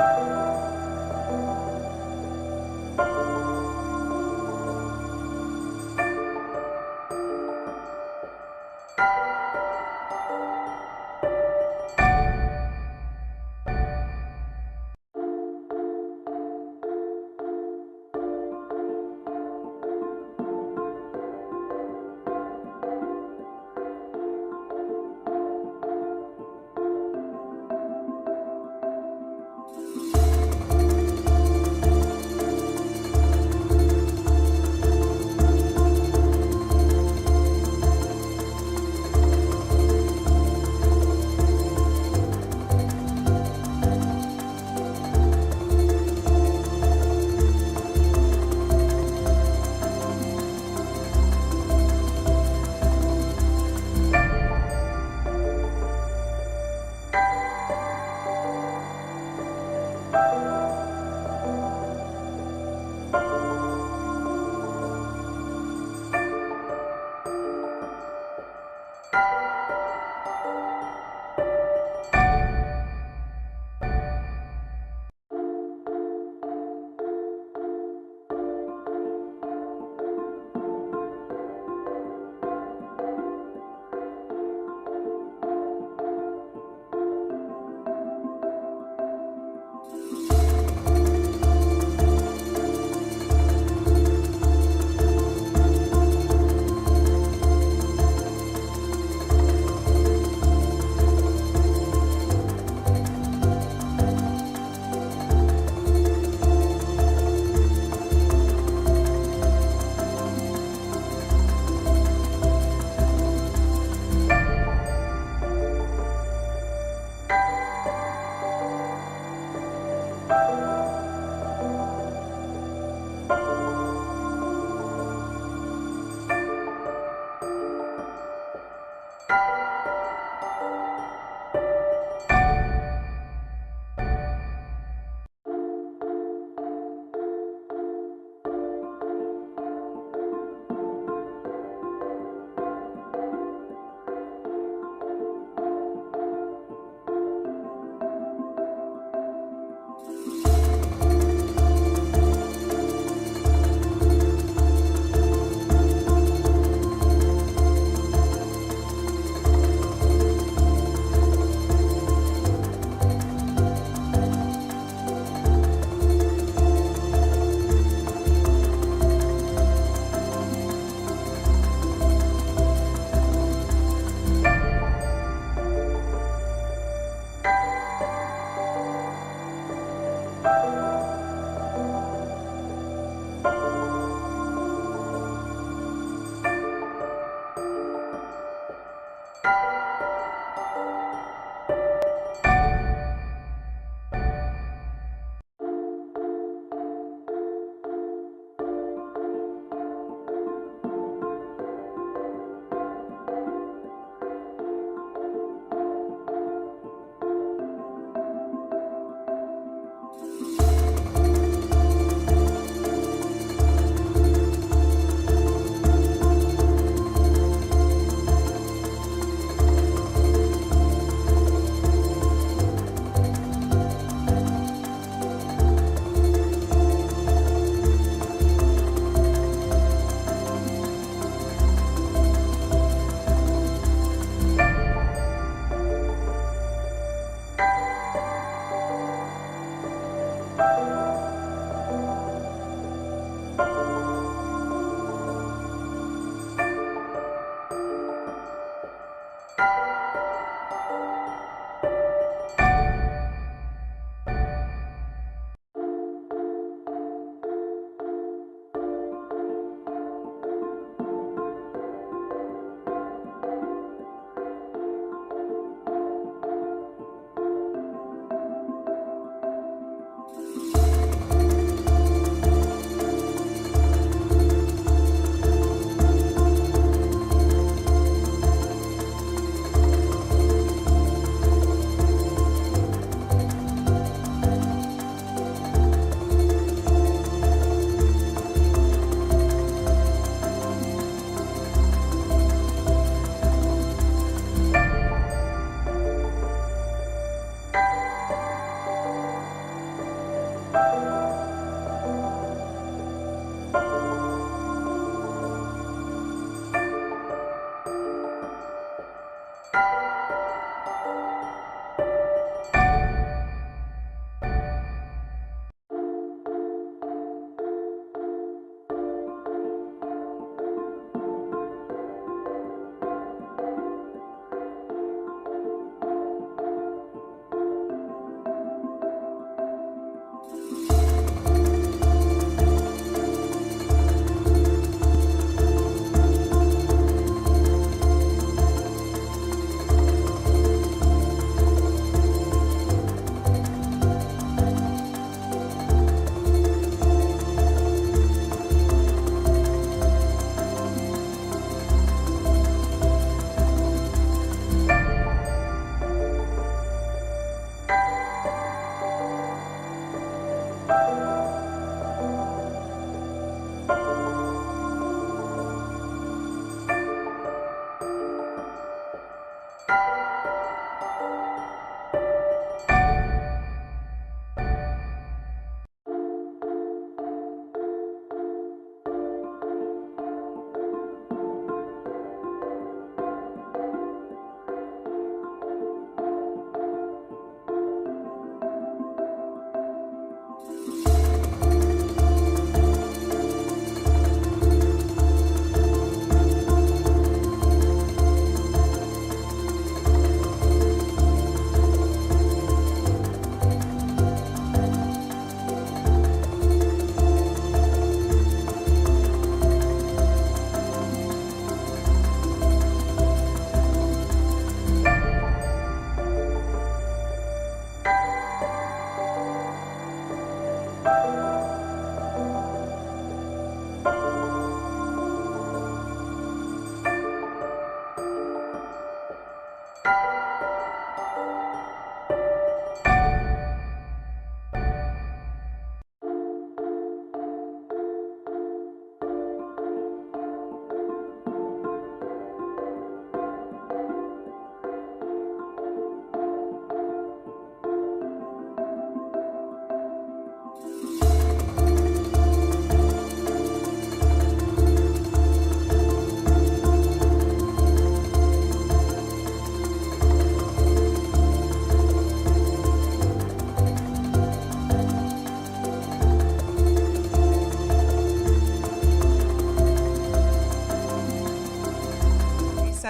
you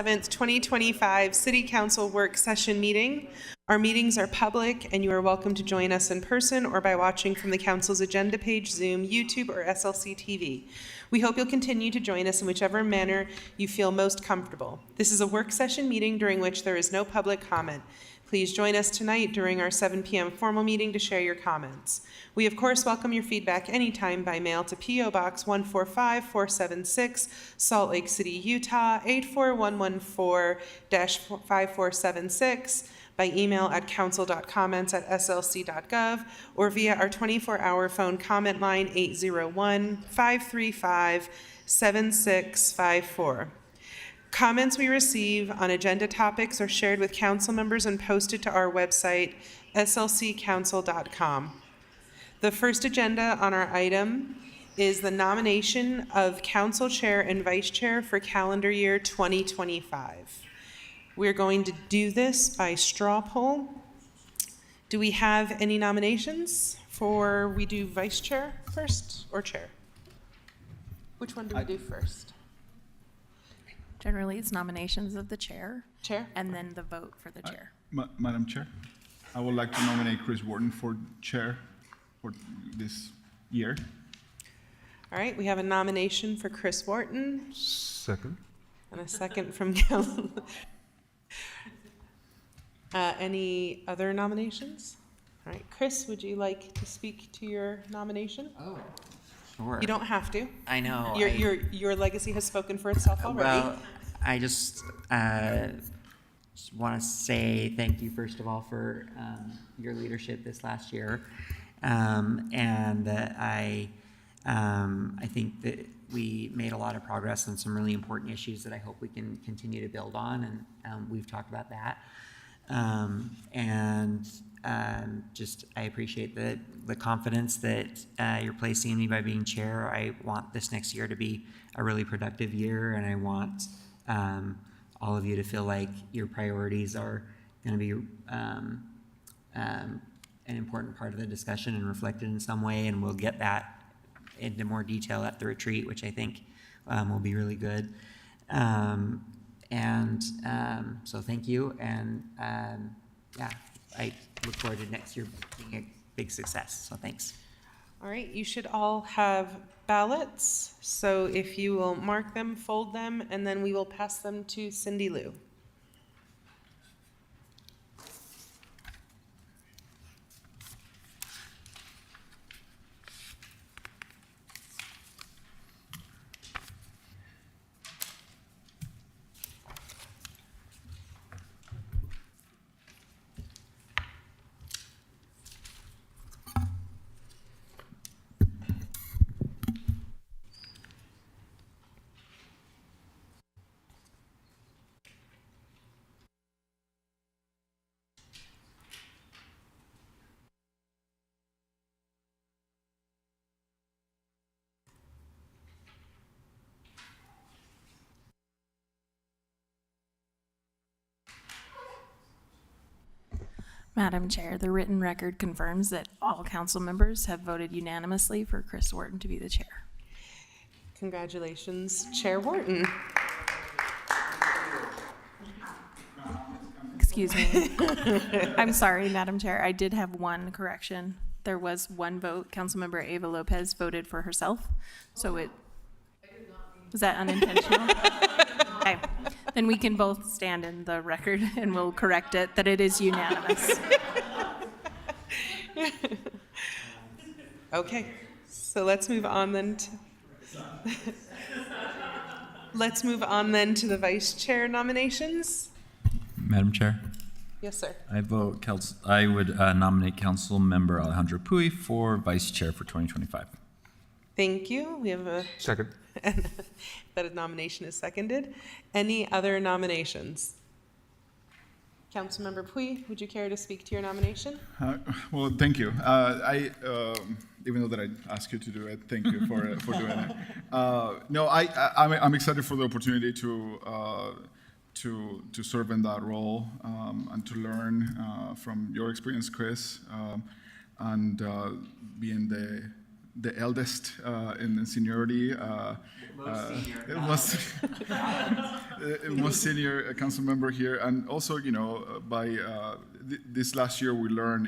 7th, 2025 City Council Work Session Meeting. Our meetings are public, and you are welcome to join us in person or by watching from the Council's agenda page, Zoom, YouTube, or SLC TV. We hope you'll continue to join us in whichever manner you feel most comfortable. This is a work session meeting during which there is no public comment. Please join us tonight during our 7 p.m. formal meeting to share your comments. We, of course, welcome your feedback anytime by mail to P.O. Box 145476, Salt Lake City, Utah, 84114-5476, by email at council.comments@slc.gov, or via our 24-hour phone comment line 801-535-7654. Comments we receive on agenda topics are shared with council members and posted to our website, slccouncil.com. The first agenda on our item is the nomination of council chair and vice chair for calendar year 2025. We're going to do this by straw poll. Do we have any nominations for, we do vice chair first or chair? Which one do we do first? Generally, it's nominations of the chair. Chair? And then the vote for the chair. Madam Chair, I would like to nominate Chris Wharton for chair for this year. All right, we have a nomination for Chris Wharton. Second. And a second from Council. Any other nominations? All right, Chris, would you like to speak to your nomination? Oh, sure. You don't have to. I know. Your legacy has spoken for itself already. Well, I just want to say thank you, first of all, for your leadership this last year. And that I think that we made a lot of progress on some really important issues that I hope we can continue to build on, and we've talked about that. And I appreciate the confidence that you're placing in me by being chair. I want this next year to be a really productive year, and I want all of you to feel like your priorities are going to be an important part of the discussion and reflected in some way, and we'll get that into more detail at the retreat, which I think will be really good. So thank you, and yeah, I look forward to next year being a big success, so thanks. All right, you should all have ballots, so if you will mark them, fold them, and then we will pass them to Cindy Lou. Madam Chair, the written record confirms that all council members have voted unanimously for Chris Wharton to be the chair. Congratulations, Chair Wharton. Excuse me. I'm sorry, Madam Chair. I did have one correction. There was one vote. Councilmember Ava Lopez voted for herself. So was that unintentional? Okay. Then we can both stand in the record and we'll correct it that it is unanimous. Okay, so let's move on then to the vice chair nominations. Madam Chair, Yes, sir. I would nominate Council Member Alejandro Puy for Vice Chair for 2025. Thank you. We have a Second. that nomination is seconded. Any other nominations? Councilmember Puy, would you care to speak to your nomination? Well, thank you. Even though that I asked you to do it, thank you for doing it. No, I'm excited for the opportunity to serve in that role and to learn from your experience, Chris, and being the eldest in seniority. Most senior council member here, and also, by this last year, we learned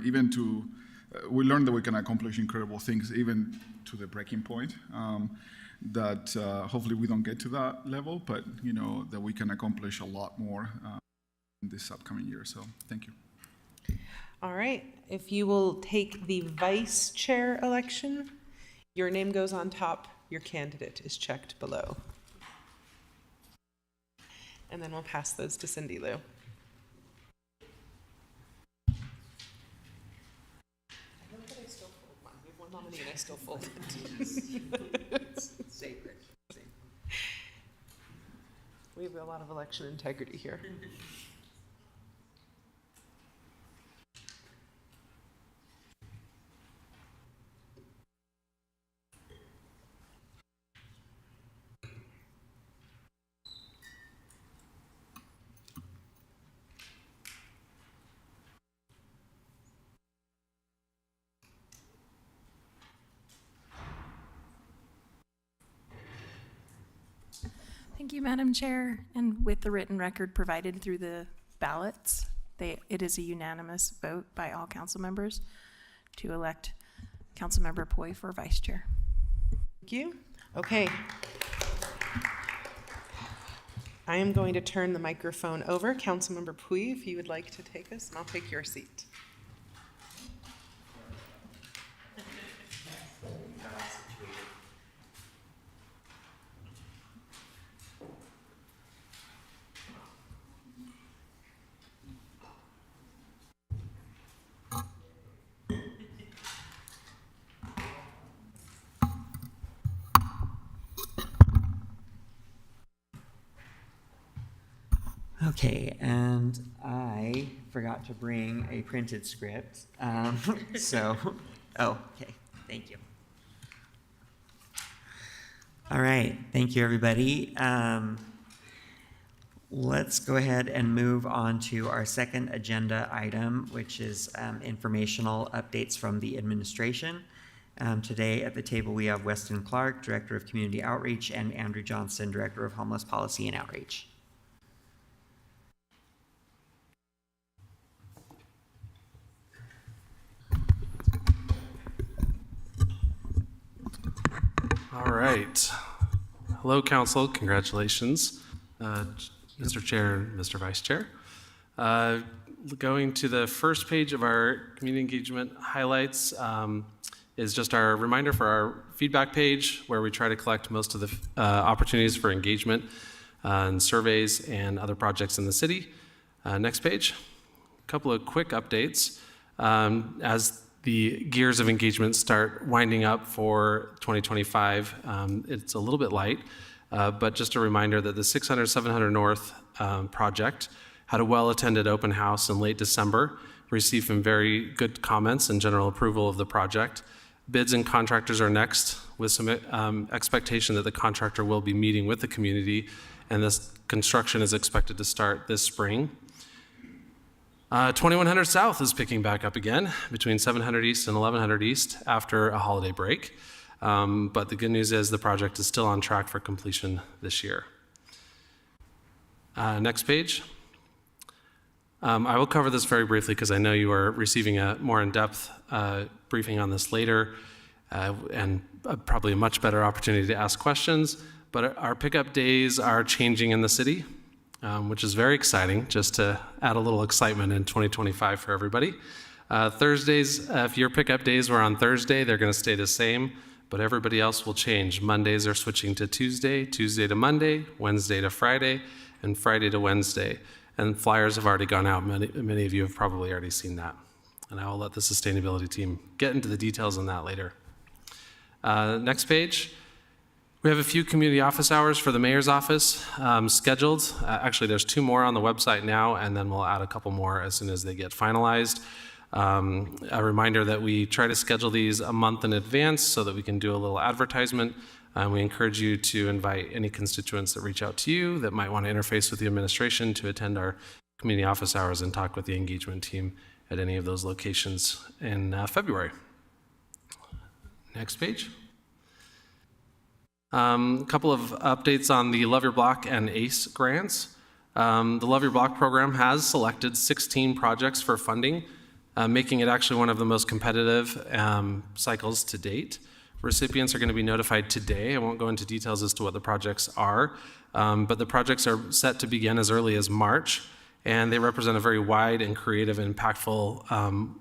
that we can accomplish incredible things, even to the breaking point. That hopefully we don't get to that level, but that we can accomplish a lot more in this upcoming year. So thank you. All right. If you will take the vice chair election, your name goes on top. Your candidate is checked below. And then we'll pass those to Cindy Lou. I hope that I still fold one. We have one nominee and I still fold it. Sacred. We have a lot of election integrity here. Thank you, Madam Chair. And with the written record provided through the ballots, it is a unanimous vote by all council members to elect Councilmember Puy for vice chair. Thank you. Okay. I am going to turn the microphone over. Councilmember Puy, if you would like to take us, and I'll take your seat. Okay, and I I forgot to bring a printed script. Okay, thank you. All right, thank you, everybody. Let's go ahead and move on to our second agenda item, which is informational updates from the administration. Today at the table, we have Weston Clark, Director of Community Outreach, and Andrew Johnson, Director of Homeless Policy and Outreach. All right. Hello, Council. Congratulations, Mr. Chair and Mr. Vice Chair. Going to the first page of our community engagement highlights is just our reminder for our feedback page, where we try to collect most of the opportunities for engagement and surveys and other projects in the city. Next page. A couple of quick updates. As the gears of engagement start winding up for 2025, it's a little bit light, but just a reminder that the 600 700 North project had a well-attended open house in late December, received some very good comments and general approval of the project. Bids and contractors are next, with some expectation that the contractor will be meeting with the community, and this construction is expected to start this spring. 2100 South is picking back up again between 700 East and 1100 East after a holiday break. But the good news is the project is still on track for completion this year. Next page. I will cover this very briefly because I know you are receiving a more in-depth briefing on this later and probably a much better opportunity to ask questions. But our pickup days are changing in the city, which is very exciting, just to add a little excitement in 2025 for everybody. Thursdays, if your pickup days were on Thursday, they're going to stay the same, but everybody else will change. Mondays are switching to Tuesday, Tuesday to Monday, Wednesday to Friday, and Friday to Wednesday. And flyers have already gone out. Many of you have probably already seen that. And I will let the sustainability team get into the details on that later. Next page. We have a few community office hours for the mayor's office scheduled. Actually, there's 2 more on the website now, and then we'll add a couple more as soon as they get finalized. A reminder that we try to schedule these a month in advance so that we can do a little advertisement. We encourage you to invite any constituents that reach out to you that might want to interface with the administration to attend our community office hours and talk with the engagement team at any of those locations in February. Next page. A couple of updates on the Love Your Block and ACE grants. The Love Your Block program has selected 16 projects for funding, making it actually one of the most competitive cycles to date. Recipients are going to be notified today. I won't go into details as to what the projects are, but the projects are set to begin as early as March, and they represent a very wide and creative and impactful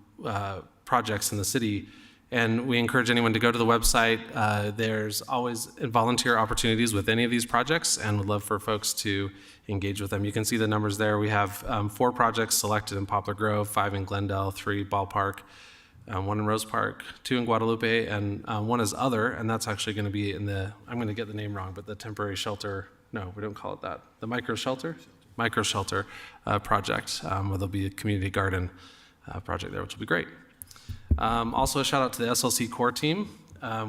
projects in the city. And we encourage anyone to go to the website. There's always volunteer opportunities with any of these projects, and would love for folks to engage with them. You can see the numbers there. We have 4 projects selected in Poplar Grove, 5 in Glendale, 3 Ballpark, 1 in Rose Park, 2 in Guadalupe, and 1 is other, and that's actually going to be in the, I'm going to get the name wrong, but the temporary shelter, no, we don't call it that, the micro shelter project, where there'll be a community garden project there, which will be great. Also a shout out to the SLC core team,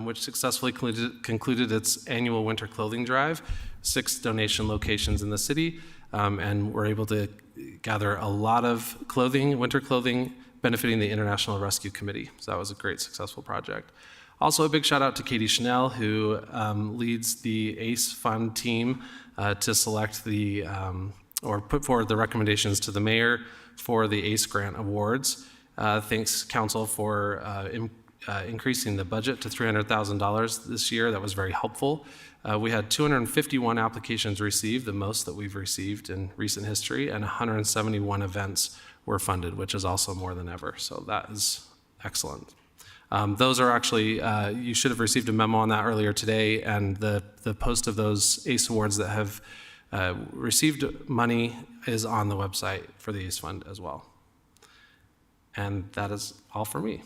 which successfully concluded its annual winter clothing drive, 6 donation locations in the city, and we're able to gather a lot of clothing, winter clothing, benefiting the International Rescue Committee. So that was a great, successful project. Also a big shout out to Katie Schnell, who leads the ACE Fund team to select the, or put forward the recommendations to the mayor for the ACE Grant Awards. Thanks, Council, for increasing the budget to $300,000 this year. That was very helpful. We had 251 applications received, the most that we've received in recent history, and 171 events were funded, which is also more than ever. So that is excellent. Those are actually, you should have received a memo on that earlier today, and the post of those ACE awards that have received money is on the website for the ACE Fund as well. And that is all for me.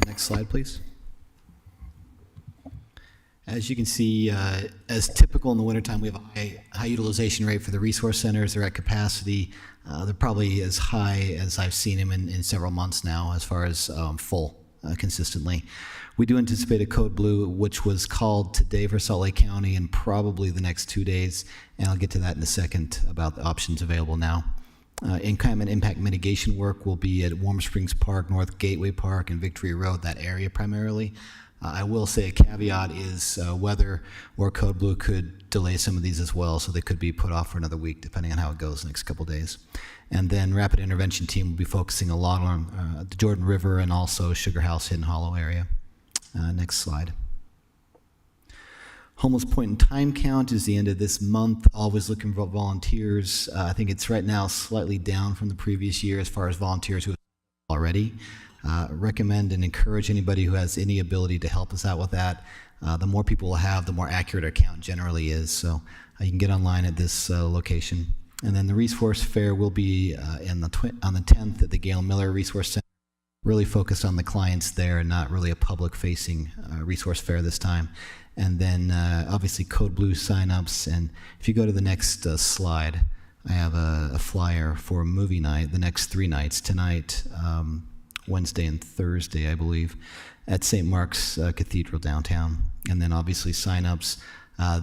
Next slide, please. As you can see, as typical in the wintertime, we have a high high utilization rate for the resource centers. They're at capacity. They're probably as high as I've seen them in several months now, as far as full consistently. We do anticipate a code blue, which was called today for Salt Lake County and probably the next 2 days, and I'll get to that in a second about the options available now. Encampment impact mitigation work will be at Warm Springs Park, North Gateway Park, and Victory Road, that area primarily. I will say a caveat is weather or code blue could delay some of these as well, so they could be put off for another week depending on how it goes the next couple days. And then rapid intervention team will be focusing a lot on the Jordan River and also Sugar House, Hidden Hollow area. Next slide. Homeless point in time count is the end of this month. Always looking for volunteers. I think it's right now slightly down from the previous year as far as volunteers who have already. Recommend and encourage anybody who has any ability to help us out with that. The more people we'll have, the more accurate our count generally is. So you can get online at this location. And then the resource fair will be on the 10th at the Gail Miller Resource Center. Really focused on the clients there, not really a public-facing resource fair this time. And then obviously Code Blue signups. And if you go to the next slide, I have a flyer for a movie night the next 3 nights, tonight, Wednesday and Thursday, I believe, at St. Mark's Cathedral downtown. And then obviously signups.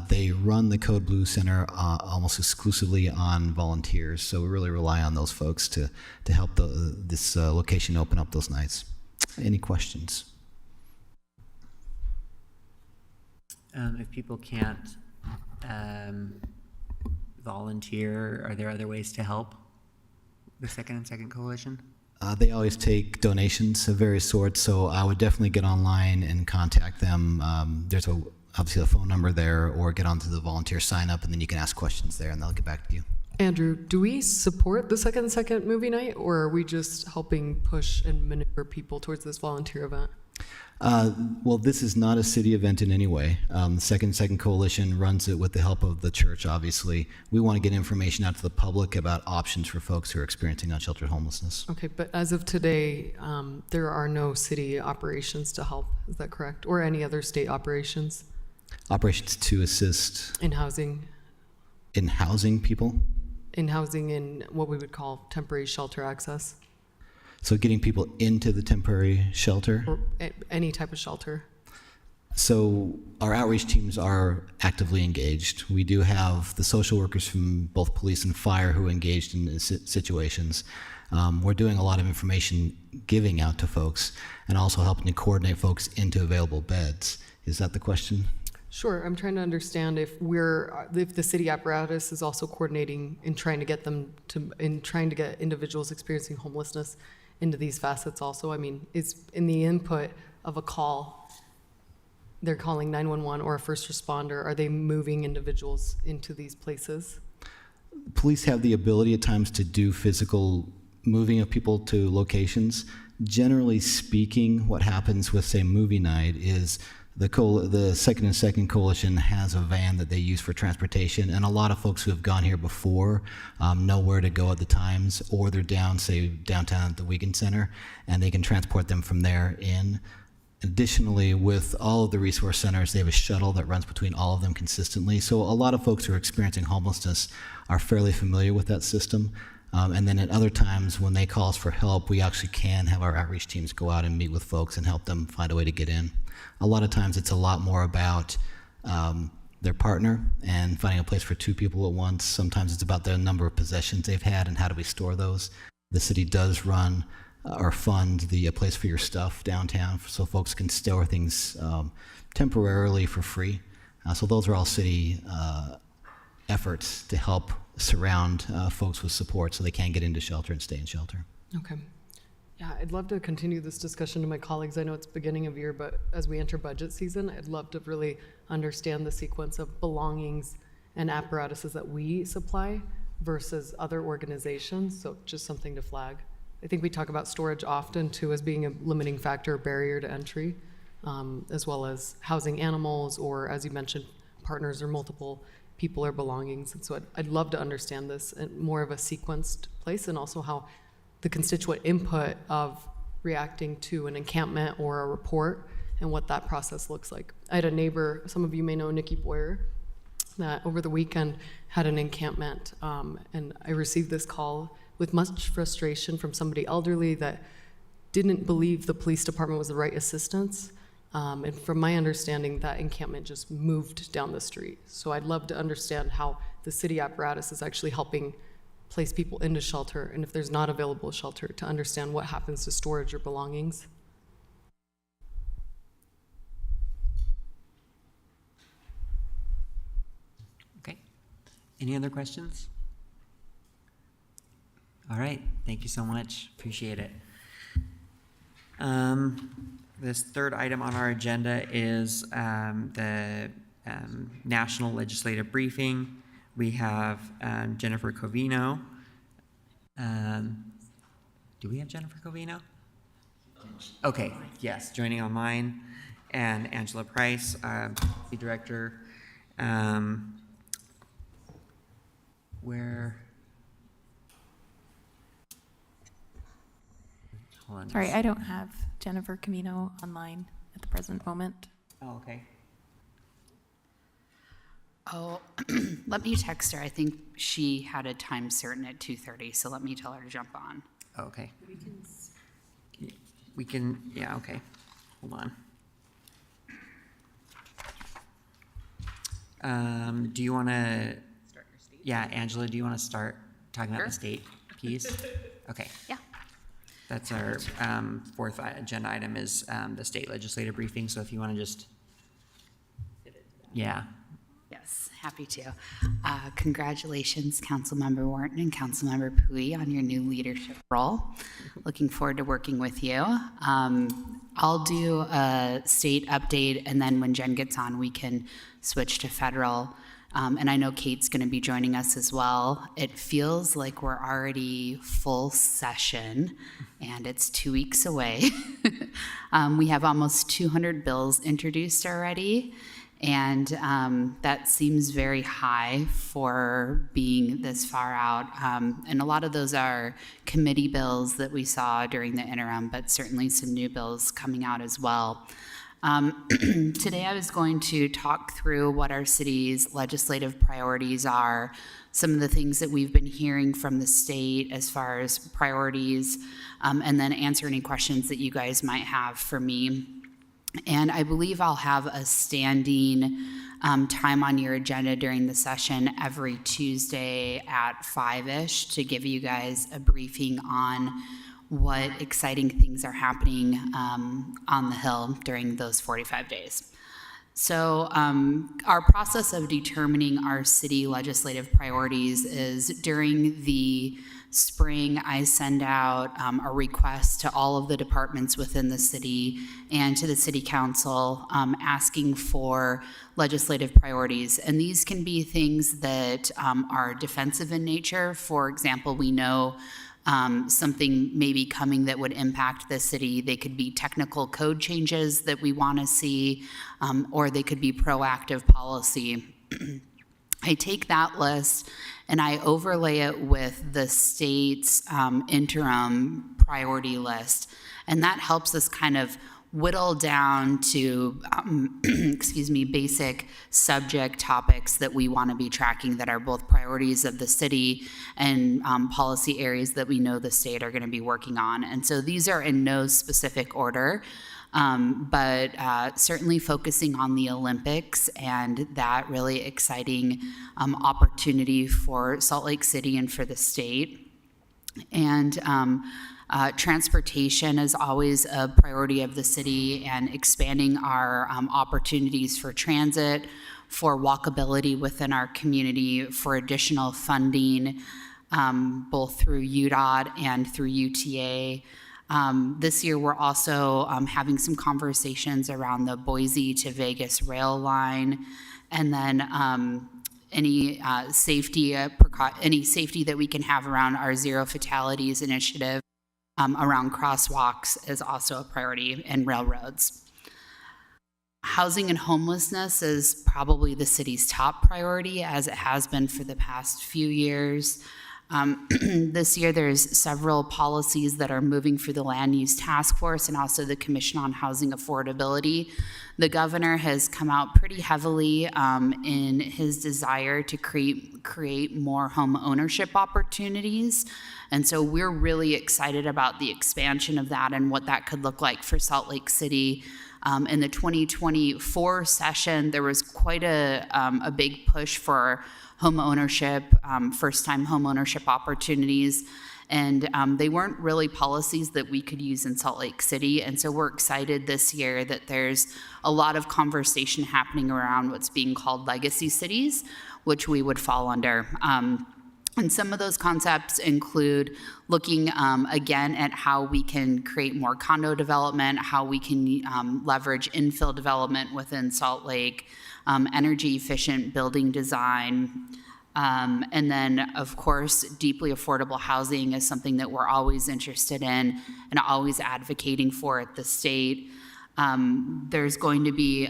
They run the Code Blue Center almost exclusively on volunteers, so we really rely on those folks to help this location open up those nights. Any questions? If people can't volunteer, are there other ways to help the Second and Second Coalition? They always take donations of various sorts, so I would definitely get online and contact them. There's obviously a phone number there, or get onto the volunteer sign up, and then you can ask questions there, and they'll get back to you. Andrew, do we support the Second movie night, or are we just helping push and maneuver people towards this volunteer event? Well, this is not a city event in any way. The Second Coalition runs it with the help of the church, obviously. We want to get information out to the public about options for folks who are experiencing unsheltered homelessness. Okay, but as of today, there are no city operations to help, is that correct? Or any other state operations? Operations to assist in housing? In housing people? In housing in what we would call temporary shelter access? So getting people into the temporary shelter? Or any type of shelter? So our outreach teams are actively engaged. We do have the social workers from both police and fire who are engaged in situations. We're doing a lot of information giving out to folks and also helping to coordinate folks into available beds. Is that the question? Sure. I'm trying to understand if the city apparatus is also coordinating in trying to get individuals experiencing homelessness into these facets also. I mean, is in the input of a call, they're calling 911 or a first responder, are they moving individuals into these places? Police have the ability at times to do physical moving of people to locations. Generally speaking, what happens with, say, movie night is the Second and Second Coalition has a van that they use for transportation, and a lot of folks who have gone here before know where to go at the times, or they're downtown at the Wiegand Center, and they can transport them from there in. Additionally, with all of the resource centers, they have a shuttle that runs between all of them consistently. So a lot of folks who are experiencing homelessness are fairly familiar with that system. And then at other times when they call us for help, we actually can have our outreach teams go out and meet with folks and help them find a way to get in. A lot of times it's a lot more about their partner and finding a place for 2 people at once. Sometimes it's about the number of possessions they've had and how do we store those. The city does run or fund the place for your stuff downtown so folks can store things temporarily for free. So those are all city efforts to help surround folks with support so they can get into shelter and stay in shelter. Okay. Yeah, I'd love to continue this discussion to my colleagues. I know it's beginning of year, but as we enter budget season, I'd love to really understand the sequence of belongings and apparatuses that we supply versus other organizations. So just something to flag. I think we talk about storage often too as being a limiting factor, barrier to entry, as well as housing animals, or as you mentioned, partners or multiple people or belongings. And so I'd love to understand this in more of a sequenced place, and also how the constituent input of reacting to an encampment or a report and what that process looks like. I had a neighbor, some of you may know Nikki Boyer, that over the weekend had an encampment, and I received this call with much frustration from somebody elderly that didn't believe the police department was the right assistance. And from my understanding, that encampment just moved down the street. So I'd love to understand how the city apparatus is actually helping place people into shelter, and if there's not available shelter, to understand what happens to storage or belongings. Okay. Any other questions? All right. Thank you so much. Appreciate it. This third item on our agenda is the National Legislative Briefing. We have Jennifer Covino. Do we have Jennifer Covino? Okay, yes, joining online. And Angela Price, the director. Where? Hold on. Sorry, I don't have Jennifer Camino online at the present moment. Oh, okay. Oh, let me text her. I think she had a time certain at 2:30, so let me tell her to jump on. Oh, okay. We can, yeah, okay. Hold on. Do you want to? Start your state. Yeah, Angela, do you want to start talking about the state piece? Okay. Yeah. That's our fourth agenda item is the state legislative briefing. So if you want to just, yeah. Yes, happy to. Congratulations, Councilmember Wharton and Councilmember Pui, on your new leadership role. Looking forward to working with you. I'll do a state update, and then when Jen gets on, we can switch to federal. And I know Kate's going to be joining us as well. It feels like we're already full session, and it's 2 weeks away. We have almost 200 bills introduced already. And that seems very high for being this far out. And a lot of those are committee bills that we saw during the interim, but certainly some new bills coming out as well. Today I was going to talk through what our city's legislative priorities are, some of the things that we've been hearing from the state as far as priorities, and then answer any questions that you guys might have for me. And I believe I'll have a standing time on your agenda during the session every Tuesday at 5-ish to give you guys a briefing on what exciting things are happening on the Hill during those 45 days. So our process of determining our city legislative priorities is during the spring, I send out a request to all of the departments within the city and to the city council asking for legislative priorities. And these can be things that are defensive in nature. For example, we know something may be coming that would impact the city. They could be technical code changes that we want to see, or they could be proactive policy. I take that list and I overlay it with the state's interim priority list. And that helps us kind of whittle down to, basic subject topics that we want to be tracking that are both priorities of the city and policy areas that we know the state are going to be working on. And so these are in no specific order. But certainly focusing on the Olympics and that really exciting opportunity for Salt Lake City and for the state. And transportation is always a priority of the city, and expanding our opportunities for transit, for walkability within our community, for additional funding, both through UDOT and through UTA. This year, we're also having some conversations around the Boise to Vegas rail line, and then any safety that we can have around our Zero Fatalities initiative around crosswalks is also a priority, and railroads. Housing and homelessness is probably the city's top priority, as it has been for the past few years. This year, there's several policies that are moving through the Land Use Task Force and also the Commission on Housing Affordability. The governor has come out pretty heavily in his desire to create more home ownership opportunities. And so we're really excited about the expansion of that and what that could look like for Salt Lake City. In the 2024 session, there was quite a big push for home ownership, first-time home ownership opportunities, and they weren't really policies that we could use in Salt Lake City. And so we're excited this year that there's a lot of conversation happening around what's being called legacy cities, which we would fall under. And some of those concepts include looking again at how we can create more condo development, how we can leverage infill development within Salt Lake, energy efficient building design. And then, of course, deeply affordable housing is something that we're always interested in and always advocating for at the state. There's going to be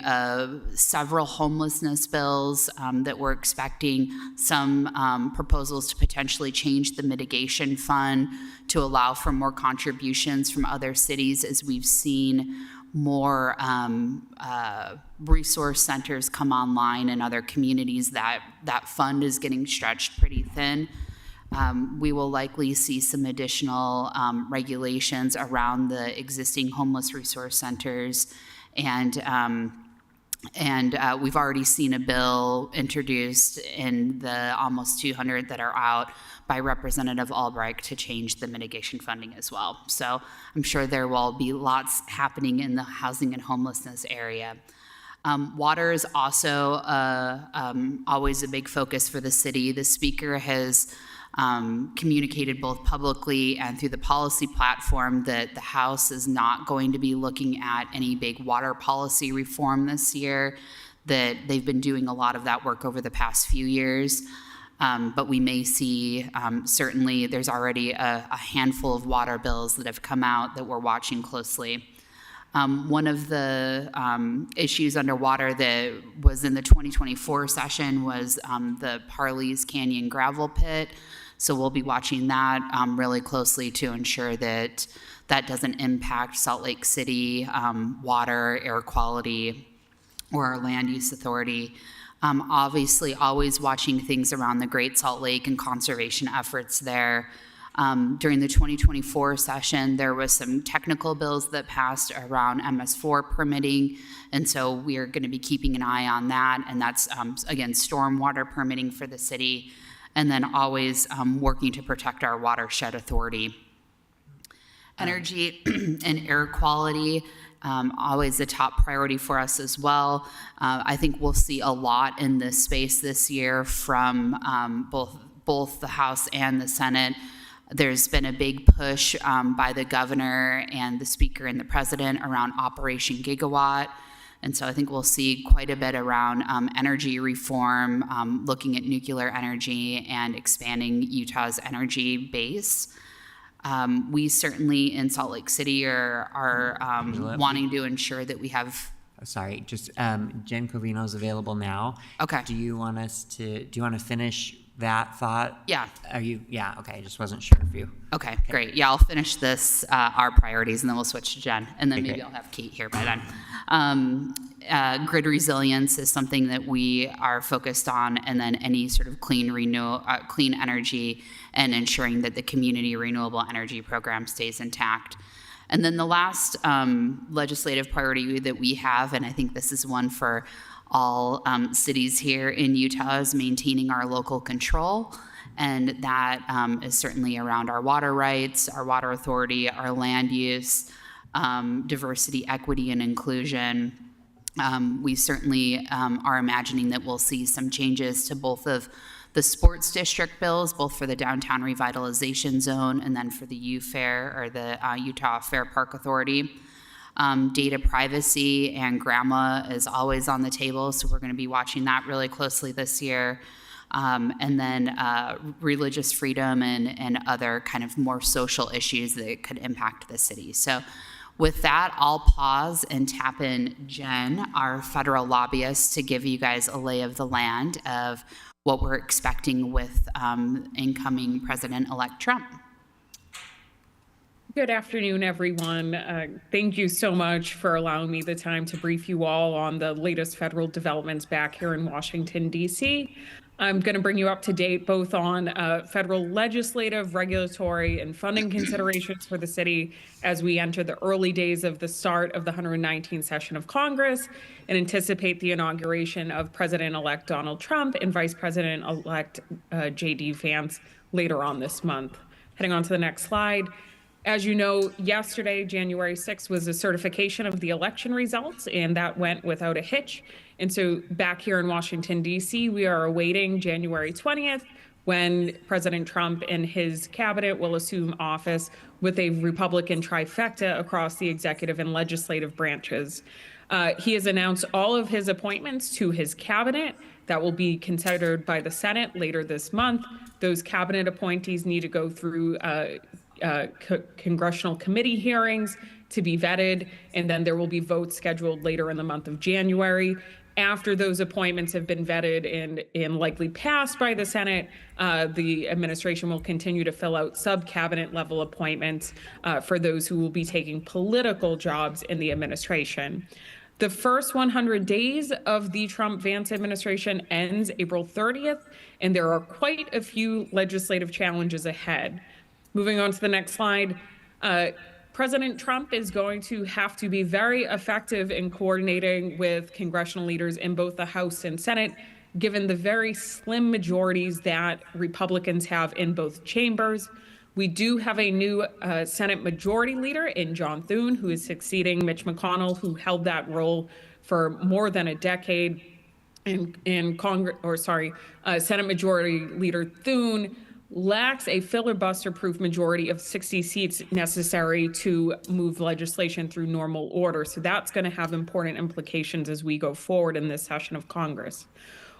several homelessness bills that we're expecting, some proposals to potentially change the mitigation fund to allow for more contributions from other cities as we've seen more resource centers come online in other communities. That fund is getting stretched pretty thin. We will likely see some additional regulations around the existing homeless resource centers, and we've already seen a bill introduced in the almost 200 that are out by Representative Albright to change the mitigation funding as well. So I'm sure there will be lots happening in the housing and homelessness area. Water is also always a big focus for the city. The speaker has communicated both publicly and through the policy platform that the House is not going to be looking at any big water policy reform this year, that they've been doing a lot of that work over the past few years. But we may see, certainly there's already a handful of water bills that have come out that we're watching closely. One of the issues underwater that was in the 2024 session was the Parley's Canyon gravel pit. So we'll be watching that really closely to ensure that that doesn't impact Salt Lake City water, air quality, or our land use authority. Obviously, always watching things around the Great Salt Lake and conservation efforts there. During the 2024 session, there was some technical bills that passed around MS4 permitting, and so we are going to be keeping an eye on that, and that's, again, stormwater permitting for the city, and then always working to protect our watershed authority. Energy and air quality, always a top priority for us as well. I think we'll see a lot in this space this year from both the House and the Senate. There's been a big push by the governor and the speaker and the president around Operation Gigawatt. And so I think we'll see quite a bit around energy reform, looking at nuclear energy and expanding Utah's energy base. We certainly in Salt Lake City are wanting to ensure that we have. Sorry, just Jen Covino is available now. Okay. Do you want to finish that thought? Yeah. Yeah, okay, I just wasn't sure if you. Okay, great. Yeah, I'll finish this, our priorities, and then we'll switch to Jen. And then Okay, maybe great. I'll have Kate here by then. Grid resilience is something that we are focused on, and then any sort of clean energy and ensuring that the community renewable energy program stays intact. And then the last legislative priority that we have, and I think this is one for all cities here in Utah, is maintaining our local control. And that is certainly around our water rights, our water authority, our land use, diversity, equity, and inclusion. We certainly are imagining that we'll see some changes to both of the sports district bills, both for the downtown revitalization zone and then for the UFair, or the Utah Fair Park Authority. Data privacy and Gramma is always on the table, so we're going to be watching that really closely this year. And then religious freedom and other kind of more social issues that could impact the city. So with that, I'll pause and tap in Jen, our federal lobbyist, to give you guys a lay of the land of what we're expecting with incoming President-elect Trump. Good afternoon, everyone. Thank you so much for allowing me the time to brief you all on the latest federal developments back here in Washington, D.C. I'm going to bring you up to date both on federal legislative, regulatory, and funding considerations for the city as we enter the early days of the start of the 119th session of Congress and anticipate the inauguration of President-elect Donald Trump and Vice President-elect J.D. Vance later on this month. Heading on to the next slide. As you know, yesterday, January 6th, was the certification of the election results, and that went without a hitch. And so back here in Washington, D.C., we are awaiting January 20th, when President Trump and his cabinet will assume office with a Republican trifecta across the executive and legislative branches. He has announced all of his appointments to his cabinet that will be considered by the Senate later this month. Those cabinet appointees need to go through congressional committee hearings to be vetted, and then there will be votes scheduled later in the month of January. After those appointments have been vetted and likely passed by the Senate, the administration will continue to fill out sub-cabinet level appointments for those who will be taking political jobs in the administration. The first 100 days of the Trump-Vance administration ends April 30th, and there are quite a few legislative challenges ahead. Moving on to the next slide, President Trump is going to have to be very effective in coordinating with congressional leaders in both the House and Senate, given the very slim majorities that Republicans have in both chambers. We do have a new Senate Majority Leader in John Thune, who is succeeding Mitch McConnell, who held that role for more than a decade. In Congress, Senate Majority Leader Thune lacks a filibuster-proof majority of 60 seats necessary to move legislation through normal order. So that's going to have important implications as we go forward in this session of Congress.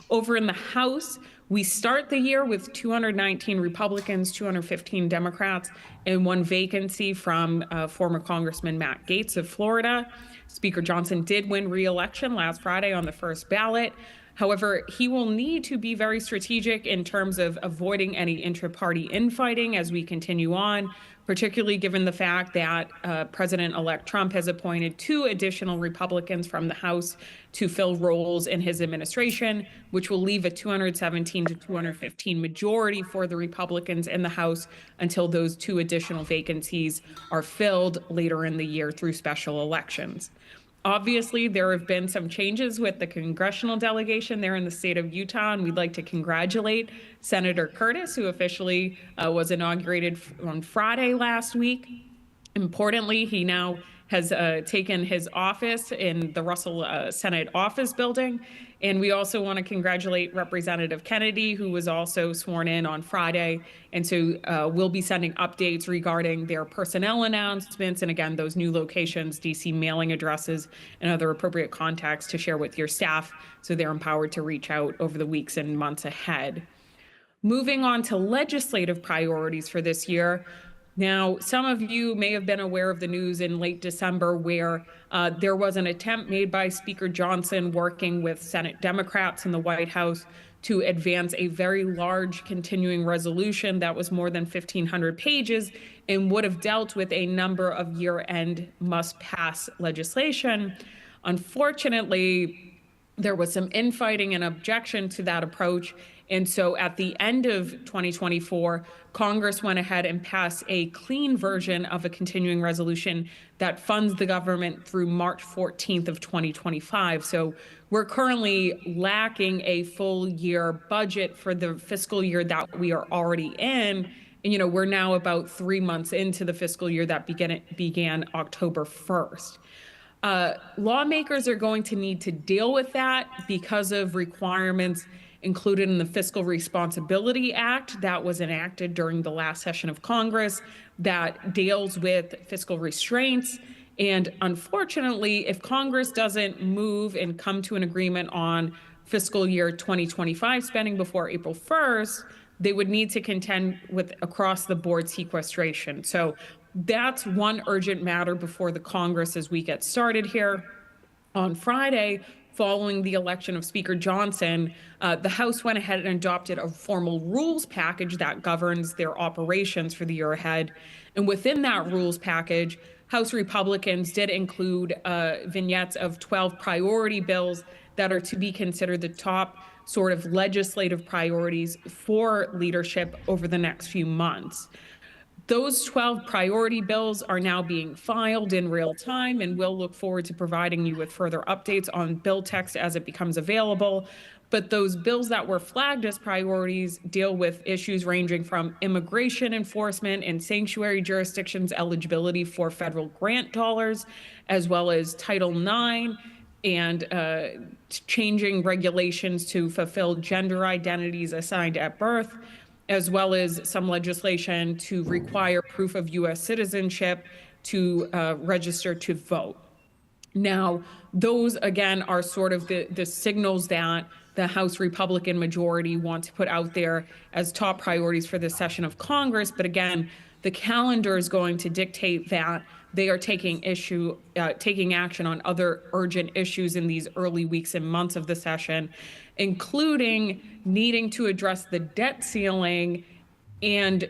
Over in the House, we start the year with 219 Republicans, 215 Democrats, and one vacancy from former Congressman Matt Gaetz of Florida. Speaker Johnson did win re-election last Friday on the first ballot. However, he will need to be very strategic in terms of avoiding any intra-party infighting as we continue on, particularly given the fact that President-elect Trump has appointed 2 additional Republicans from the House to fill roles in his administration, which will leave a 217 to 215 majority for the Republicans in the House until those 2 additional vacancies are filled later in the year through special elections. Obviously, there have been some changes with the congressional delegation there in the state of Utah, and we'd like to congratulate Senator Curtis, who officially was inaugurated on Friday last week. Importantly, he now has taken his office in the Russell Senate office building. And we also want to congratulate Representative Kennedy, who was also sworn in on Friday. And so we'll be sending updates regarding their personnel announcements and, again, those new locations, DC mailing addresses, and other appropriate contacts to share with your staff so they're empowered to reach out over the weeks and months ahead. Moving on to legislative priorities for this year. Now, some of you may have been aware of the news in late December where there was an attempt made by Speaker Johnson working with Senate Democrats in the White House to advance a very large continuing resolution that was more than 1,500 pages and would have dealt with a number of year-end must-pass legislation. Unfortunately, there was some infighting and objection to that approach. And so at the end of 2024, Congress went ahead and passed a clean version of a continuing resolution that funds the government through March 14th of 2025. So we're currently lacking a full year budget for the fiscal year that we are already in. And, we're now about 3 months into the fiscal year that began October 1st. Lawmakers are going to need to deal with that because of requirements included in the Fiscal Responsibility Act that was enacted during the last session of Congress that deals with fiscal restraints. And unfortunately, if Congress doesn't move and come to an agreement on fiscal year 2025 spending before April 1st, they would need to contend with across-the-board sequestration. So that's one urgent matter before the Congress as we get started here. On Friday, following the election of Speaker Johnson, the House went ahead and adopted a formal rules package that governs their operations for the year ahead. And within that rules package, House Republicans did include vignettes of 12 priority bills that are to be considered the top sort of legislative priorities for leadership over the next few months. Those 12 priority bills are now being filed in real time, and we'll look forward to providing you with further updates on bill text as it becomes available. But those bills that were flagged as priorities deal with issues ranging from immigration enforcement and sanctuary jurisdictions eligibility for federal grant dollars, as well as Title IX and changing regulations to fulfill gender identities assigned at birth, as well as some legislation to require proof of U.S. citizenship to register to vote. Now, those, again, are sort of the signals that the House Republican majority want to put out there as top priorities for this session of Congress. But again, the calendar is going to dictate that they are taking action on other urgent issues in these early weeks and months of the session, including needing to address the debt ceiling and,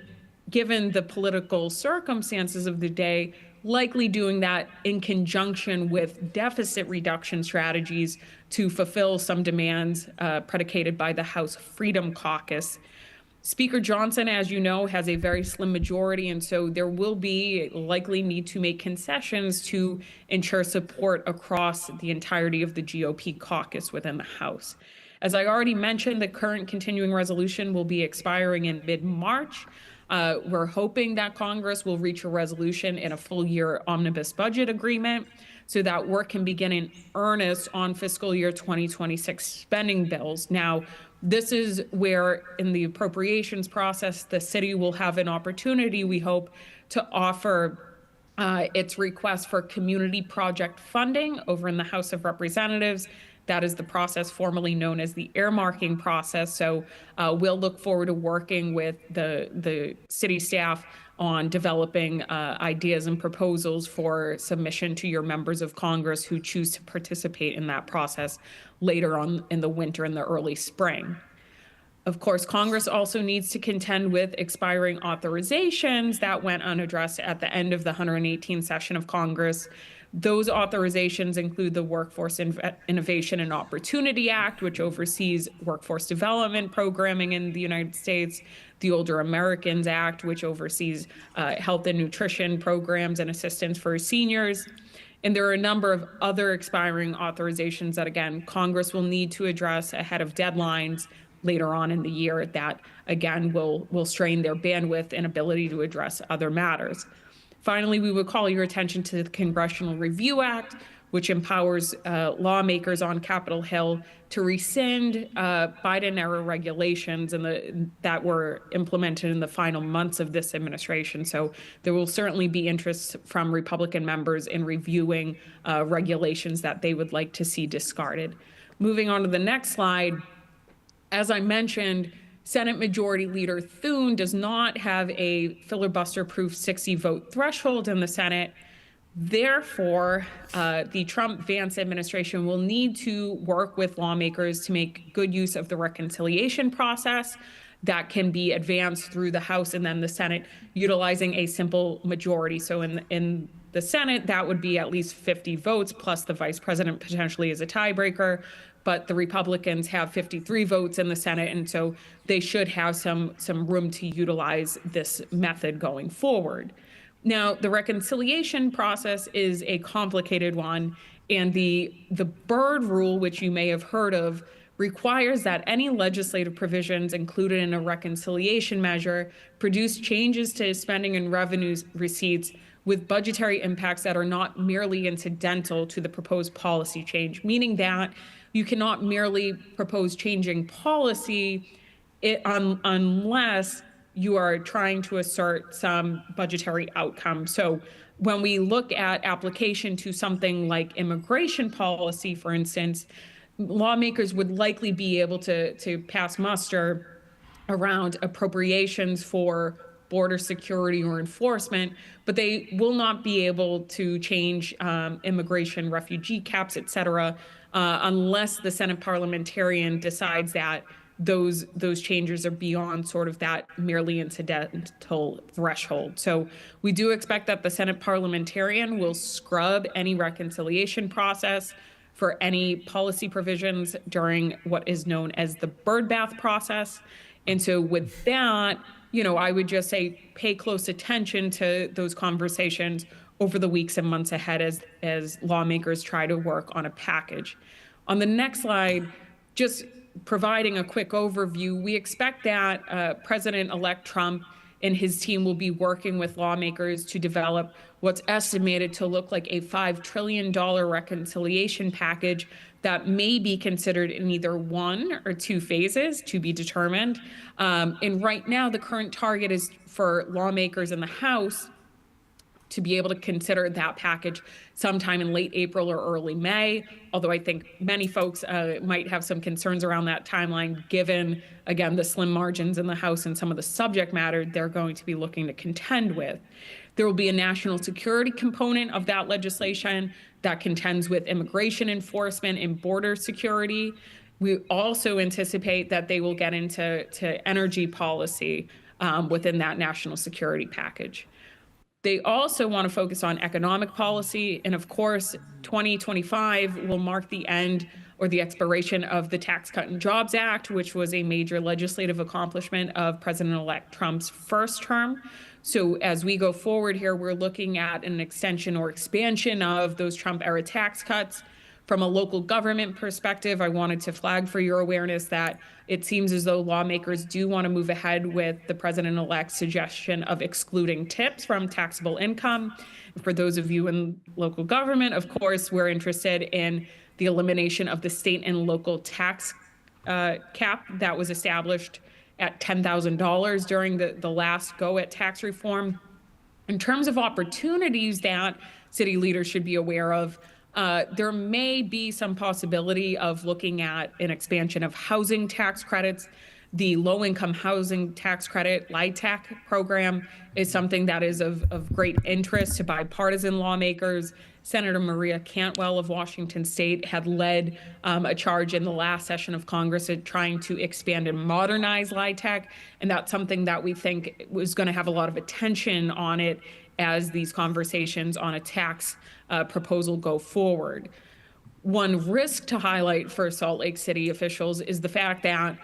given the political circumstances of the day, likely doing that in conjunction with deficit reduction strategies to fulfill some demands predicated by the House Freedom Caucus. Speaker Johnson, as you know, has a very slim majority, and so there will be likely need to make concessions to ensure support across the entirety of the GOP caucus within the House. As I already mentioned, the current continuing resolution will be expiring in mid-March. We're hoping that Congress will reach a resolution in a full-year omnibus budget agreement so that work can begin in earnest on fiscal year 2026 spending bills. Now, this is where, in the appropriations process, the city will have an opportunity, we hope, to offer its request for community project funding over in the House of Representatives. That is the process formerly known as the earmarking process. So we'll look forward to working with the city staff on developing ideas and proposals for submission to your members of Congress who choose to participate in that process later on in the winter and the early spring. Of course, Congress also needs to contend with expiring authorizations that went unaddressed at the end of the 118th session of Congress. Those authorizations include the Workforce Innovation and Opportunity Act, which oversees workforce development programming in the United States, the Older Americans Act, which oversees health and nutrition programs and assistance for seniors. And there are a number of other expiring authorizations that, again, Congress will need to address ahead of deadlines later on in the year that, again, will strain their bandwidth and ability to address other matters. Finally, we would call your attention to the Congressional Review Act, which empowers lawmakers on Capitol Hill to rescind Biden-era regulations that were implemented in the final months of this administration. So there will certainly be interest from Republican members in reviewing regulations that they would like to see discarded. Moving on to the next slide, as I mentioned, Senate Majority Leader Thune does not have a filibuster-proof 60-vote threshold in the Senate. Therefore, the Trump-Vance administration will need to work with lawmakers to make good use of the reconciliation process that can be advanced through the House and then the Senate utilizing a simple majority. So in the Senate, that would be at least 50 votes, plus the vice president potentially as a tiebreaker. But the Republicans have 53 votes in the Senate, and so they should have some room to utilize this method going forward. Now, the reconciliation process is a complicated one, and the Byrd rule, which you may have heard of, requires that any legislative provisions included in a reconciliation measure produce changes to spending and revenues receipts with budgetary impacts that are not merely incidental to the proposed policy change, meaning that you cannot merely propose changing policy unless you are trying to assert some budgetary outcome. So when we look at application to something like immigration policy, for instance, lawmakers would likely be able to pass muster around appropriations for border security or enforcement, but they will not be able to change immigration, refugee caps, et cetera, unless the Senate parliamentarian decides that those changes are beyond sort of that merely incidental threshold. So we do expect that the Senate parliamentarian will scrub any reconciliation process for any policy provisions during what is known as the birdbath process. And so with that, I would just say pay close attention to those conversations over the weeks and months ahead as lawmakers try to work on a package. On the next slide, just providing a quick overview, we expect that President-elect Trump and his team will be working with lawmakers to develop what's estimated to look like a $5 trillion reconciliation package that may be considered in either one or two phases to be determined. And right now, the current target is for lawmakers in the House to be able to consider that package sometime in late April or early May, although I think many folks might have some concerns around that timeline, given, again, the slim margins in the House and some of the subject matter they're going to be looking to contend with. There will be a national security component of that legislation that contends with immigration enforcement and border security. We also anticipate that they will get into energy policy within that national security package. They also want to focus on economic policy. And of course, 2025 will mark the end or the expiration of the Tax Cut and Jobs Act, which was a major legislative accomplishment of President-elect Trump's first term. So as we go forward here, we're looking at an extension or expansion of those Trump-era tax cuts. From a local government perspective, I wanted to flag for your awareness that it seems as though lawmakers do want to move ahead with the president-elect's suggestion of excluding tips from taxable income. For those of you in local government, of course, we're interested in the elimination of the state and local tax cap that was established at $10,000 during the last go at tax reform. In terms of opportunities that city leaders should be aware of, there may be some possibility of looking at an expansion of housing tax credits. The low-income housing tax credit, LIHTC program, is something that is of great interest to bipartisan lawmakers. Senator Maria Cantwell of Washington State had led a charge in the last session of Congress at trying to expand and modernize LIHTC, and that's something that we think was going to have a lot of attention on it as these conversations on a tax proposal go forward. One risk to highlight for Salt Lake City officials is the fact that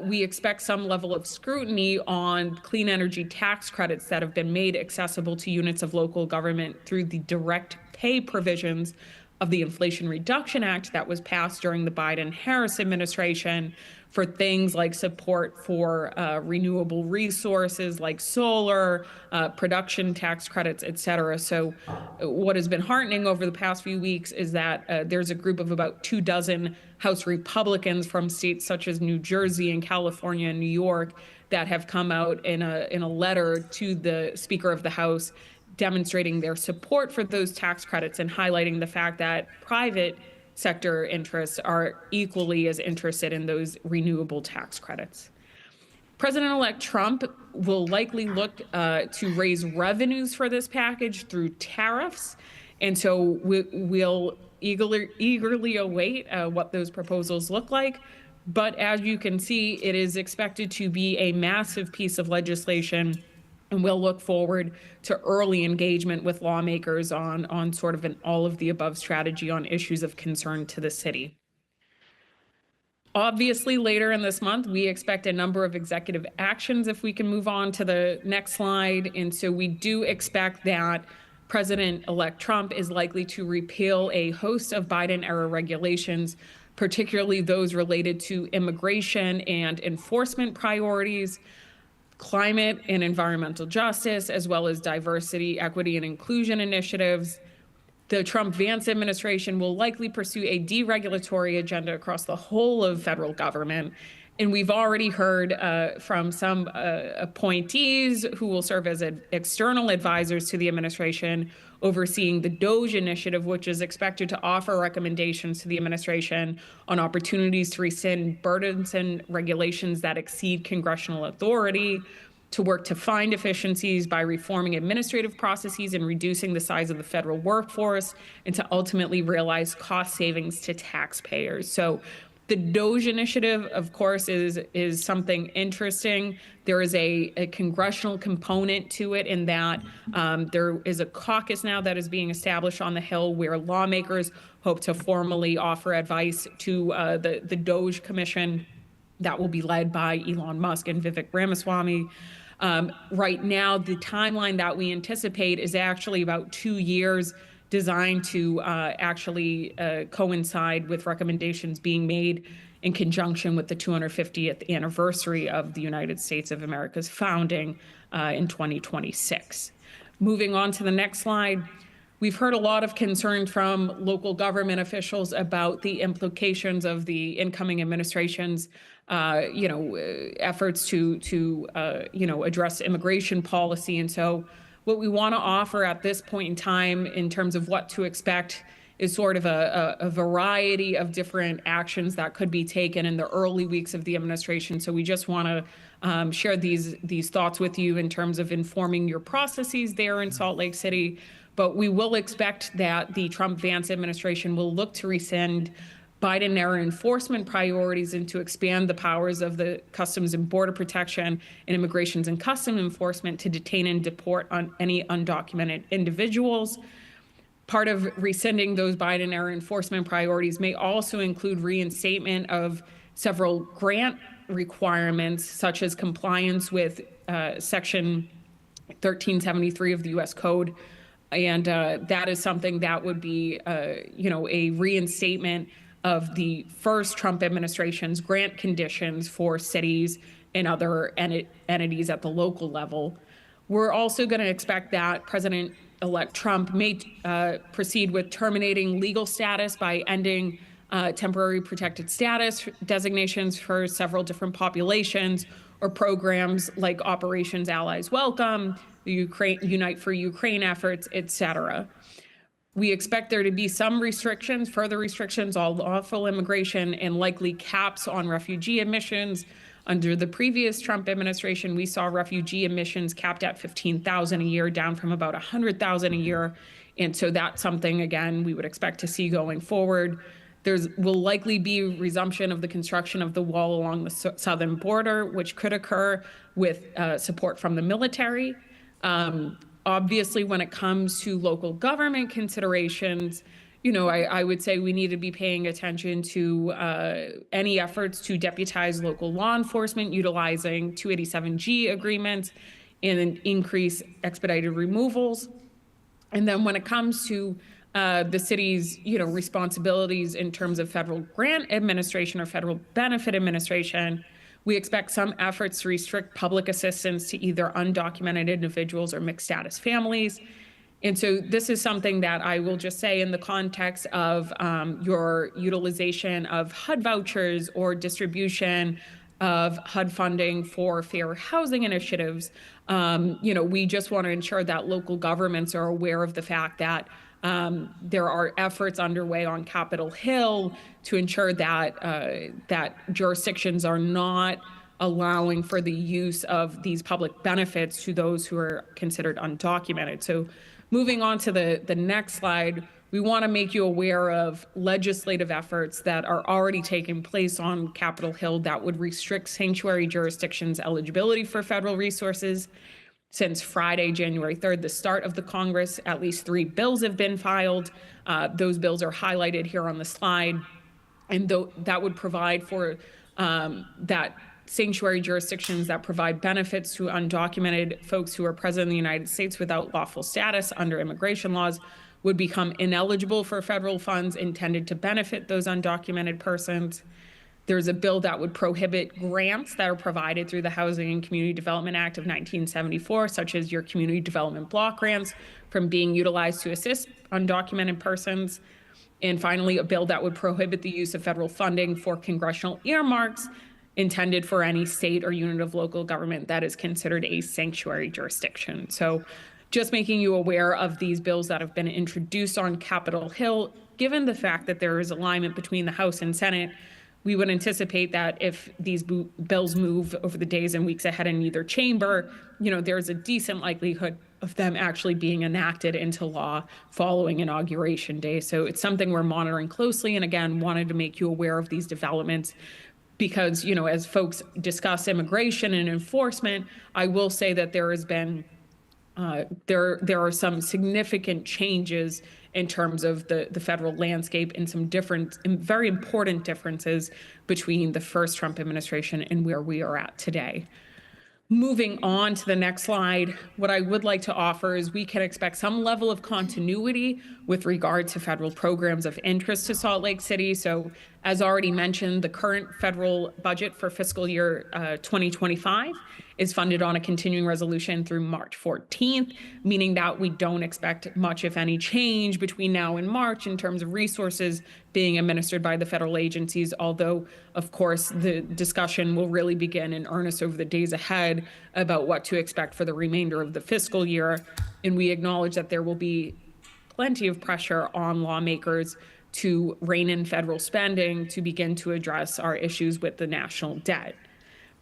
we expect some level of scrutiny on clean energy tax credits that have been made accessible to units of local government through the direct pay provisions of the Inflation Reduction Act that was passed during the Biden-Harris administration for things like support for renewable resources like solar, production tax credits, et cetera. So what has been heartening over the past few weeks is that there's a group of about 24 House Republicans from states such as New Jersey and California and New York that have come out in a letter to the Speaker of the House demonstrating their support for those tax credits and highlighting the fact that private sector interests are equally as interested in those renewable tax credits. President-elect Trump will likely look to raise revenues for this package through tariffs. And so we'll eagerly await what those proposals look like. But as you can see, it is expected to be a massive piece of legislation, and we'll look forward to early engagement with lawmakers on sort of an all-of-the-above strategy on issues of concern to the city. Obviously, later in this month, we expect a number of executive actions if we can move on to the next slide. And so we do expect that President-elect Trump is likely to repeal a host of Biden-era regulations, particularly those related to immigration and enforcement priorities, climate and environmental justice, as well as diversity, equity, and inclusion initiatives. The Trump-Vance administration will likely pursue a deregulatory agenda across the whole of federal government. And we've already heard from some appointees who will serve as external advisors to the administration overseeing the DOGE initiative, which is expected to offer recommendations to the administration on opportunities to rescind burdensome regulations that exceed congressional authority. to work to find efficiencies by reforming administrative processes and reducing the size of the federal workforce, and to ultimately realize cost savings to taxpayers. So the DOGE initiative, of course, is something interesting. There is a congressional component to it in that there is a caucus now that is being established on the Hill where lawmakers hope to formally offer advice to the DOGE Commission that will be led by Elon Musk and Vivek Ramaswamy. Right now, the timeline that we anticipate is actually about 2 years, designed to actually coincide with recommendations being made in conjunction with the 250th anniversary of the United States of America's founding in 2026. Moving on to the next slide, we've heard a lot of concern from local government officials about the implications of the incoming administration's efforts to address immigration policy. And so what we want to offer at this point in time in terms of what to expect is sort of a variety of different actions that could be taken in the early weeks of the administration. So we just want to share these thoughts with you in terms of informing your processes there in Salt Lake City. But we will expect that the Trump-Vance administration will look to rescind Biden-era enforcement priorities and to expand the powers of the Customs and Border Protection and Immigrations and Customs Enforcement to detain and deport on any undocumented individuals. Part of rescinding those Biden-era enforcement priorities may also include reinstatement of several grant requirements, such as compliance with Section 1373 of the U.S. Code. And that is something that would be, a reinstatement of the first Trump administration's grant conditions for cities and other entities at the local level. We're also going to expect that President-elect Trump may proceed with terminating legal status by ending temporary protected status designations for several different populations or programs like Operations Allies Welcome, the Unite for Ukraine efforts, et cetera. We expect there to be some restrictions, further restrictions on lawful immigration, and likely caps on refugee admissions. Under the previous Trump administration, we saw refugee admissions capped at 15,000 a year, down from about 100,000 a year. And so that's something, again, we would expect to see going forward. There will likely be resumption of the construction of the wall along the southern border, which could occur with support from the military. Obviously, when it comes to local government considerations, I would say we need to be paying attention to any efforts to deputize local law enforcement utilizing 287G agreements and increase expedited removals. And then when it comes to the city's, responsibilities in terms of federal grant administration or federal benefit administration, we expect some efforts to restrict public assistance to either undocumented individuals or mixed status families. And so this is something that I will just say in the context of your utilization of HUD vouchers or distribution of HUD funding for fair housing initiatives. We just want to ensure that local governments are aware of the fact that there are efforts underway on Capitol Hill to ensure that jurisdictions are not allowing for the use of these public benefits to those who are considered undocumented. So moving on to the next slide, we want to make you aware of legislative efforts that are already taking place on Capitol Hill that would restrict sanctuary jurisdictions' eligibility for federal resources. Since Friday, January 3rd, the start of the Congress, at least 3 bills have been filed. Those bills are highlighted here on the slide. And that would provide for that sanctuary jurisdictions that provide benefits to undocumented folks who are present in the United States without lawful status under immigration laws would become ineligible for federal funds intended to benefit those undocumented persons. There's a bill that would prohibit grants that are provided through the Housing and Community Development Act of 1974, such as your community development block grants, from being utilized to assist undocumented persons. And finally, a bill that would prohibit the use of federal funding for congressional earmarks intended for any state or unit of local government that is considered a sanctuary jurisdiction. So just making you aware of these bills that have been introduced on Capitol Hill, given the fact that there is alignment between the House and Senate, we would anticipate that if these bills move over the days and weeks ahead in either chamber, there's a decent likelihood of them actually being enacted into law following Inauguration Day. So it's something we're monitoring closely, and again, wanted to make you aware of these developments because, as folks discuss immigration and enforcement, I will say that there has been there are some significant changes in terms of the federal landscape and some different, very important differences between the first Trump administration and where we are at today. Moving on to the next slide, what I would like to offer is we can expect some level of continuity with regard to federal programs of interest to Salt Lake City. So as already mentioned, the current federal budget for fiscal year 2025 is funded on a continuing resolution through March 14th, meaning that we don't expect much, if any, change between now and March in terms of resources being administered by the federal agencies, although, of course, the discussion will really begin in earnest over the days ahead about what to expect for the remainder of the fiscal year. And we acknowledge that there will be plenty of pressure on lawmakers to rein in federal spending to begin to address our issues with the national debt.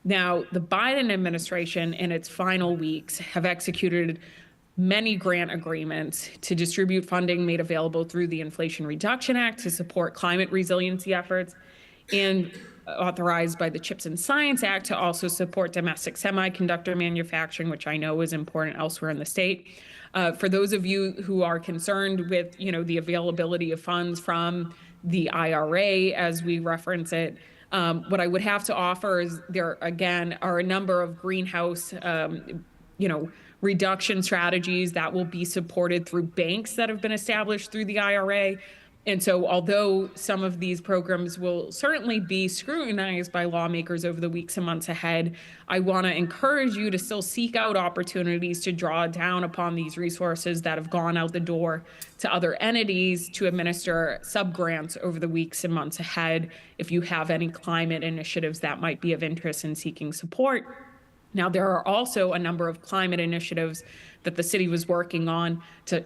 Now, the Biden administration in its final weeks have executed many grant agreements to distribute funding made available through the Inflation Reduction Act to support climate resiliency efforts, and authorized by the CHIPS and Science Act to also support domestic semiconductor manufacturing, which I know is important elsewhere in the state. For those of you who are concerned with, the availability of funds from the IRA, as we reference it, what I would have to offer is there, again, are a number of greenhouse, reduction strategies that will be supported through banks that have been established through the IRA. And so although some of these programs will certainly be scrutinized by lawmakers over the weeks and months ahead, I want to encourage you to still seek out opportunities to draw down upon these resources that have gone out the door to other entities to administer sub-grants over the weeks and months ahead if you have any climate initiatives that might be of interest in seeking support. Now, there are also a number of climate initiatives that the city was working on,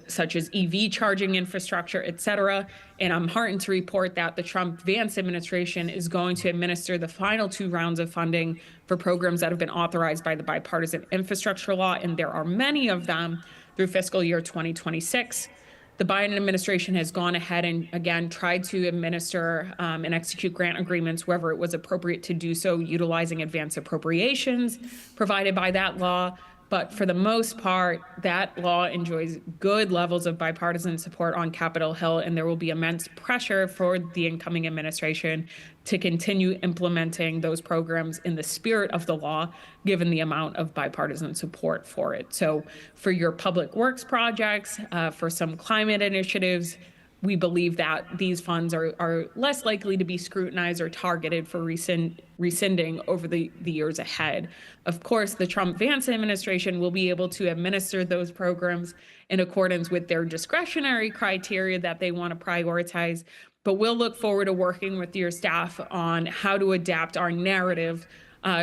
such as EV charging infrastructure, et cetera. And I'm heartened to report that the Trump-Vance administration is going to administer the final 2 rounds of funding for programs that have been authorized by the bipartisan infrastructure law, and there are many of them through fiscal year 2026. The Biden administration has gone ahead and, again, tried to administer and execute grant agreements wherever it was appropriate to do so, utilizing advance appropriations provided by that law. But for the most part, that law enjoys good levels of bipartisan support on Capitol Hill, and there will be immense pressure for the incoming administration to continue implementing those programs in the spirit of the law, given the amount of bipartisan support for it. So for your public works projects, for some climate initiatives, we believe that these funds are less likely to be scrutinized or targeted for rescinding over the years ahead. Of course, the Trump-Vance administration will be able to administer those programs in accordance with their discretionary criteria that they want to prioritize, but we'll look forward to working with your staff on how to adapt our narrative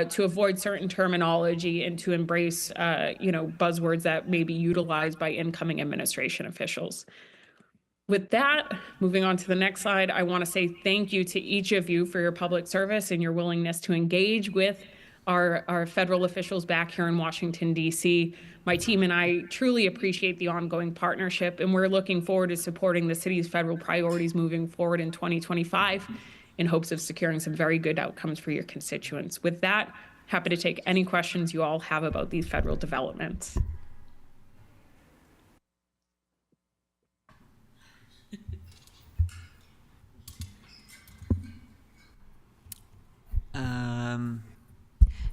to avoid certain terminology and to embrace, buzzwords that may be utilized by incoming administration officials. With that, moving on to the next slide, I want to say thank you to each of you for your public service and your willingness to engage with our federal officials back here in Washington, D.C. My team and I truly appreciate the ongoing partnership, and we're looking forward to supporting the city's federal priorities moving forward in 2025 in hopes of securing some very good outcomes for your constituents. With that, happy to take any questions you all have about these federal developments.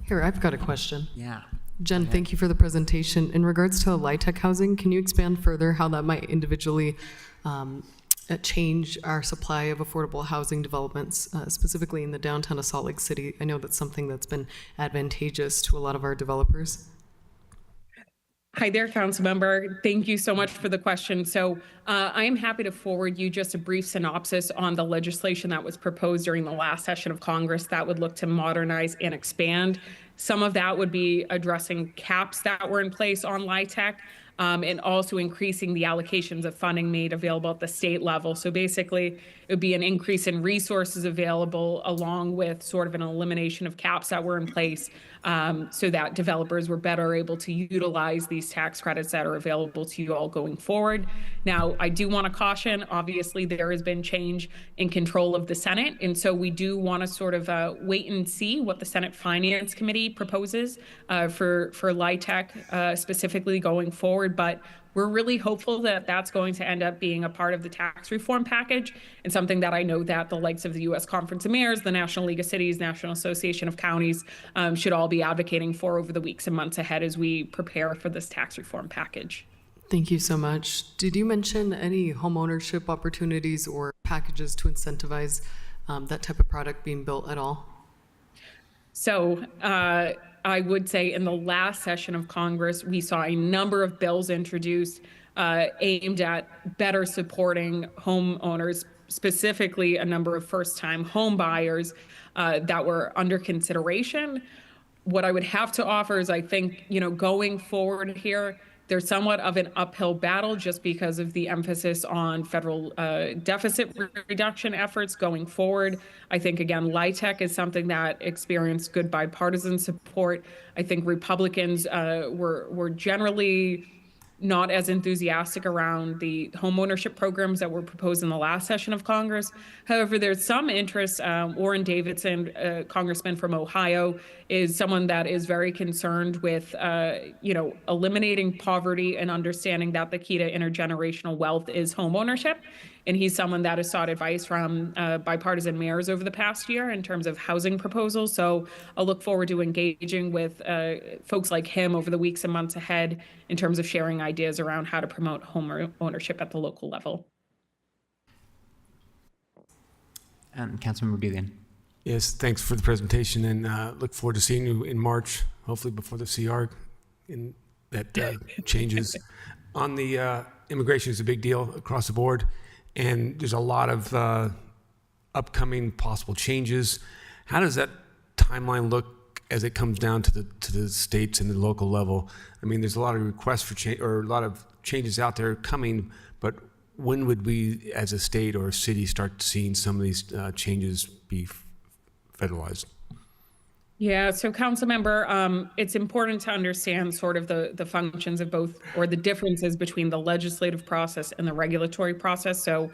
Here, I've got a question. Yeah. Jen, thank you for the presentation. In regards to LIHTC housing, can you expand further how that might individually change our supply of affordable housing developments, specifically in the downtown of Salt Lake City? I know that's something that's been advantageous to a lot of our developers. Hi there, council member. Thank you so much for the question. So I am happy to forward you just a brief synopsis on the legislation that was proposed during the last session of Congress that would look to modernize and expand. Some of that would be addressing caps that were in place on LIHTC. and also increasing the allocations of funding made available at the state level. So basically, it would be an increase in resources available along with sort of an elimination of caps that were in place, so that developers were better able to utilize these tax credits that are available to you all going forward. Now, I do want to caution, obviously, there has been change in control of the Senate, and so we do want to sort of wait and see what the Senate Finance Committee proposes for LIHTC specifically going forward. But we're really hopeful that that's going to end up being a part of the tax reform package, and something that I know that the likes of the U.S. Conference of Mayors, the National League of Cities, National Association of Counties should all be advocating for over the weeks and months ahead as we prepare for this tax reform package. Thank you so much. Did you mention any homeownership opportunities or packages to incentivize that type of product being built at all? So I would say in the last session of Congress, we saw a number of bills introduced aimed at better supporting homeowners, specifically a number of first-time home buyers that were under consideration. What I would have to offer is, I think, going forward here, there's somewhat of an uphill battle just because of the emphasis on federal deficit reduction efforts going forward. I think, again, LIHTC is something that experienced good bipartisan support. I think Republicans were generally not as enthusiastic around the homeownership programs that were proposed in the last session of Congress. However, there's some interest. Warren Davidson, congressman from Ohio, is someone that is very concerned with, eliminating poverty and understanding that the key to intergenerational wealth is homeownership. And he's someone that has sought advice from bipartisan mayors over the past year in terms of housing proposals. So I'll look forward to engaging with folks like him over the weeks and months ahead in terms of sharing ideas around how to promote home ownership at the local level. Councilmember Dugan. Yes, thanks for the presentation, and look forward to seeing you in March, hopefully before the CR that changes. On the immigration is a big deal across the board, and there's a lot of upcoming possible changes. How does that timeline look as it comes down to the states and the local level? I mean, there's a lot of requests for change, or a lot of changes out there coming, but when would we, as a state or a city, start seeing some of these changes be federalized? Yeah, so council member, it's important to understand sort of the functions of both, or the differences between the legislative process and the regulatory process. So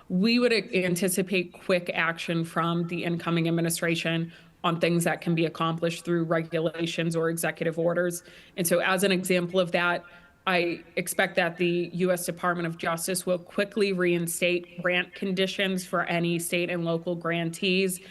we would anticipate quick action from the incoming administration on things that can be accomplished through regulations or executive orders. And so as an example of that, I expect that the U.S. Department of Justice will quickly reinstate grant conditions for any state and local grantees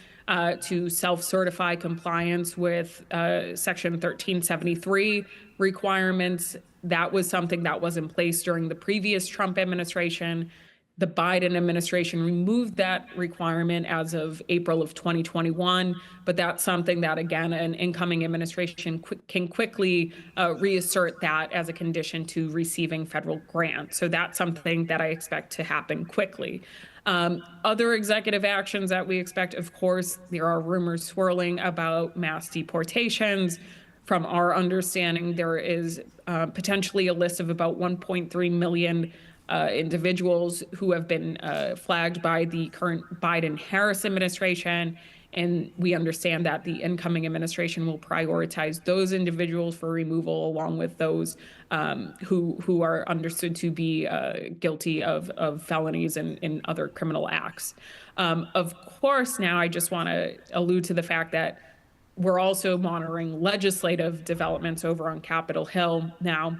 to self-certify compliance with Section 1373 requirements. That was something that was in place during the previous Trump administration. The Biden administration removed that requirement as of April of 2021, but that's something that, again, an incoming administration can quickly reassert that as a condition to receiving federal grants. So that's something that I expect to happen quickly. Other executive actions that we expect, of course, there are rumors swirling about mass deportations. From our understanding, there is potentially a list of about 1.3 million individuals who have been flagged by the current Biden-Harris administration. And we understand that the incoming administration will prioritize those individuals for removal, along with those who are understood to be guilty of felonies and other criminal acts. Of course, now I just want to allude to the fact that we're also monitoring legislative developments over on Capitol Hill. Now,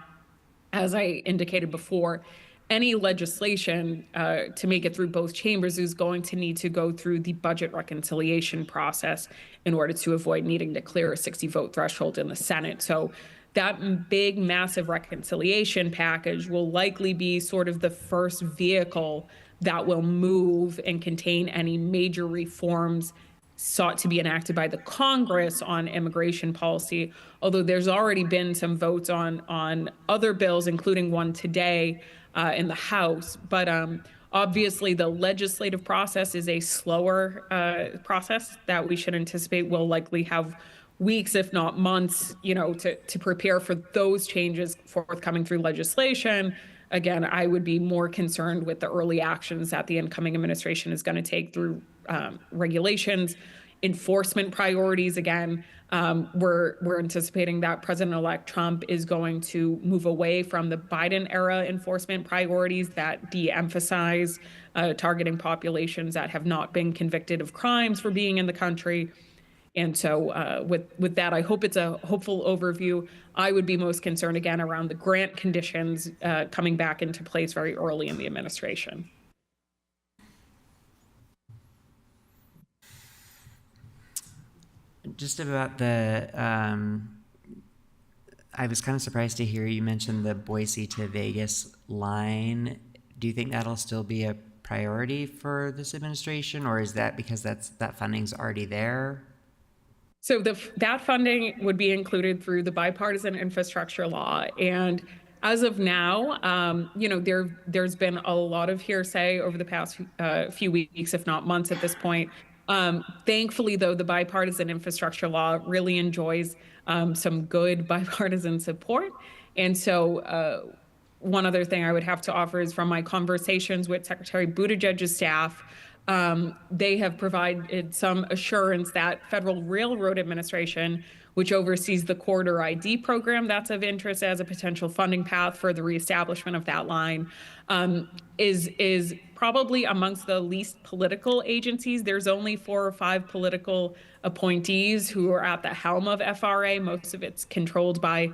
as I indicated before, any legislation to make it through both chambers is going to need to go through the budget reconciliation process in order to avoid needing to clear a 60-vote threshold in the Senate. So that big, massive reconciliation package will likely be sort of the first vehicle that will move and contain any major reforms sought to be enacted by the Congress on immigration policy, although there's already been some votes on other bills, including one today in the House. But obviously, the legislative process is a slower process that we should anticipate will likely have weeks, if not months, to prepare for those changes forthcoming through legislation. Again, I would be more concerned with the early actions that the incoming administration is going to take through regulations, enforcement priorities. Again, we're anticipating that President-elect Trump is going to move away from the Biden-era enforcement priorities that de-emphasize targeting populations that have not been convicted of crimes for being in the country. And so with that, I hope it's a hopeful overview. I would be most concerned, again, around the grant conditions coming back into place very early in the administration. Just about the, I was kind of surprised to hear you mention the Boise to Vegas line. Do you think that'll still be a priority for this administration, or is that because that funding's already there? So that funding would be included through the bipartisan infrastructure law. And as of now, there's been a lot of hearsay over the past few weeks, if not months at this point. Thankfully, though, the bipartisan infrastructure law really enjoys some good bipartisan support. And so one other thing I would have to offer is from my conversations with Secretary Buttigieg's staff, they have provided some assurance that Federal Railroad Administration, which oversees the corridor ID program that's of interest as a potential funding path for the reestablishment of that line, is probably amongst the least political agencies. There's only 4 or 5 political appointees who are at the helm of FRA. Most of it's controlled by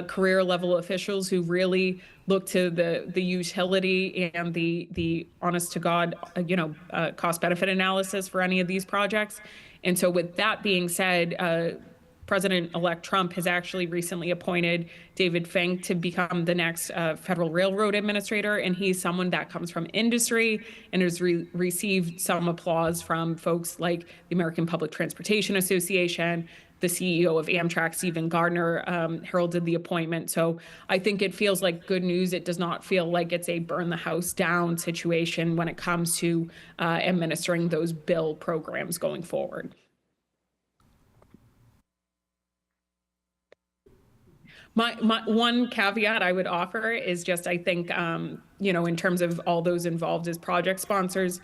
career level officials who really look to the utility and the honest to God, cost benefit analysis for any of these projects. And so with that being said, President-elect Trump has actually recently appointed David Fink to become the next Federal Railroad Administrator, and he's someone that comes from industry and has received some applause from folks like the American Public Transportation Association. The CEO of Amtrak, Stephen Gardner, heralded the appointment. So I think it feels like good news. It does not feel like it's a burn the house down situation when it comes to administering those bill programs going forward. My one caveat I would offer is just, I think, in terms of all those involved as project sponsors,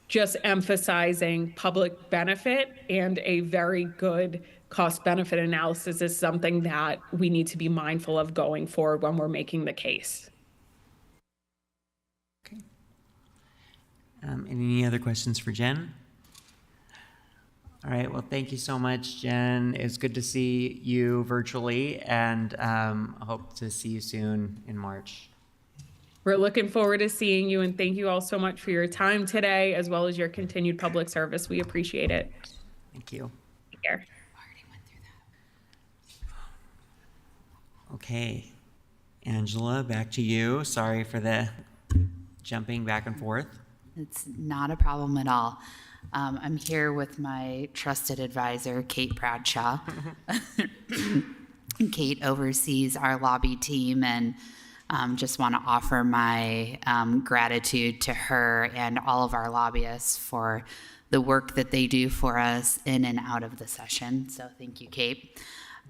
just emphasizing public benefit and a very good cost benefit analysis is something that we need to be mindful of going forward when we're making the case. Okay. Any other questions for Jen? All right, well, thank you so much, Jen. It's good to see you virtually, and I hope to see you soon in March. We're looking forward to seeing you, and thank you all so much for your time today, as well as your continued public service. We appreciate it. Thank you. Take care. Okay, Angela, back to you. Sorry for the jumping back and forth. It's not a problem at all. I'm here with my trusted advisor, Kate Bradshaw. Kate oversees our lobby team, and just want to offer my gratitude to her and all of our lobbyists for the work that they do for us in and out of the session. So thank you, Kate.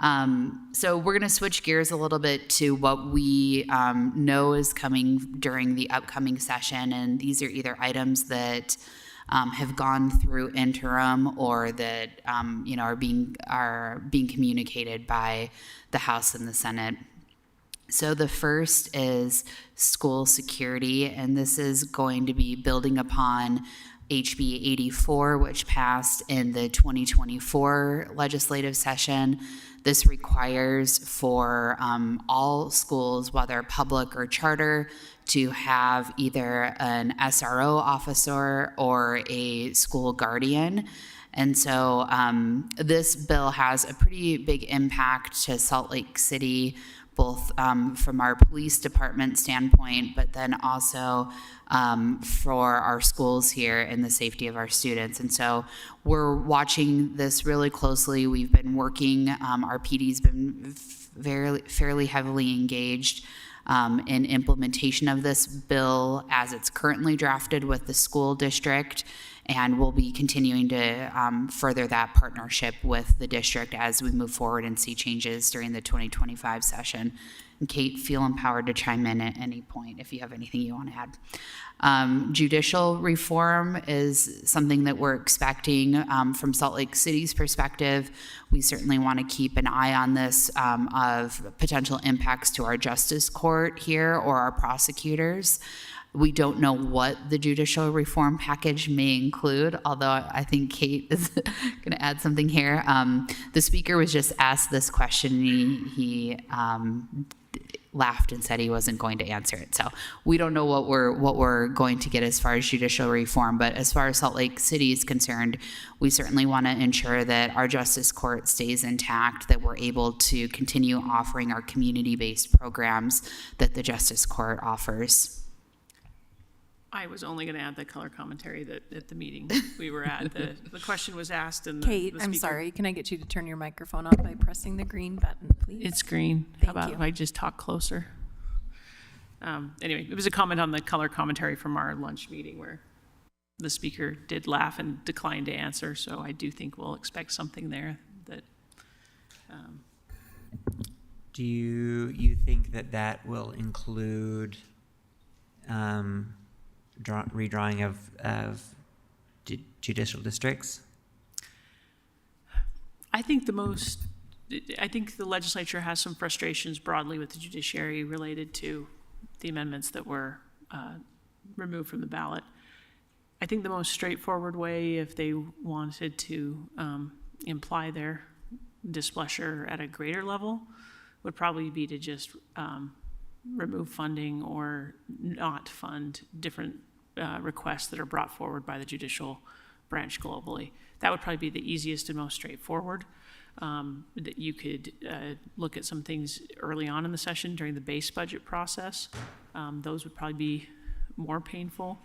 So we're going to switch gears a little bit to what we know is coming during the upcoming session, and these are either items that have gone through interim or that are being communicated by the House and the Senate. So the first is school security, and this is going to be building upon HB 84, which passed in the 2024 legislative session. This requires for all schools, whether public or charter, to have either an SRO officer or a school guardian. And so this bill has a pretty big impact to Salt Lake City, both from our police department standpoint, but then also for our schools here and the safety of our students. And so we're watching this really closely. We've been working, our PD's been fairly heavily engaged in implementation of this bill as it's currently drafted with the school district. And we'll be continuing to further that partnership with the district as we move forward and see changes during the 2025 session. And Kate, feel empowered to chime in at any point if you have anything you want to add. Judicial reform is something that we're expecting from Salt Lake City's perspective. We certainly want to keep an eye on this of potential impacts to our justice court here or our prosecutors. We don't know what the judicial reform package may include, although I think Kate is going to add something here. The speaker was just asked this question, and he laughed and said he wasn't going to answer it. So we don't know what we're going to get as far as judicial reform, but as far as Salt Lake City is concerned, we certainly want to ensure that our justice court stays intact, that we're able to continue offering our community-based programs that the justice court offers. I was only going to add the color commentary that at the meeting we were at, the question was asked and Kate, the I'm speaker- sorry. Can I get you to turn your microphone on by pressing the green button, please? It's green. Thank How about you. if I just talk closer? Anyway, it was a comment on the color commentary from our lunch meeting where the speaker did laugh and declined to answer. So I do think we'll expect something there that. Do you think that will include redrawing of judicial districts? I think the legislature has some frustrations broadly with the judiciary related to the amendments that were removed from the ballot. I think the most straightforward way, if they wanted to imply their displeasure at a greater level, would probably be to just remove funding or not fund different requests that are brought forward by the judicial branch globally. That would probably be the easiest and most straightforward. That you could look at some things early on in the session during the base budget process. Those would probably be more painful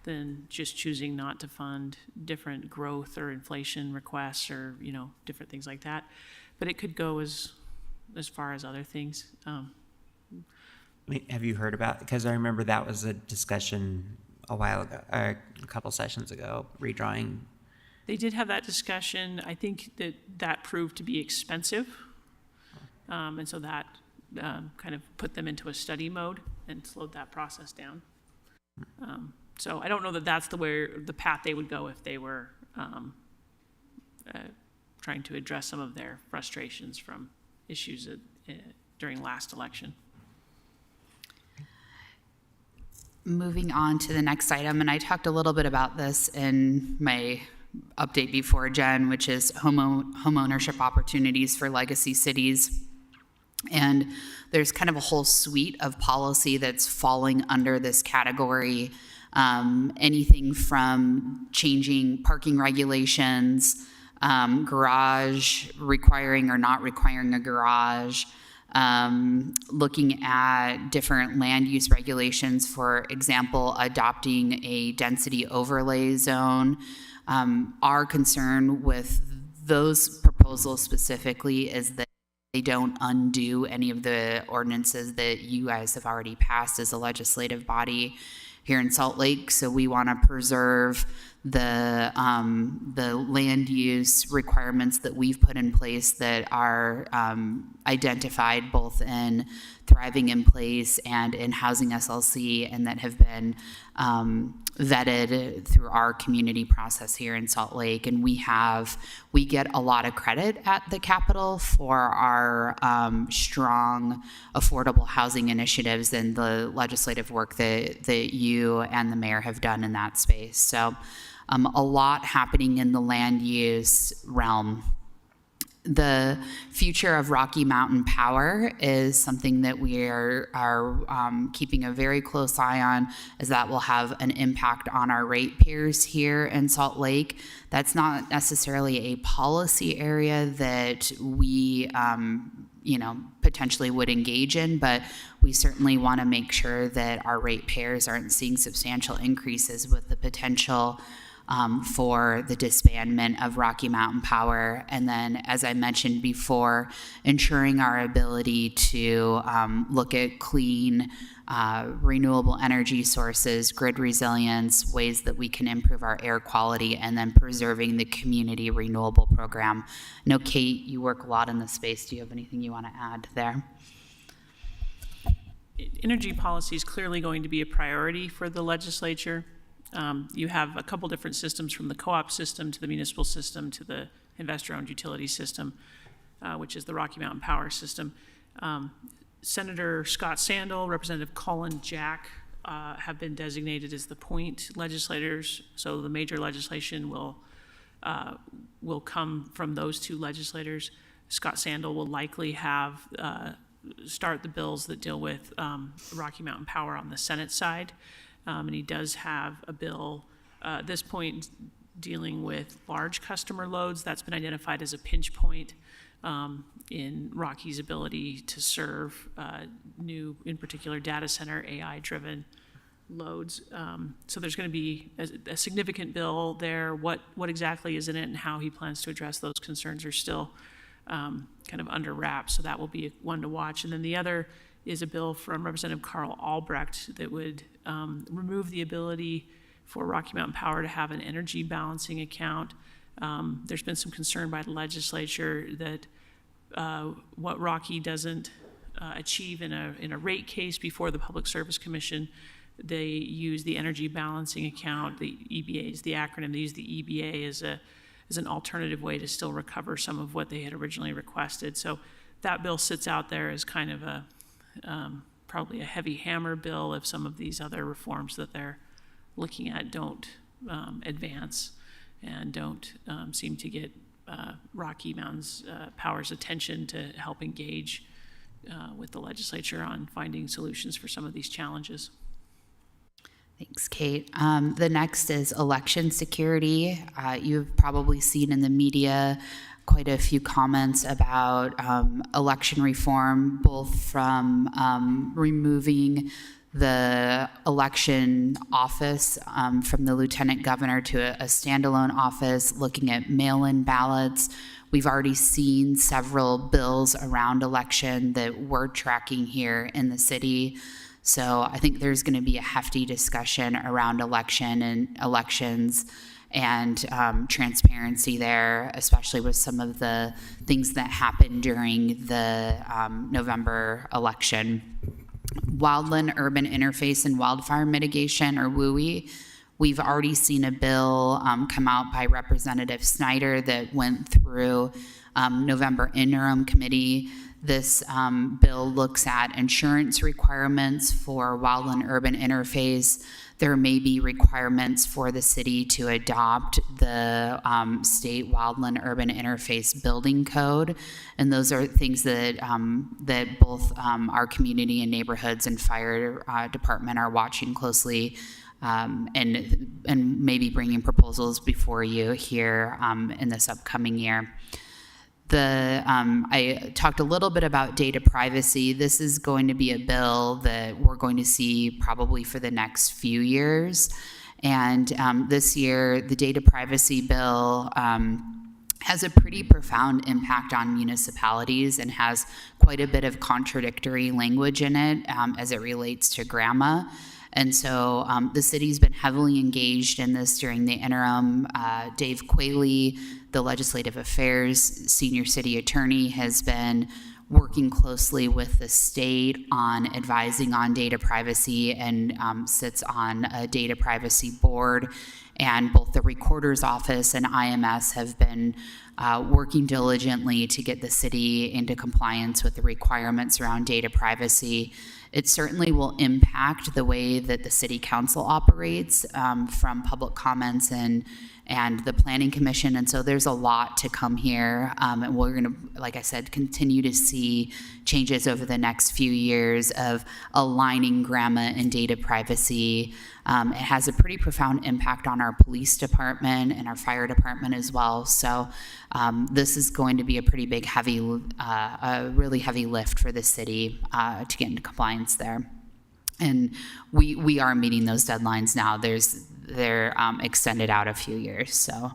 than just choosing not to fund different growth or inflation requests or different things like that. But it could go as far as other things. Have you heard about? Because I remember that was a discussion a while ago, a couple sessions ago, redrawing. They did have that discussion. I think that proved to be expensive. And so that kind of put them into a study mode and slowed that process down. So I don't know that that's the path they would go if they were trying to address some of their frustrations from issues during last election. Moving on to the next item, and I talked a little bit about this in my update before, Jen, which is home ownership opportunities for legacy cities. And there's kind of a whole suite of policy that's falling under this category. Anything from changing parking regulations, garage requiring or not requiring a garage, looking at different land use regulations, for example, adopting a density overlay zone. Our concern with those proposals specifically is that they don't undo any of the ordinances that you guys have already passed as a legislative body here in Salt Lake. So we want to preserve the land use requirements that we've put in place that are identified both in Thriving in Place and in Housing SLC, and that have been vetted through our community process here in Salt Lake. And we get a lot of credit at the Capitol for our strong affordable housing initiatives and the legislative work that you and the mayor have done in that space. So a lot happening in the land use realm. The future of Rocky Mountain Power is something that we are keeping a very close eye on, as that will have an impact on our ratepayers here in Salt Lake. That's not necessarily a policy area that we potentially would engage in, but we certainly want to make sure that our ratepayers aren't seeing substantial increases with the potential for the disbandment of Rocky Mountain Power. And then, as I mentioned before, ensuring our ability to look at clean, renewable energy sources, grid resilience, ways that we can improve our air quality, and then preserving the community renewable program. I know, Kate, you work a lot in this space. Do you have anything you want to add there? Energy policy is clearly going to be a priority for the legislature. You have a couple different systems, from the co-op system to the municipal system to the investor-owned utility system, which is the Rocky Mountain Power system. Senator Scott Sandel, Representative Colin Jack have been designated as the point legislators, so the major legislation will come from those two legislators. Scott Sandel will likely have start the bills that deal with Rocky Mountain Power on the Senate side, and he does have a bill at this point dealing with large customer loads. That's been identified as a pinch point in Rocky's ability to serve new, in particular, data center AI-driven loads. So there's going to be a significant bill there. What exactly is in it and how he plans to address those concerns are still kind of under wraps, so that will be one to watch. And then the other is a bill from Representative Carl Albrecht that would remove the ability for Rocky Mountain Power to have an energy balancing account. There's been some concern by the legislature that what Rocky doesn't achieve in a rate case before the Public Service Commission, they use the energy balancing account. The EBA is the acronym. They use the EBA as an alternative way to still recover some of what they had originally requested. So that bill sits out there as kind of a probably a heavy hammer bill if some of these other reforms that they're looking at don't advance and don't seem to get Rocky Mountain's Power's attention to help engage with the legislature on finding solutions for some of these challenges. Thanks, Kate. The next is election security. You've probably seen in the media quite a few comments about election reform, both from removing the election office from the lieutenant governor to a standalone office, looking at mail-in ballots. We've already seen several bills around election that we're tracking here in the city. So I think there's going to be a hefty discussion around election and elections and transparency there, especially with some of the things that happened during the November election. Wildland Urban Interface and Wildfire Mitigation, or WUI, we've already seen a bill come out by Representative Snyder that went through November interim committee. This bill looks at insurance requirements for Wildland Urban Interface. There may be requirements for the city to adopt the state Wildland Urban Interface building code. And those are things that, that both our community and neighborhoods and fire department are watching closely, and maybe bringing proposals before you here in this upcoming year. I talked a little bit about data privacy. This is going to be a bill that we're going to see probably for the next few years. And this year, the data privacy bill has a pretty profound impact on municipalities and has quite a bit of contradictory language in it as it relates to Gramma. And so the city's been heavily engaged in this during the interim. Dave Qualey, the Legislative Affairs Senior City Attorney, has been working closely with the state on advising on data privacy and sits on a data privacy board. And both the Recorder's Office and IMS have been working diligently to get the city into compliance with the requirements around data privacy. It certainly will impact the way that the city council operates from public comments and the planning commission. And so there's a lot to come here. And we're going to, like I said, continue to see changes over the next few years of aligning Gramma and data privacy. It has a pretty profound impact on our police department and our fire department as well. So this is going to be a pretty big, a really heavy lift for the city to get into compliance there. And we are meeting those deadlines now. There's they're extended out a few years. So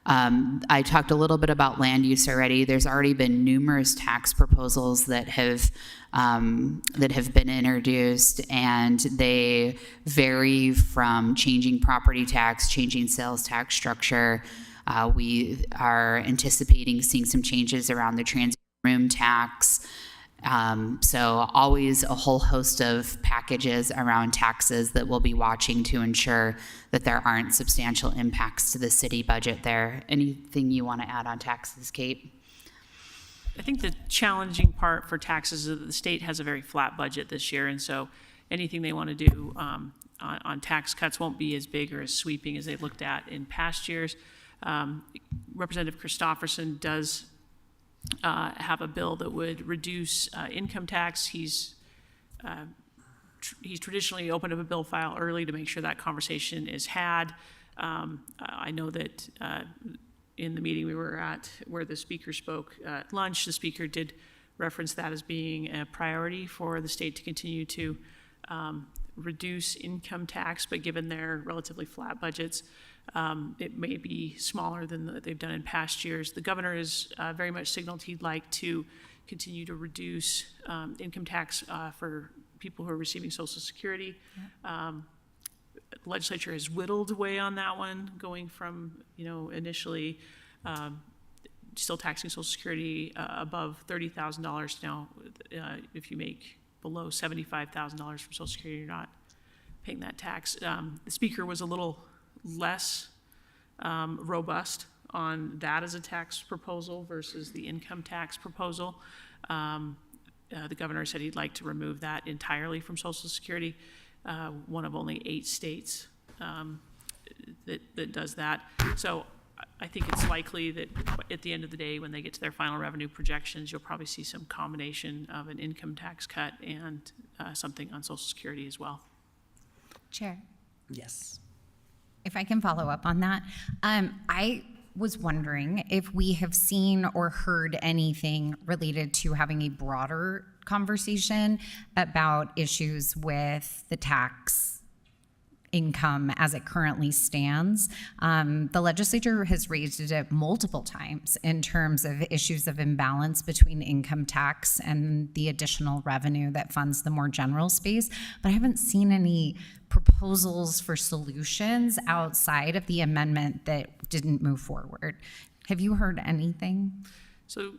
I talked a little bit about land use already. There's already been numerous tax proposals that have been introduced, and they vary from changing property tax, changing sales tax structure. We are anticipating seeing some changes around the transit room tax. So always a whole host of packages around taxes that we'll be watching to ensure that there aren't substantial impacts to the city budget there. Anything you want to add on taxes, Kate? I think the challenging part for taxes is that the state has a very flat budget this year, and so anything they want to do on tax cuts won't be as big or as sweeping as they've looked at in past years. Representative Christofferson does have a bill that would reduce income tax. He's traditionally opened up a bill file early to make sure that conversation is had. I know that in the meeting we were at where the speaker spoke at lunch, the speaker did reference that as being a priority for the state to continue to reduce income tax, but given their relatively flat budgets, it may be smaller than they've done in past years. The governor has very much signaled he'd like to continue to reduce income tax for people who are receiving Social Security. The legislature has whittled away on that one, going from, initially still taxing Social Security above $30,000 now. If you make below $75,000 from Social Security, you're not paying that tax. The speaker was a little less robust on that as a tax proposal versus the income tax proposal. The governor said he'd like to remove that entirely from Social Security. One of only 8 states that does that. So I think it's likely that at the end of the day, when they get to their final revenue projections, you'll probably see some combination of an income tax cut and something on Social Security as well. Chair, Yes. if I can follow up on that, I was wondering if we have seen or heard anything related to having a broader conversation about issues with the tax income as it currently stands. The legislature has raised it multiple times in terms of issues of imbalance between income tax and the additional revenue that funds the more general space, but I haven't seen any proposals for solutions outside of the amendment that didn't move forward. Have you heard anything? So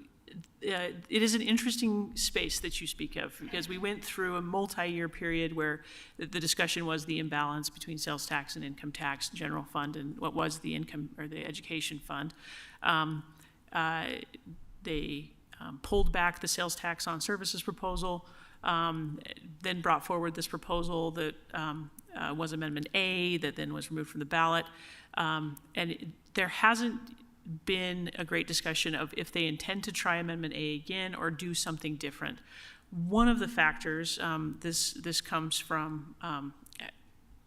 it is an interesting space that you speak of, because we went through a multi-year period where the discussion was the imbalance between sales tax and income tax, general fund, and what was the income or the education fund. They pulled back the sales tax on services proposal, then brought forward this proposal that was Amendment A, that then was removed from the ballot. There hasn't been a great discussion of if they intend to try Amendment A again or do something different. One of the factors, this comes from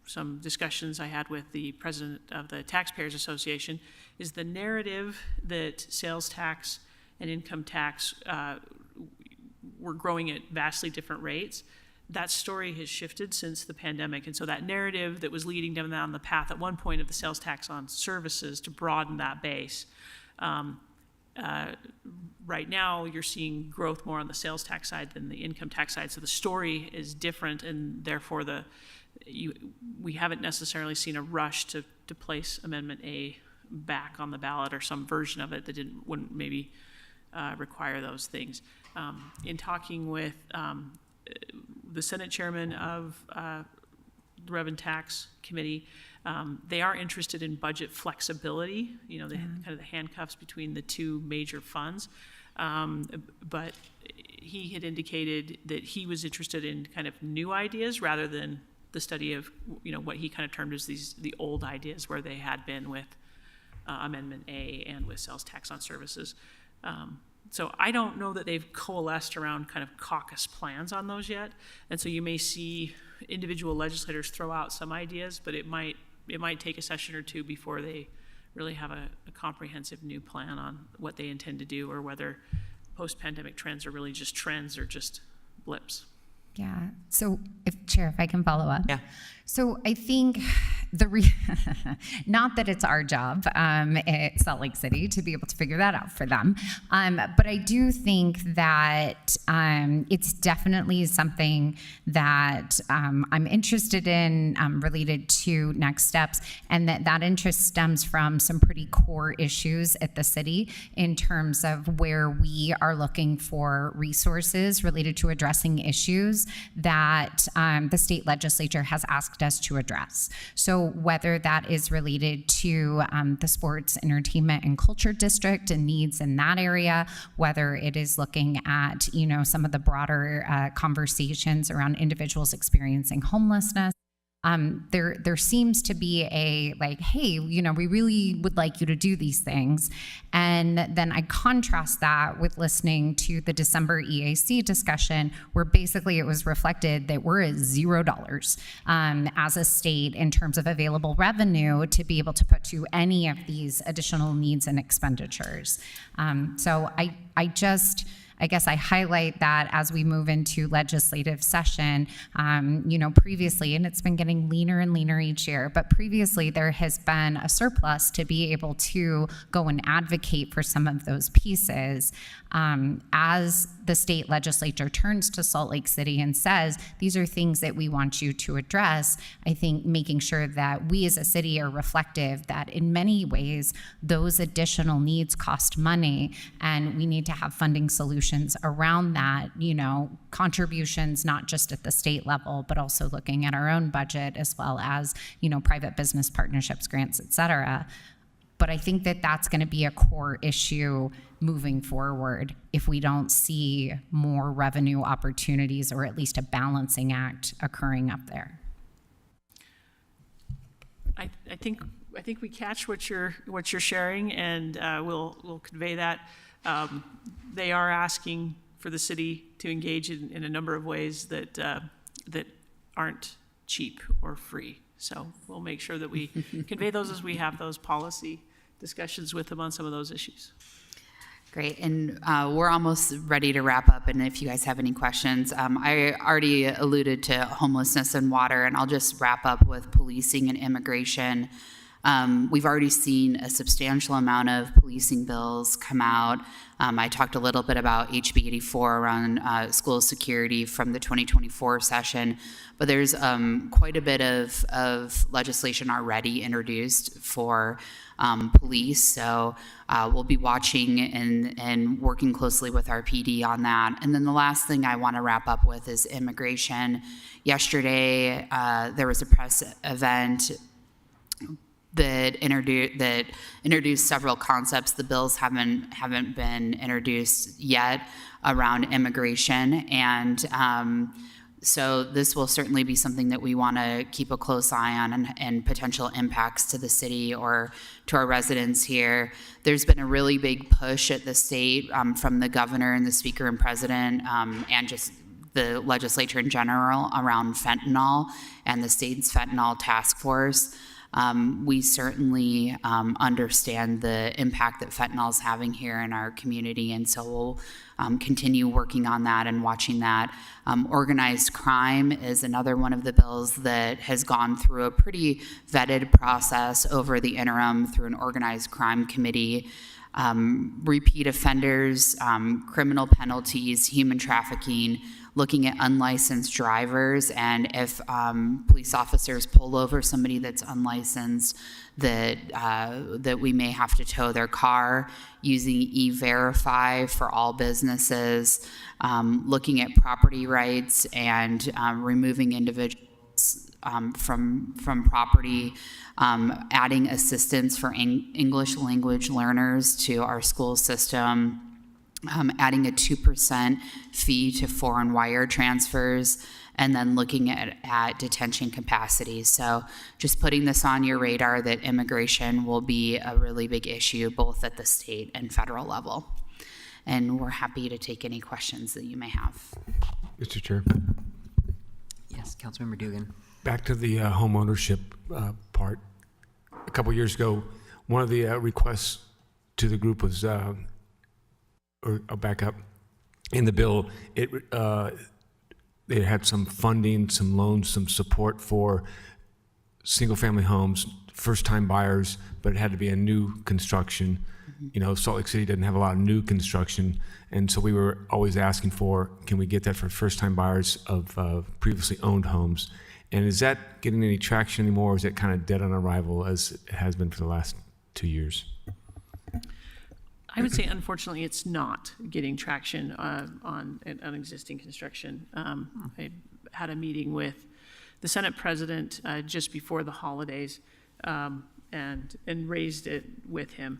some discussions I had with the president of the Taxpayers Association, is the narrative that sales tax and income tax were growing at vastly different rates. That story has shifted since the pandemic, and so that narrative that was leading them down the path at one point of the sales tax on services to broaden that base. Right now, you're seeing growth more on the sales tax side than the income tax side, so the story is different, and therefore we haven't necessarily seen a rush to place Amendment A back on the ballot, or some version of it that wouldn't maybe require those things. In talking with the Senate chairman of the Rev and Tax Committee, they are interested in budget flexibility, the kind of the handcuffs between the two major funds. But he had indicated that he was interested in kind of new ideas rather than the study of, what he kind of termed as the old ideas where they had been with Amendment A and with sales tax on services. So I don't know that they've coalesced around kind of caucus plans on those yet. And so you may see individual legislators throw out some ideas, but it might take a session or two before they really have a comprehensive new plan on what they intend to do, or whether post-pandemic trends are really just trends or just blips. Yeah. So, Chair, if I can follow up. Yeah. So I think not that it's our job at Salt Lake City to be able to figure that out for them, but I do think that it's definitely something that I'm interested in related to next steps, and that interest stems from some pretty core issues at the city in terms of where we are looking for resources related to addressing issues that the state legislature has asked us to address. So whether that is related to the sports, entertainment, and culture district and needs in that area, whether it is looking at, some of the broader conversations around individuals experiencing homelessness. There seems to be a hey, we really would like you to do these things. And then I contrast that with listening to the December EAC discussion, where basically it was reflected that we're at $0 as a state in terms of available revenue to be able to put to any of these additional needs and expenditures. So I guess I highlight that as we move into legislative session, previously, and it's been getting leaner and leaner each year, but previously there has been a surplus to be able to go and advocate for some of those pieces. As the state legislature turns to Salt Lake City and says, these are things that we want you to address, I think making sure that we as a city are reflective that in many ways, those additional needs cost money, and we need to have funding solutions around that, contributions not just at the state level, but also looking at our own budget as well as, private business partnerships, grants, et cetera. But I think that that's going to be a core issue moving forward if we don't see more revenue opportunities or at least a balancing act occurring up there. I think we catch what you're sharing, and we'll convey that. They are asking for the city to engage in a number of ways that aren't cheap or free. So we'll make sure that we convey those as we have those policy discussions with them on some of those issues. Great, and we're almost ready to wrap up, and if you guys have any questions, I already alluded to homelessness and water, and I'll just wrap up with policing and immigration. We've already seen a substantial amount of policing bills come out. I talked a little bit about HB 84 around school security from the 2024 session, but there's quite a bit of legislation already introduced for police. So we'll be watching and working closely with our PD on that. And then the last thing I want to wrap up with is immigration. Yesterday, there was a press event that introduced several concepts. The bills haven't been introduced yet around immigration, and so this will certainly be something that we want to keep a close eye on and potential impacts to the city or to our residents here. There's been a really big push at the state from the governor and the speaker and president and just the legislature in general around fentanyl and the state's fentanyl task force. We certainly understand the impact that fentanyl is having here in our community, and so we'll continue working on that and watching that. Organized crime is another one of the bills that has gone through a pretty vetted process over the interim through an organized crime committee. Repeat offenders, criminal penalties, human trafficking, looking at unlicensed drivers, and if police officers pull over somebody that's unlicensed, that we may have to tow their car, using E-Verify for all businesses, looking at property rights and removing individuals from property, adding assistance for English language learners to our school system, adding a 2% fee to foreign wire transfers, and then looking at detention capacity. So just putting this on your radar that immigration will be a really big issue both at the state and federal level. And we're happy to take any questions that you may have. Mr. Chair. Yes, Councilmember Dugan. Back to the home ownership part. A couple years ago, one of the requests to the group was, or I'll back up, in the bill, they had some funding, some loans, some support for single-family homes, first-time buyers, but it had to be a new construction. You know, Salt Lake City doesn't have a lot of new construction, and so we were always asking for, can we get that for first-time buyers of previously owned homes? And is that getting any traction anymore, or is it kind of dead on arrival as it has been for the last 2 years? I would say, unfortunately, it's not getting traction on existing construction. I had a meeting with the Senate president just before the holidays and raised it with him.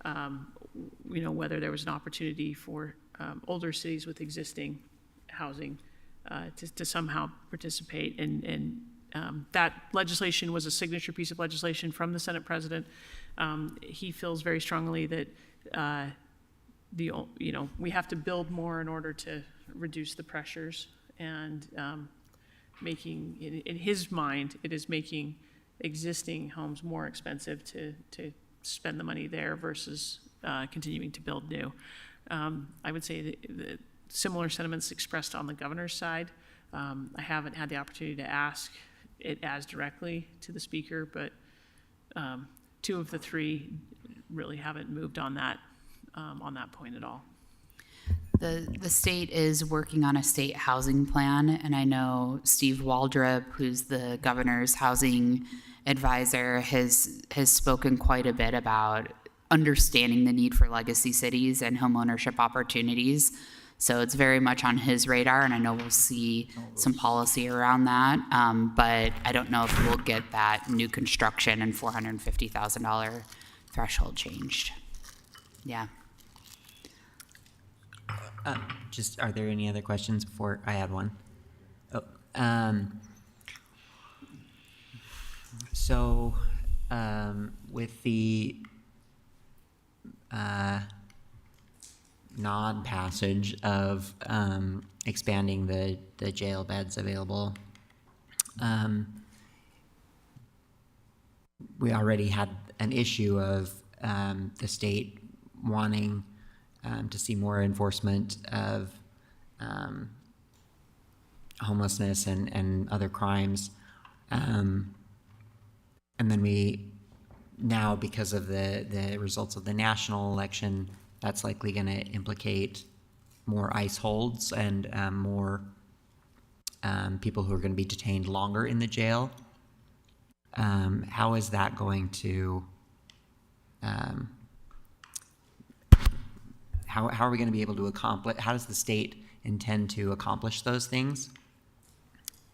You know, whether there was an opportunity for older cities with existing housing to somehow participate. And that legislation was a signature piece of legislation from the Senate president. He feels very strongly that we have to build more in order to reduce the pressures, and making, in his mind, it is making existing homes more expensive to spend the money there versus continuing to build new. I would say that similar sentiments expressed on the governor's side. I haven't had the opportunity to ask it as directly to the speaker, but two of the three really haven't moved on that point at all. The state is working on a state housing plan, and I know Steve Waldrop, who's the governor's housing advisor, has spoken quite a bit about understanding the need for legacy cities and homeownership opportunities. So it's very much on his radar, and I know we'll see some policy around that. But I don't know if we'll get that new construction and $450,000 threshold changed. Yeah. Just, are there any other questions before I had one? With the non-passage of expanding the jail beds available, we already had an issue of the state wanting to see more enforcement of homelessness and other crimes. And then we now, because of the results of the national election, that's likely going to implicate more ICE holds and more people who are going to be detained longer in the jail. How is that going to, how are we going to be able to accomplish, how does the state intend to accomplish those things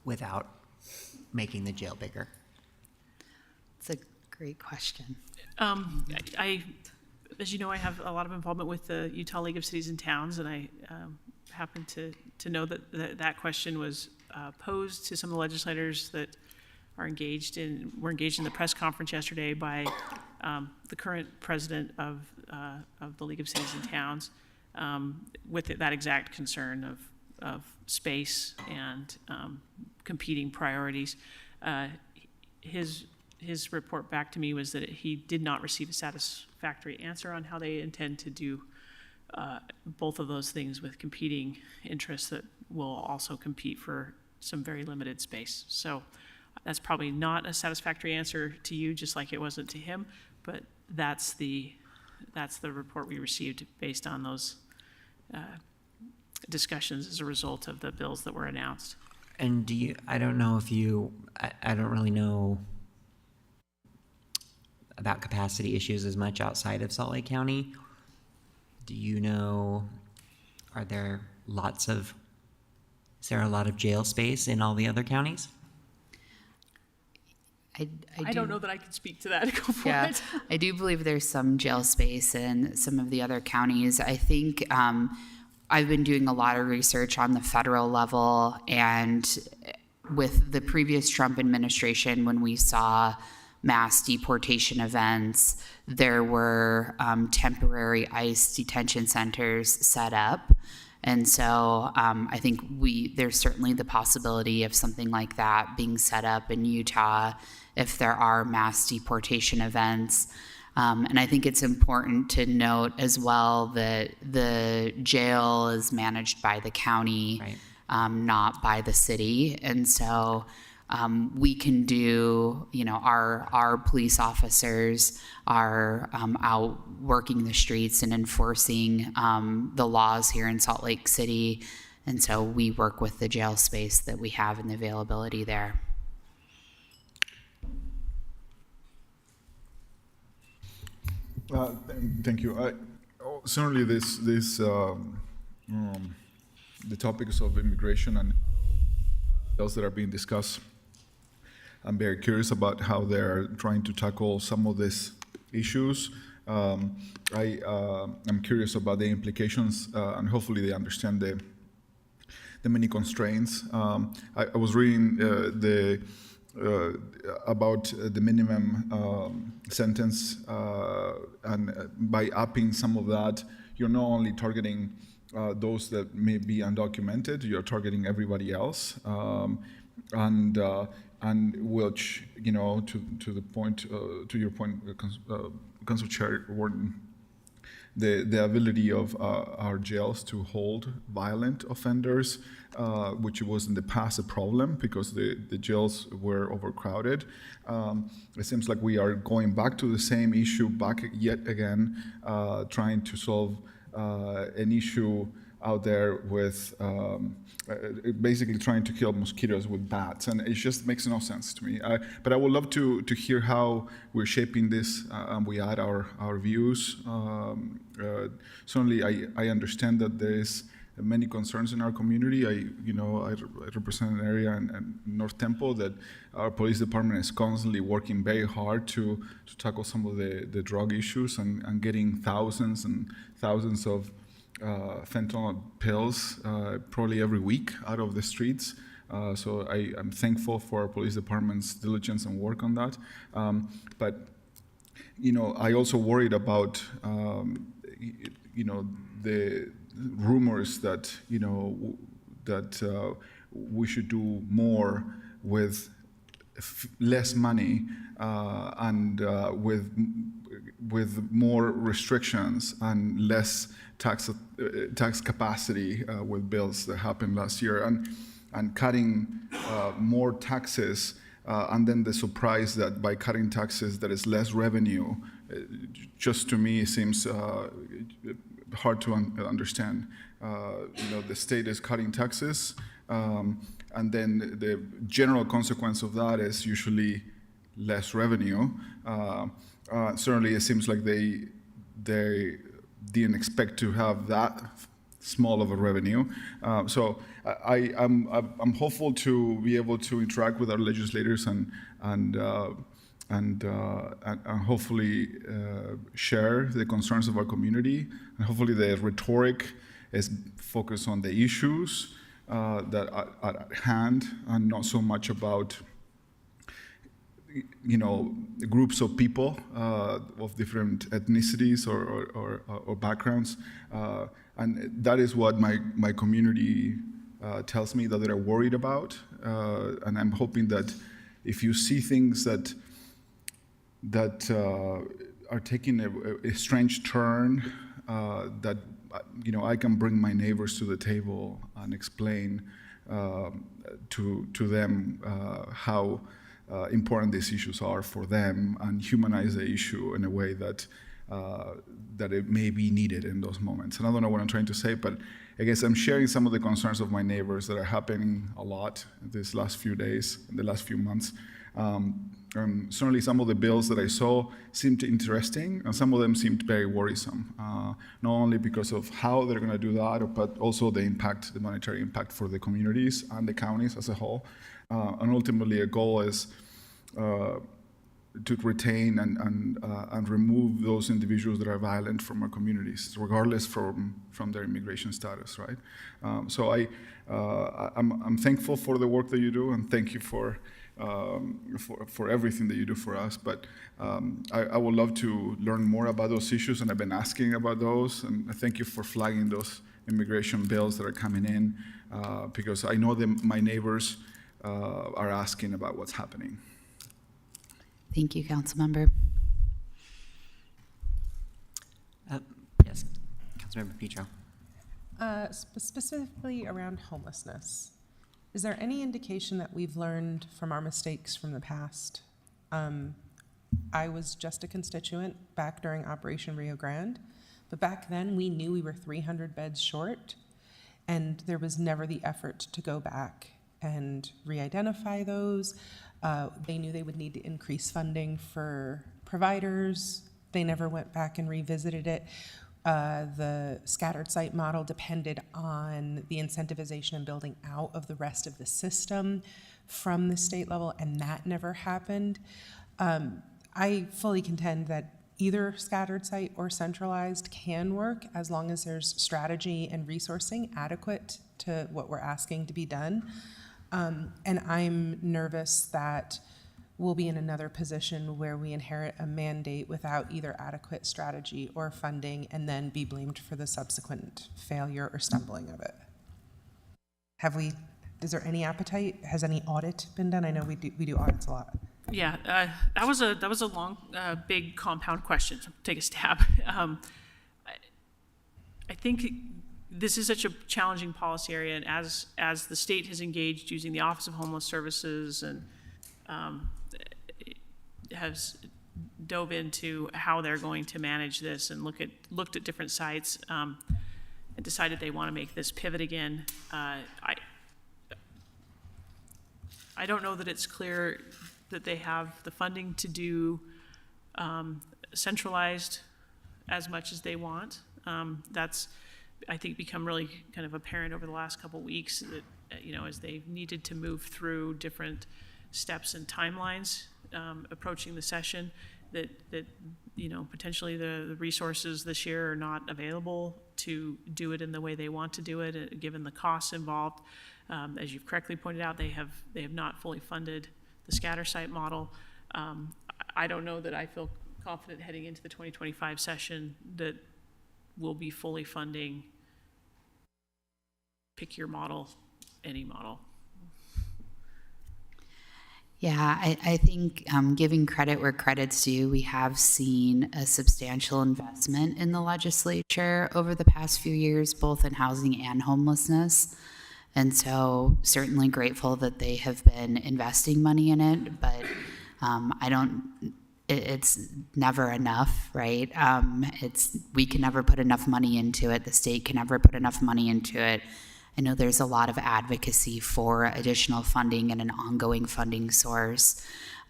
without making the jail bigger? It's a great question. As you know, I have a lot of involvement with the Utah League of Cities and Towns, and I happen to know that question was posed to some of the legislators that were engaged in the press conference yesterday by the current president of the League of Cities and Towns, with that exact concern of space and competing priorities. His report back to me was that he did not receive a satisfactory answer on how they intend to do both of those things with competing interests that will also compete for some very limited space. So that's probably not a satisfactory answer to you, just like it wasn't to him, but that's the report we received based on those discussions as a result of the bills that were announced. And I don't know if I don't really know about capacity issues as much outside of Salt Lake County. Do you know, is there a lot of jail space in all the other counties? I don't know that I can speak to that. Go for it. I do believe there's some jail space in some of the other counties. I think I've been doing a lot of research on the federal level, and with the previous Trump administration, when we saw mass deportation events, there were temporary ICE detention centers set up. And so I think there's certainly the possibility of something like that being set up in Utah if there are mass deportation events. And I think it's important to note as well that the jail is managed by the county, right, not by the city. And so we can do, our police officers are out working the streets and enforcing the laws here in Salt Lake City. And so we work with the jail space that we have and the availability there. Thank you. Certainly, the topics of immigration and those that are being discussed, I'm very curious about how they're trying to tackle some of these issues. I'm curious about the implications, and hopefully they understand the many constraints. I was reading about the minimum sentence, and by upping some of that, you're not only targeting those that may be undocumented, you're targeting everybody else, and which, to the point, to your point, Council Chair Warden, the ability of our jails to hold violent offenders, which was in the past a problem because the jails were overcrowded. It seems like we are going back to the same issue back yet again, trying to solve an issue out there with basically trying to kill mosquitoes with bats, and it just makes no sense to me. But I would love to hear how we're shaping this, and we add our views. Certainly, I understand that there is many concerns in our community. I represent an area in North Temple that our police department is constantly working very hard to tackle some of the drug issues and getting thousands and thousands of fentanyl pills probably every week out of the streets. So I'm thankful for our police department's diligence and work on that. But I also worried about the rumors that we should do more with less money and with more restrictions and less tax capacity with bills that happened last year, and cutting more taxes, and then the surprise that by cutting taxes there is less revenue, just to me seems hard to understand. The state is cutting taxes, and then the general consequence of that is usually less revenue. Certainly, it seems like they didn't expect to have that small of a revenue. So I'm hopeful to be able to interact with our legislators and hopefully share the concerns of our community, and hopefully the rhetoric is focused on the issues that are at hand and not so much about groups of people of different ethnicities or backgrounds, and that is what my community tells me that they're worried about, and I'm hoping that if you see things that are taking a strange turn, that I can bring my neighbors to the table and explain to them how important these issues are for them, and humanize the issue in a way that it may be needed in those moments. And I don't know what I'm trying to say, but I guess I'm sharing some of the concerns of my neighbors that are happening a lot these last few days, in the last few months. Certainly some of the bills that I saw seemed interesting, and some of them seemed very worrisome, not only because of how they're going to do that, but also the impact, the monetary impact for the communities and the counties as a whole. And ultimately, a goal is to retain and remove those individuals that are violent from our communities, regardless from their immigration status, right? So I'm thankful for the work that you do, and thank you for everything that you do for us. But I would love to learn more about those issues, and I've been asking about those. And thank you for flagging those immigration bills that are coming in, because I know that my neighbors are asking about what's happening. Thank you, Councilmember. Yes, Councilmember Petro. Specifically around homelessness. Is there any indication that we've learned from our mistakes from the past? I was just a constituent back during Operation Rio Grande, but back then we knew we were 300 beds short, and there was never the effort to go back and re-identify those. They knew they would need to increase funding for providers. They never went back and revisited it. The scattered site model depended on the incentivization and building out of the rest of the system from the state level, and that never happened. I fully contend that either scattered site or centralized can work as long as there's strategy and resourcing adequate to what we're asking to be done. And I'm nervous that we'll be in another position where we inherit a mandate without either adequate strategy or funding and then be blamed for the subsequent failure or stumbling of it. Is there any appetite? Has any audit been done? I know we do audits a lot. Yeah, that was a long, big compound question. Take a stab. I think this is such a challenging policy area, and as the state has engaged using the Office of Homeless Services and has dove into how they're going to manage this and looked at different sites and decided they want to make this pivot again. I don't know that it's clear that they have the funding to do centralized as much as they want. That's, I think, become really kind of apparent over the last couple of weeks that, as they've needed to move through different steps and timelines approaching the session, that potentially the resources this year are not available to do it in the way they want to do it, given the costs involved. As you've correctly pointed out, they have not fully funded the scatter site model. I don't know that I feel confident heading into the 2025 session that we'll be fully funding, pick your model, any model. Yeah, I think giving credit where credit's due, we have seen a substantial investment in the legislature over the past few years, both in housing and homelessness. And so certainly grateful that they have been investing money in it, but it's never enough, right? We can never put enough money into it. The state can never put enough money into it. I know there's a lot of advocacy for additional funding and an ongoing funding source.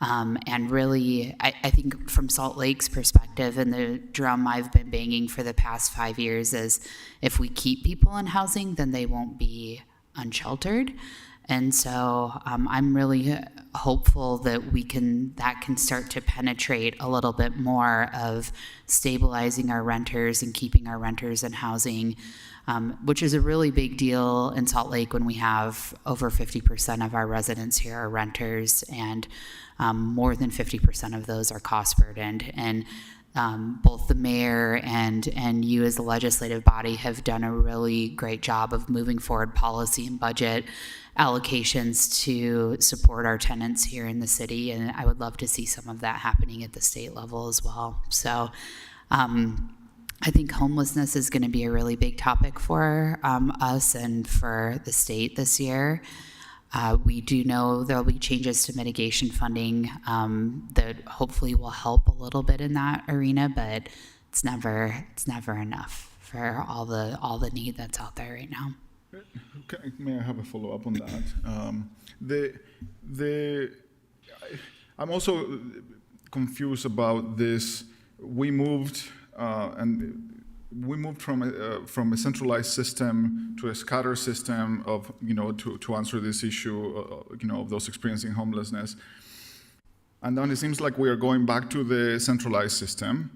And really, I think from Salt Lake's perspective, and the drum I've been banging for the past 5 years is if we keep people in housing, then they won't be unsheltered. And so I'm really hopeful that that can start to penetrate a little bit more of stabilizing our renters and keeping our renters in housing, which is a really big deal in Salt Lake when we have over 50% of our residents here are renters, and more than 50% of those are cost burdened. And both the mayor and you as the legislative body have done a really great job of moving forward policy and budget allocations to support our tenants here in the city, and I would love to see some of that happening at the state level as well. So I think homelessness is going to be a really big topic for us and for the state this year. We do know there'll be changes to mitigation funding that hopefully will help a little bit in that arena, but it's never enough for all the need that's out there right now. Okay, may I have a follow-up on that? I'm also confused about this. We moved from a centralized system to a scatter system of, to answer this issue, of those experiencing homelessness. And then it seems like we are going back to the centralized system.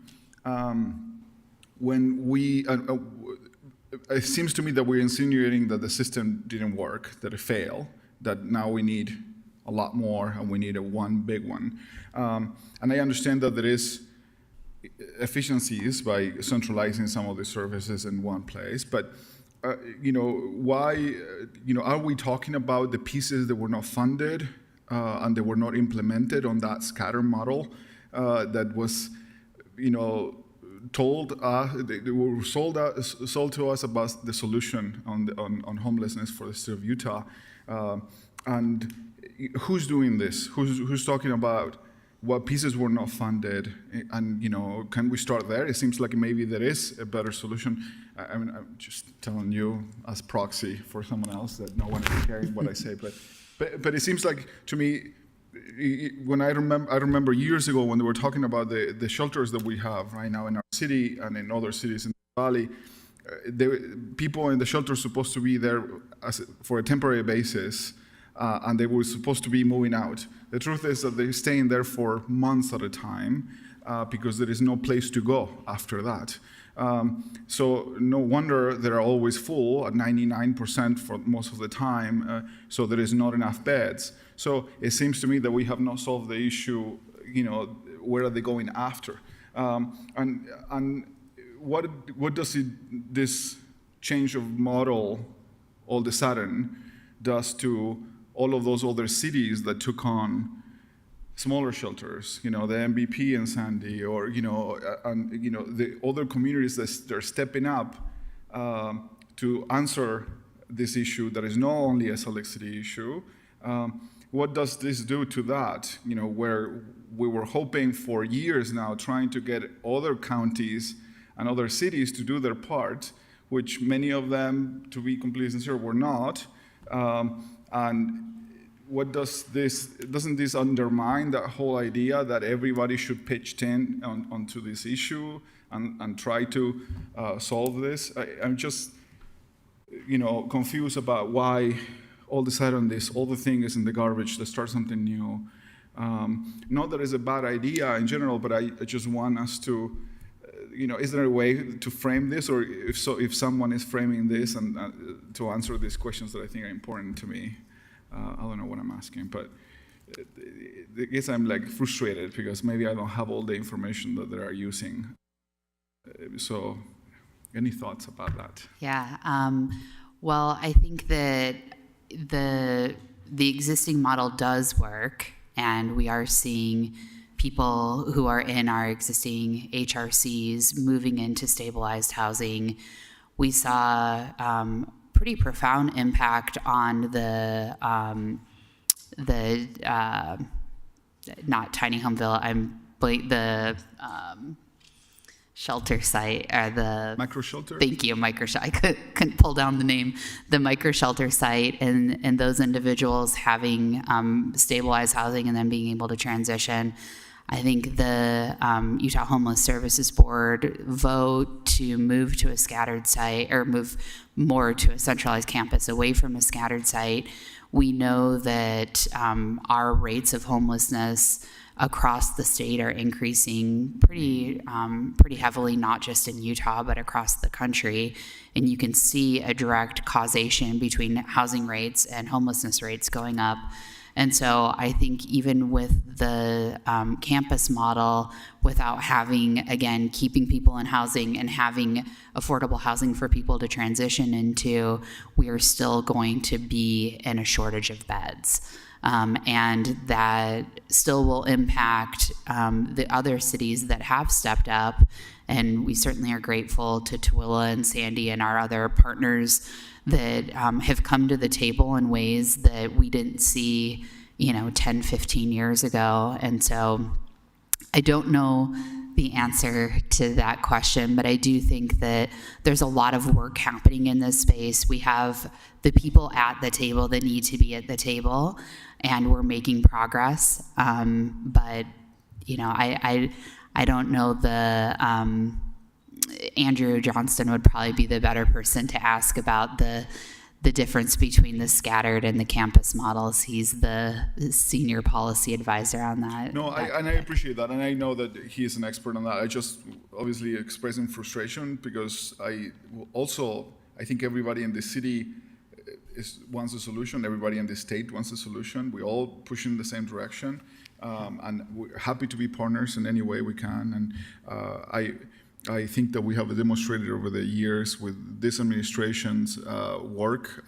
It seems to me that we're insinuating that the system didn't work, that it failed, that now we need a lot more and we need one big one. And I understand that there is efficiencies by centralizing some of the services in one place, but why, are we talking about the pieces that were not funded and they were not implemented on that scatter model that was, told they were sold to us about the solution on homelessness for the state of Utah. And who's doing this? Who's talking about what pieces were not funded? And, can we start there? It seems like maybe there is a better solution. I mean, I'm just telling you as proxy for someone else that no one is hearing what I say. But it seems like, to me, when I remember years ago when they were talking about the shelters that we have right now in our city and in other cities in the valley, people in the shelters supposed to be there for a temporary basis, and they were supposed to be moving out. The truth is that they're staying there for months at a time because there is no place to go after that. So no wonder they're always full at 99% for most of the time, so there is not enough beds. So it seems to me that we have not solved the issue, where are they going after? And what does this change of model all of a sudden does to all of those other cities that took on smaller shelters, the MVP in Sandy, or the other communities that they're stepping up to answer this issue that is not only a Salt Lake City issue. What does this do to that? Where we were hoping for years now, trying to get other counties and other cities to do their part, which many of them, to be completely sincere, were not. And what doesn't this undermine that whole idea that everybody should pitch in onto this issue and try to solve this? I'm just, confused about why all of a sudden this other thing is in the garbage. Let's start something new. Not that it's a bad idea in general, but I just want us to, is there a way to frame this, or if someone is framing this and to answer these questions that I think are important to me. I don't know what I'm asking, but I guess I'm frustrated because maybe I don't have all the information that they are using. So, any thoughts about that? Yeah. Well, I think that the existing model does work, and we are seeing people who are in our existing HRCs moving into stabilized housing. We saw pretty profound impact on the not tiny homeville. The shelter site, or the micro shelter. Thank you, micro shelter. I couldn't pull down the name. The micro shelter site, and those individuals having stabilized housing and then being able to transition. I think the Utah Homeless Services Board vote to move to a scattered site, or move more to a centralized campus away from a scattered site. We know that our rates of homelessness across the state are increasing pretty heavily, not just in Utah, but across the country. And you can see a direct causation between housing rates and homelessness rates going up. And so I think even with the campus model, without having, again, keeping people in housing and having affordable housing for people to transition into, we are still going to be in a shortage of beds. And that still will impact the other cities that have stepped up. And we certainly are grateful to Tooele and Sandy and our other partners that have come to the table in ways that we didn't see, 10, 15 years ago. And so I don't know the answer to that question, but I do think that there's a lot of work happening in this space. We have the people at the table that need to be at the table, and we're making progress. But, I don't know Andrew Johnston would probably be the better person to ask about the difference between the scattered and the campus models. He's the senior policy advisor on that. No, I appreciate that, and I know that he is an expert on that. I just obviously expressing frustration because I think everybody in the city wants a solution. Everybody in the state wants a solution. We all push in the same direction, and we're happy to be partners in any way we can. And I think that we have demonstrated over the years with this administration's work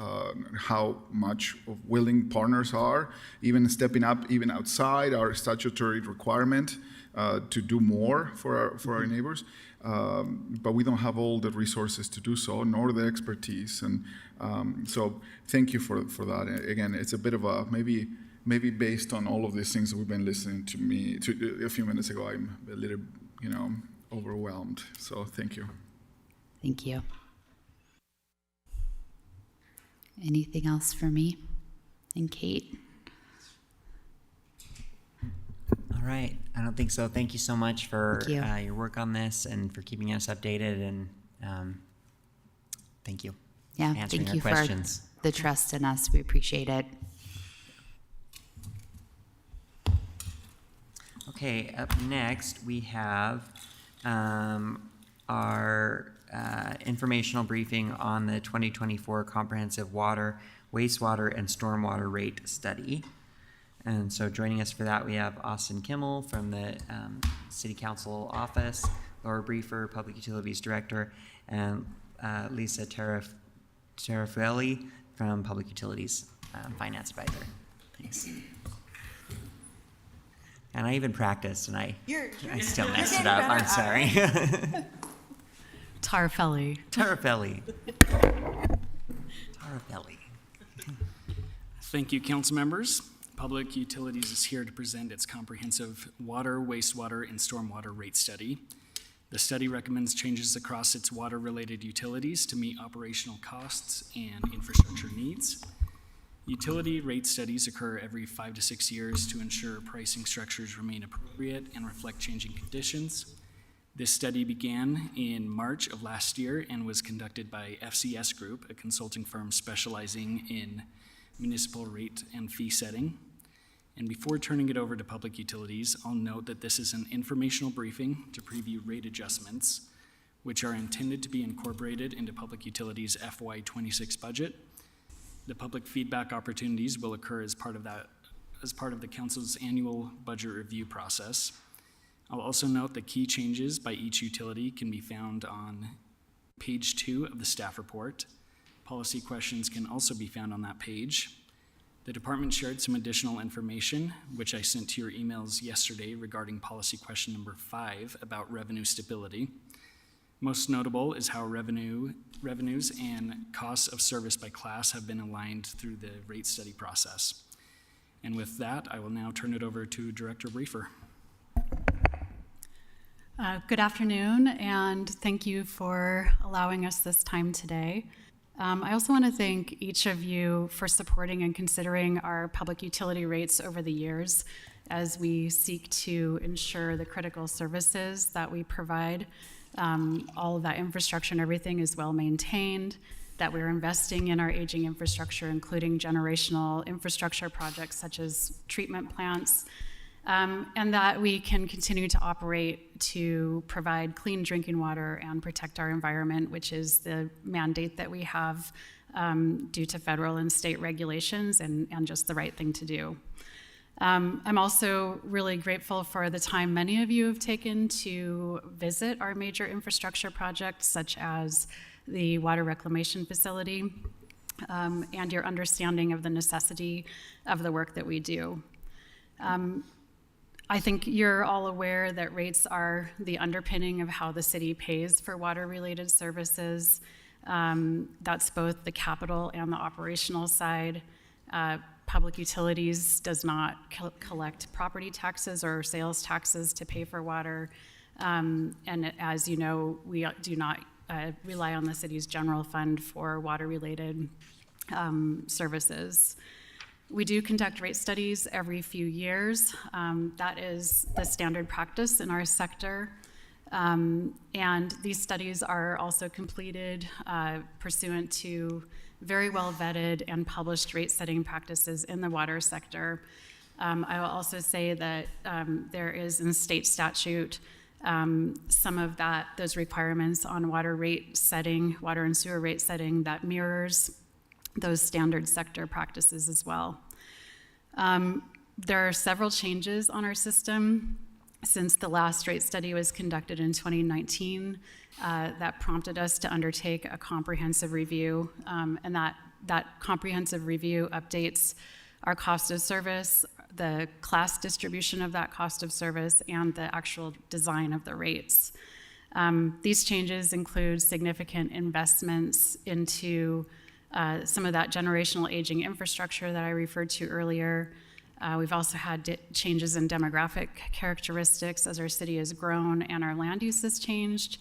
how much of willing partners are, even stepping up, even outside our statutory requirement. to do more for our neighbors, but we don't have all the resources to do so, nor the expertise. And so thank you for that. Again, it's a bit of a maybe based on all of these things that we've been listening to a few minutes ago, I'm a little, overwhelmed. So thank you. Thank you. Anything else for me? And Kate? All right, I don't think so. Thank you so much for Thank you. your work on this and for keeping us updated, and thank you. Yeah, for answering thank our you questions. for the trust in us. We appreciate it. Okay, up next we have our informational briefing on the 2024 Comprehensive Water, Wastewater, and Stormwater Rate Study. And so joining us for that, we have Austin Kimmel from the City Council Office, Laura Briefer, Public Utilities Director, and Lisa Tarafelli from Public Utilities Finance Advisor. Thanks. And I even practiced, and I still messed it up. I'm sorry. Tarafelli. Tarafelli. Thank you, council members. Public Utilities is here to present its comprehensive water, wastewater, and stormwater rate study. The study recommends changes across its water-related utilities to meet operational costs and infrastructure needs. Utility rate studies occur every 5 to 6 years to ensure pricing structures remain appropriate and reflect changing conditions. This study began in March of last year and was conducted by FCS Group, a consulting firm specializing in municipal rate and fee setting. And before turning it over to Public Utilities, I'll note that this is an informational briefing to preview rate adjustments, which are intended to be incorporated into Public Utilities FY26 budget. The public feedback opportunities will occur as part of the council's annual budget review process. I'll also note that key changes by each utility can be found on page 2 of the staff report. Policy questions can also be found on that page. The department shared some additional information, which I sent to your emails yesterday regarding policy question number 5 about revenue stability. Most notable is how revenues and costs of service by class have been aligned through the rate study process. And with that, I will now turn it over to Director Briefer. Good afternoon, and thank you for allowing us this time today. I also want to thank each of you for supporting and considering our public utility rates over the years as we seek to ensure the critical services that we provide, all of that infrastructure and everything is well maintained, that we're investing in our aging infrastructure, including generational infrastructure projects such as treatment plants, and that we can continue to operate to provide clean drinking water and protect our environment, which is the mandate that we have due to federal and state regulations and just the right thing to do. I'm also really grateful for the time many of you have taken to visit our major infrastructure projects, such as the water reclamation facility, and your understanding of the necessity of the work that we do. I think you're all aware that rates are the underpinning of how the city pays for water-related services. That's both the capital and the operational side. Public Utilities does not collect property taxes or sales taxes to pay for water. And as you know, we do not rely on the city's general fund for water-related services. We do conduct rate studies every few years. That is the standard practice in our sector. And these studies are also completed pursuant to very well vetted and published rate setting practices in the water sector. I will also say that there is in state statute some of those requirements on water rate setting, water and sewer rate setting that mirrors those standard sector practices as well. There are several changes on our system since the last rate study was conducted in 2019 that prompted us to undertake a comprehensive review, and that comprehensive review updates our cost of service, the class distribution of that cost of service, and the actual design of the rates. These changes include significant investments into some of that generational aging infrastructure that I referred to earlier. We've also had changes in demographic characteristics as our city has grown and our land use has changed.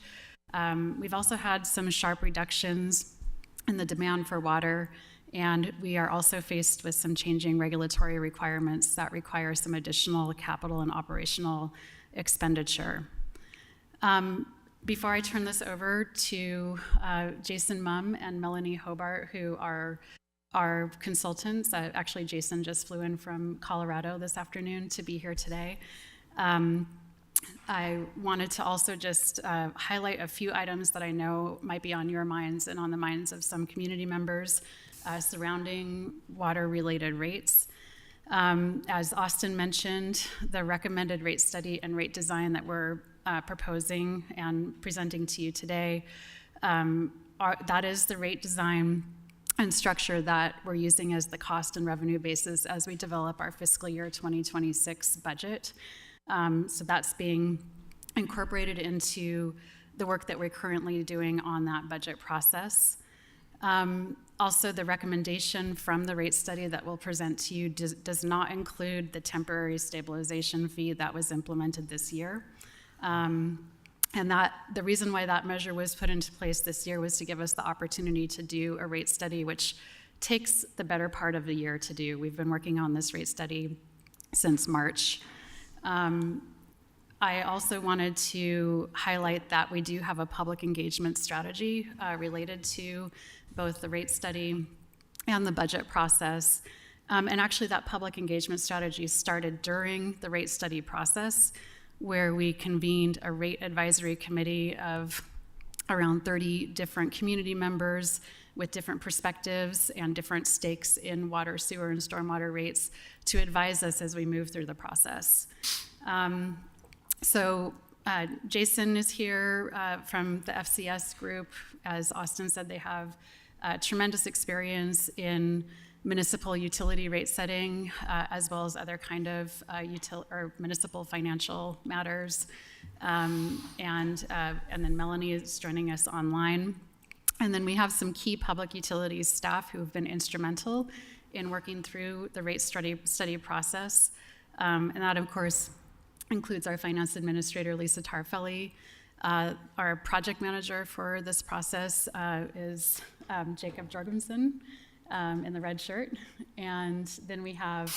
We've also had some sharp reductions in the demand for water, and we are also faced with some changing regulatory requirements that require some additional capital and operational expenditure. Before I turn this over to Jason Mumm and Melanie Hobart, who are our consultants, actually Jason just flew in from Colorado this afternoon to be here today. I wanted to also just highlight a few items that I know might be on your minds and on the minds of some community members surrounding water-related rates. As Austin mentioned, the recommended rate study and rate design that we're proposing and presenting to you today, that is the rate design and structure that we're using as the cost and revenue basis as we develop our fiscal year 2026 budget. So that's being incorporated into the work that we're currently doing on that budget process. Also, the recommendation from the rate study that we'll present to you does not include the temporary stabilization fee that was implemented this year. And that the reason why that measure was put into place this year was to give us the opportunity to do a rate study, which takes the better part of the year to do. We've been working on this rate study since March. I also wanted to highlight that we do have a public engagement strategy related to both the rate study and the budget process. And actually that public engagement strategy started during the rate study process, where we convened a rate advisory committee of around 30 different community members with different perspectives and different stakes in water, sewer, and stormwater rates to advise us as we move through the process. Jason is here from the FCS group. As Austin said, they have tremendous experience in municipal utility rate setting, as well as other kind of municipal financial matters. And then Melanie is joining us online. And then we have some key public utilities staff who have been instrumental in working through the rate study process. And that, of course, includes our finance administrator, Lisa Tarfelli. Our project manager for this process is Jacob Jorgensen in the red shirt. And then we have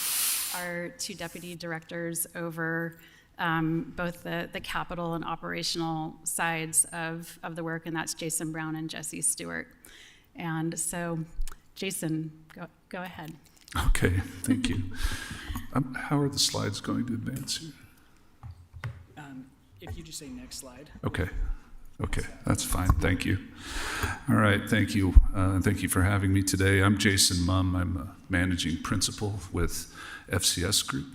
our two deputy directors over both the capital and operational sides of the work, and that's Jason Brown and Jesse Stewart. And so, Jason, go ahead. Okay, thank you. How are the slides going to advance here? If you just say next slide. Okay, that's fine, thank you. All right, thank you. Thank you for having me today. I'm Jason Mumm. I'm a managing principal with FCS Group.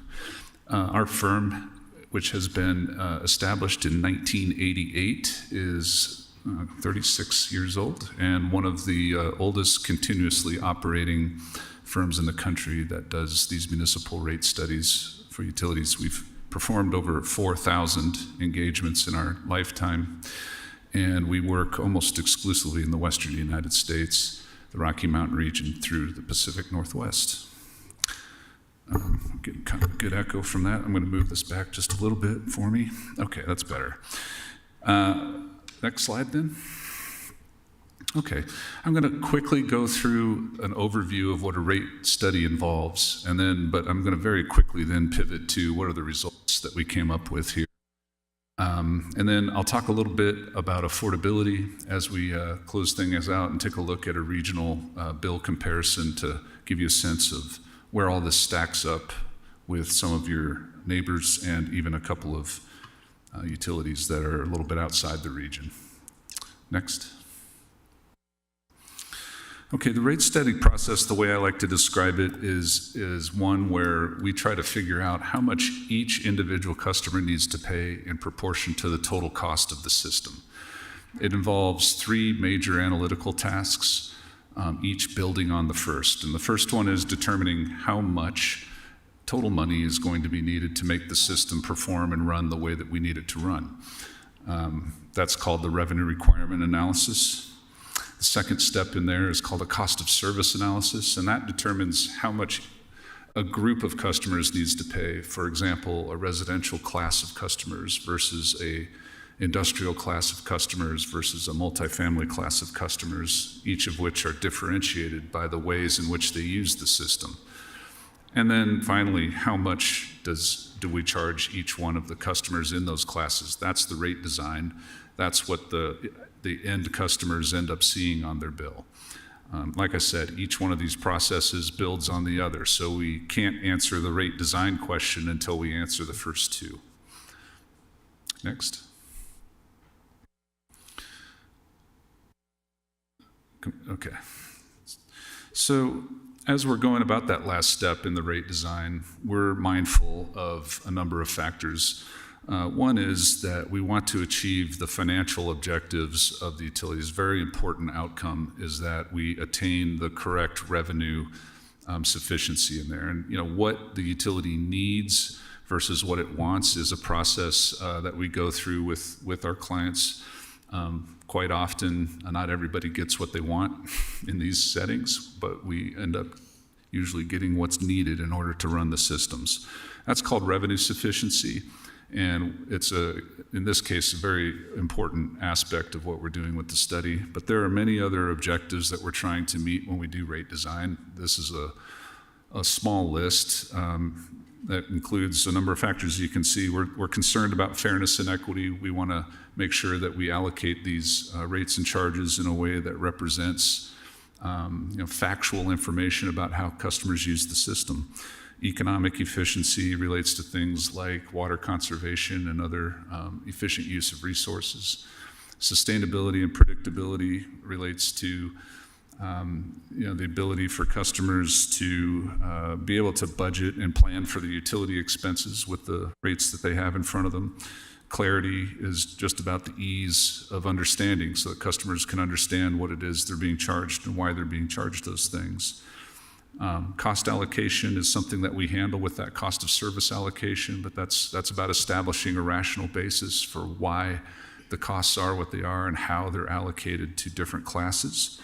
Our firm, which has been established in 1988, is 36 years old and one of the oldest continuously operating firms in the country that does these municipal rate studies for utilities. We've performed over 4,000 engagements in our lifetime, and we work almost exclusively in the western United States, the Rocky Mountain region through the Pacific Northwest. Getting kind of a good echo from that. I'm going to move this back just a little bit for me. Okay, that's better. Next slide then. Okay, I'm going to quickly go through an overview of what a rate study involves, but I'm going to very quickly then pivot to what are the results that we came up with here. And then I'll talk a little bit about affordability as we close things out and take a look at a regional bill comparison to give you a sense of where all this stacks up with some of your neighbors and even a couple of utilities that are a little bit outside the region. Next. Okay, the rate study process, the way I like to describe it, is one where we try to figure out how much each individual customer needs to pay in proportion to the total cost of the system. It involves three major analytical tasks, each building on the first. And the first one is determining how much total money is going to be needed to make the system perform and run the way that we need it to run. That's called the revenue requirement analysis. The second step in there is called a cost of service analysis, and that determines how much a group of customers needs to pay. For example, a residential class of customers versus a industrial class of customers versus a multifamily class of customers, each of which are differentiated by the ways in which they use the system. And then finally, how much do we charge each one of the customers in those classes? That's the rate design. That's what the end customers end up seeing on their bill. Like I said, each one of these processes builds on the other, so we can't answer the rate design question until we answer the first two. Next. Okay. So as we're going about that last step in the rate design, we're mindful of a number of factors. One is that we want to achieve the financial objectives of the utilities. Very important outcome is that we attain the correct revenue sufficiency in there. And what the utility needs versus what it wants is a process that we go through with our clients. Quite often, not everybody gets what they want in these settings, but we end up usually getting what's needed in order to run the systems. That's called revenue sufficiency, and it's in this case, a very important aspect of what we're doing with the study. But there are many other objectives that we're trying to meet when we do rate design. This is a small list that includes a number of factors. You can see we're concerned about fairness and equity. We want to make sure that we allocate these rates and charges in a way that represents factual information about how customers use the system. Economic efficiency relates to things like water conservation and other efficient use of resources. Sustainability and predictability relates to the ability for customers to be able to budget and plan for the utility expenses with the rates that they have in front of them. Clarity is just about the ease of understanding so that customers can understand what it is they're being charged and why they're being charged those things. Cost allocation is something that we handle with that cost of service allocation, but that's about establishing a rational basis for why the costs are what they are and how they're allocated to different classes.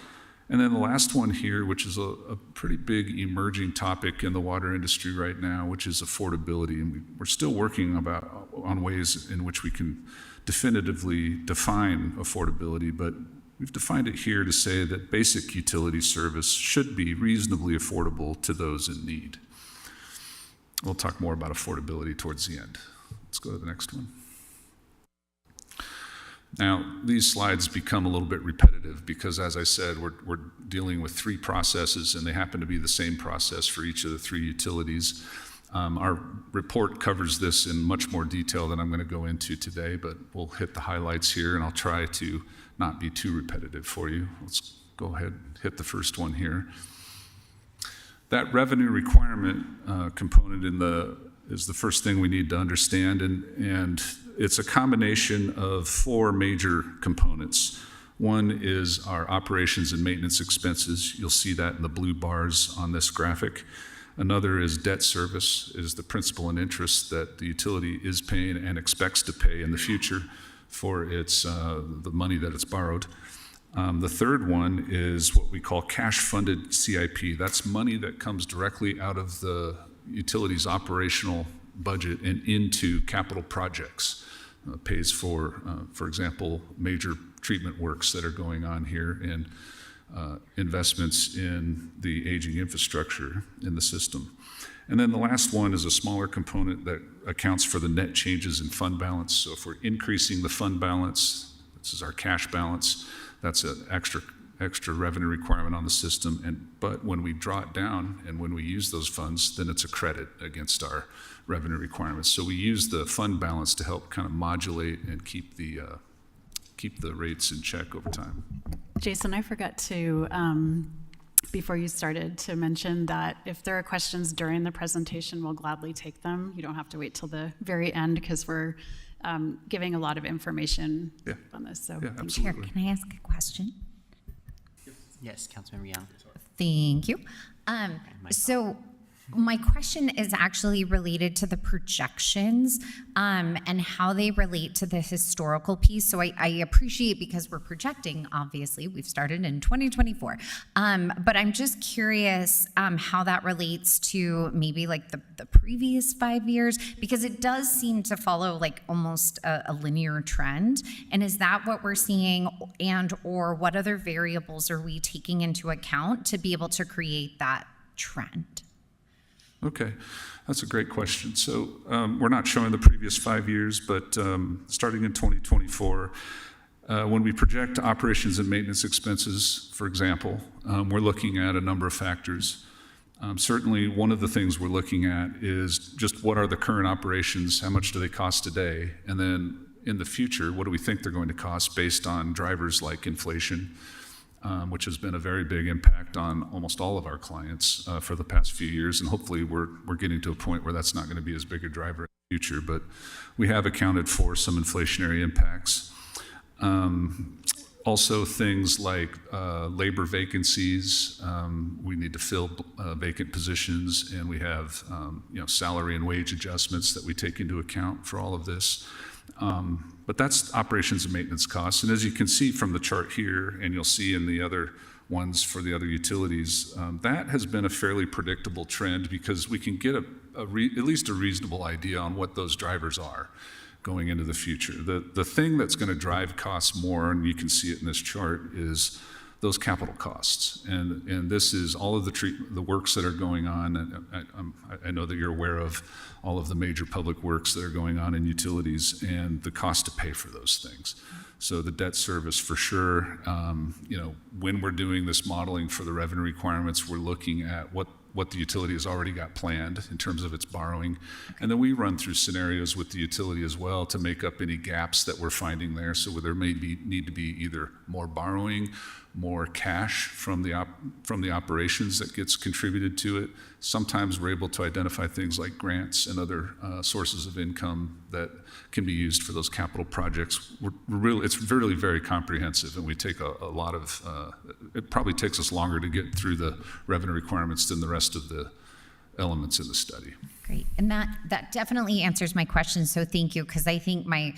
And then the last one here, which is a pretty big emerging topic in the water industry right now, which is affordability. And we're still working on ways in which we can definitively define affordability, but we've defined it here to say that basic utility service should be reasonably affordable to those in need. We'll talk more about affordability towards the end. Let's go to the next one. Now, these slides become a little bit repetitive because, as I said, we're dealing with three processes, and they happen to be the same process for each of the three utilities. Our report covers this in much more detail than I'm going to go into today, but we'll hit the highlights here, and I'll try to not be too repetitive for you. Let's go ahead and hit the first one here. That revenue requirement component is the first thing we need to understand, and it's a combination of four major components. One is our operations and maintenance expenses. You'll see that in the blue bars on this graphic. Another is debt service, is the principal and interest that the utility is paying and expects to pay in the future for its the money that it's borrowed. The third one is what we call cash-funded CIP. That's money that comes directly out of the utility's operational budget and into capital projects. Pays for example, major treatment works that are going on here and investments in the aging infrastructure in the system. And then the last one is a smaller component that accounts for the net changes in fund balance. So if we're increasing the fund balance, this is our cash balance, that's an extra revenue requirement on the system. But when we draw it down and when we use those funds, then it's a credit against our revenue requirements. So we use the fund balance to help kind of modulate and keep the rates in check over time. Jason, I forgot to, before you started, to mention that if there are questions during the presentation, we'll gladly take them. You don't have to wait till the very end because we're giving a lot of information on this. So, Chair, can I ask a question? Yes, Councilmember Young. Thank you. So My question is actually related to the projections and how they relate to the historical piece. So I appreciate, because we're projecting, obviously, we've started in 2024. But I'm just curious how that relates to maybe like the previous 5 years, because it does seem to follow like almost a linear trend. And is that what we're seeing, and or what other variables are we taking into account to be able to create that trend? Okay, that's a great question. So we're not showing the previous 5 years, but starting in 2024, when we project operations and maintenance expenses, for example, we're looking at a number of factors. Certainly, one of the things we're looking at is just what are the current operations, how much do they cost today, and then in the future, what do we think they're going to cost based on drivers like inflation, which has been a very big impact on almost all of our clients for the past few years. And hopefully we're getting to a point where that's not going to be as big a driver in the future, but we have accounted for some inflationary impacts. Also things like labor vacancies. We need to fill vacant positions, and we have salary and wage adjustments that we take into account for all of this. But that's operations and maintenance costs. And as you can see from the chart here, and you'll see in the other ones for the other utilities, that has been a fairly predictable trend, because we can get at least a reasonable idea on what those drivers are going into the future. The thing that's going to drive costs more, and you can see it in this chart, is those capital costs. And this is all of the works that are going on. And I know that you're aware of all of the major public works that are going on in utilities and the cost to pay for those things. So the debt service, for sure. When we're doing this modeling for the revenue requirements, we're looking at what the utility has already got planned in terms of its borrowing. And then we run through scenarios with the utility as well to make up any gaps that we're finding there. So there may need to be either more borrowing, more cash from the operations that gets contributed to it. Sometimes we're able to identify things like grants and other sources of income that can be used for those capital projects. It's really very comprehensive, and we take a lot of, it probably takes us longer to get through the revenue requirements than the rest of the elements in the study. Great, and that definitely answers my question, so thank you, because I think my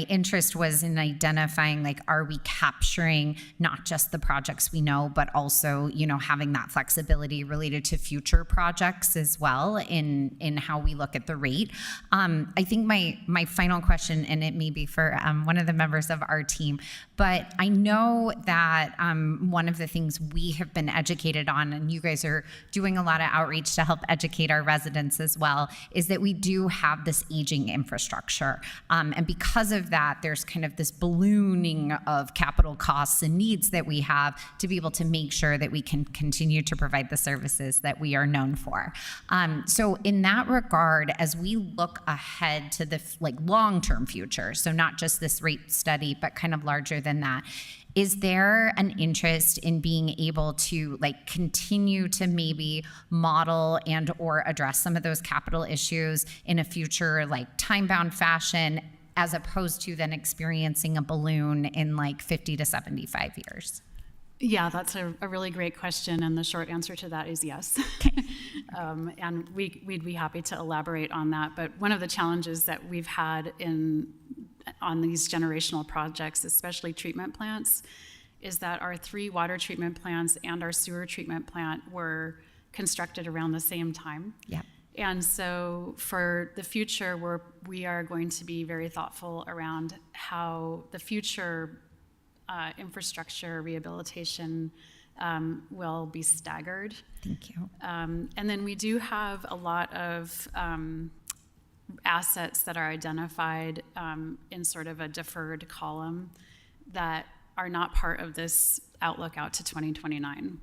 interest was in identifying, are we capturing not just the projects we know, but also, having that flexibility related to future projects as well in how we look at the rate. I think my final question, and it may be for one of the members of our team, but I know that one of the things we have been educated on, and you guys are doing a lot of outreach to help educate our residents as well, is that we do have this aging infrastructure. And because of that, there's kind of this ballooning of capital costs and needs that we have to be able to make sure that we can continue to provide the services that we are known for. So in that regard, as we look ahead to the long-term future, so not just this rate study, but kind of larger than that, is there an interest in being able to continue to maybe model and or address some of those capital issues in a future time-bound fashion, as opposed to then experiencing a balloon in 50 to 75 years? Yeah, that's a really great question, and the short answer to that is yes. And we'd be happy to elaborate on that. But one of the challenges that we've had on these generational projects, especially treatment plants, is that our 3 water treatment plants and our sewer treatment plant were constructed around the same time. Yep. And so for the future, we are going to be very thoughtful around how the future infrastructure rehabilitation will be staggered. Thank you. And then we do have a lot of assets that are identified in sort of a deferred column that are not part of this outlook out to 2029.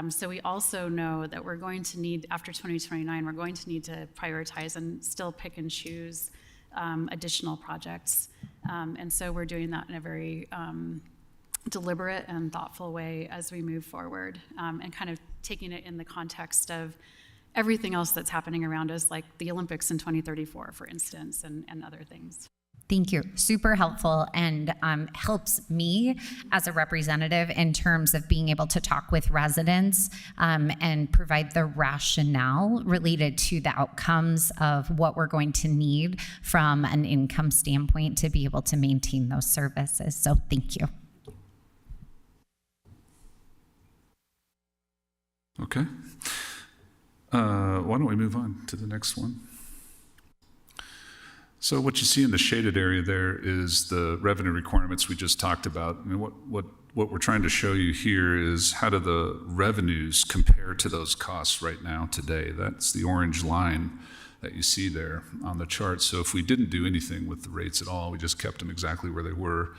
So we also know that we're going to need, after 2029, we're going to need to prioritize and still pick and choose additional projects. And so we're doing that in a very deliberate and thoughtful way as we move forward, and kind of taking it in the context of everything else that's happening around us, like the Olympics in 2034, for instance, and other things. Thank you. Super helpful, and helps me as a representative in terms of being able to talk with residents and provide the rationale related to the outcomes of what we're going to need from an income standpoint to be able to maintain those services. So thank you. Okay. Why don't we move on to the next one? So what you see in the shaded area there is the revenue requirements we just talked about. I mean, what we're trying to show you here is how do the revenues compare to those costs right now today. That's the orange line that you see there on the chart. So if we didn't do anything with the rates at all, we just kept them exactly where they were,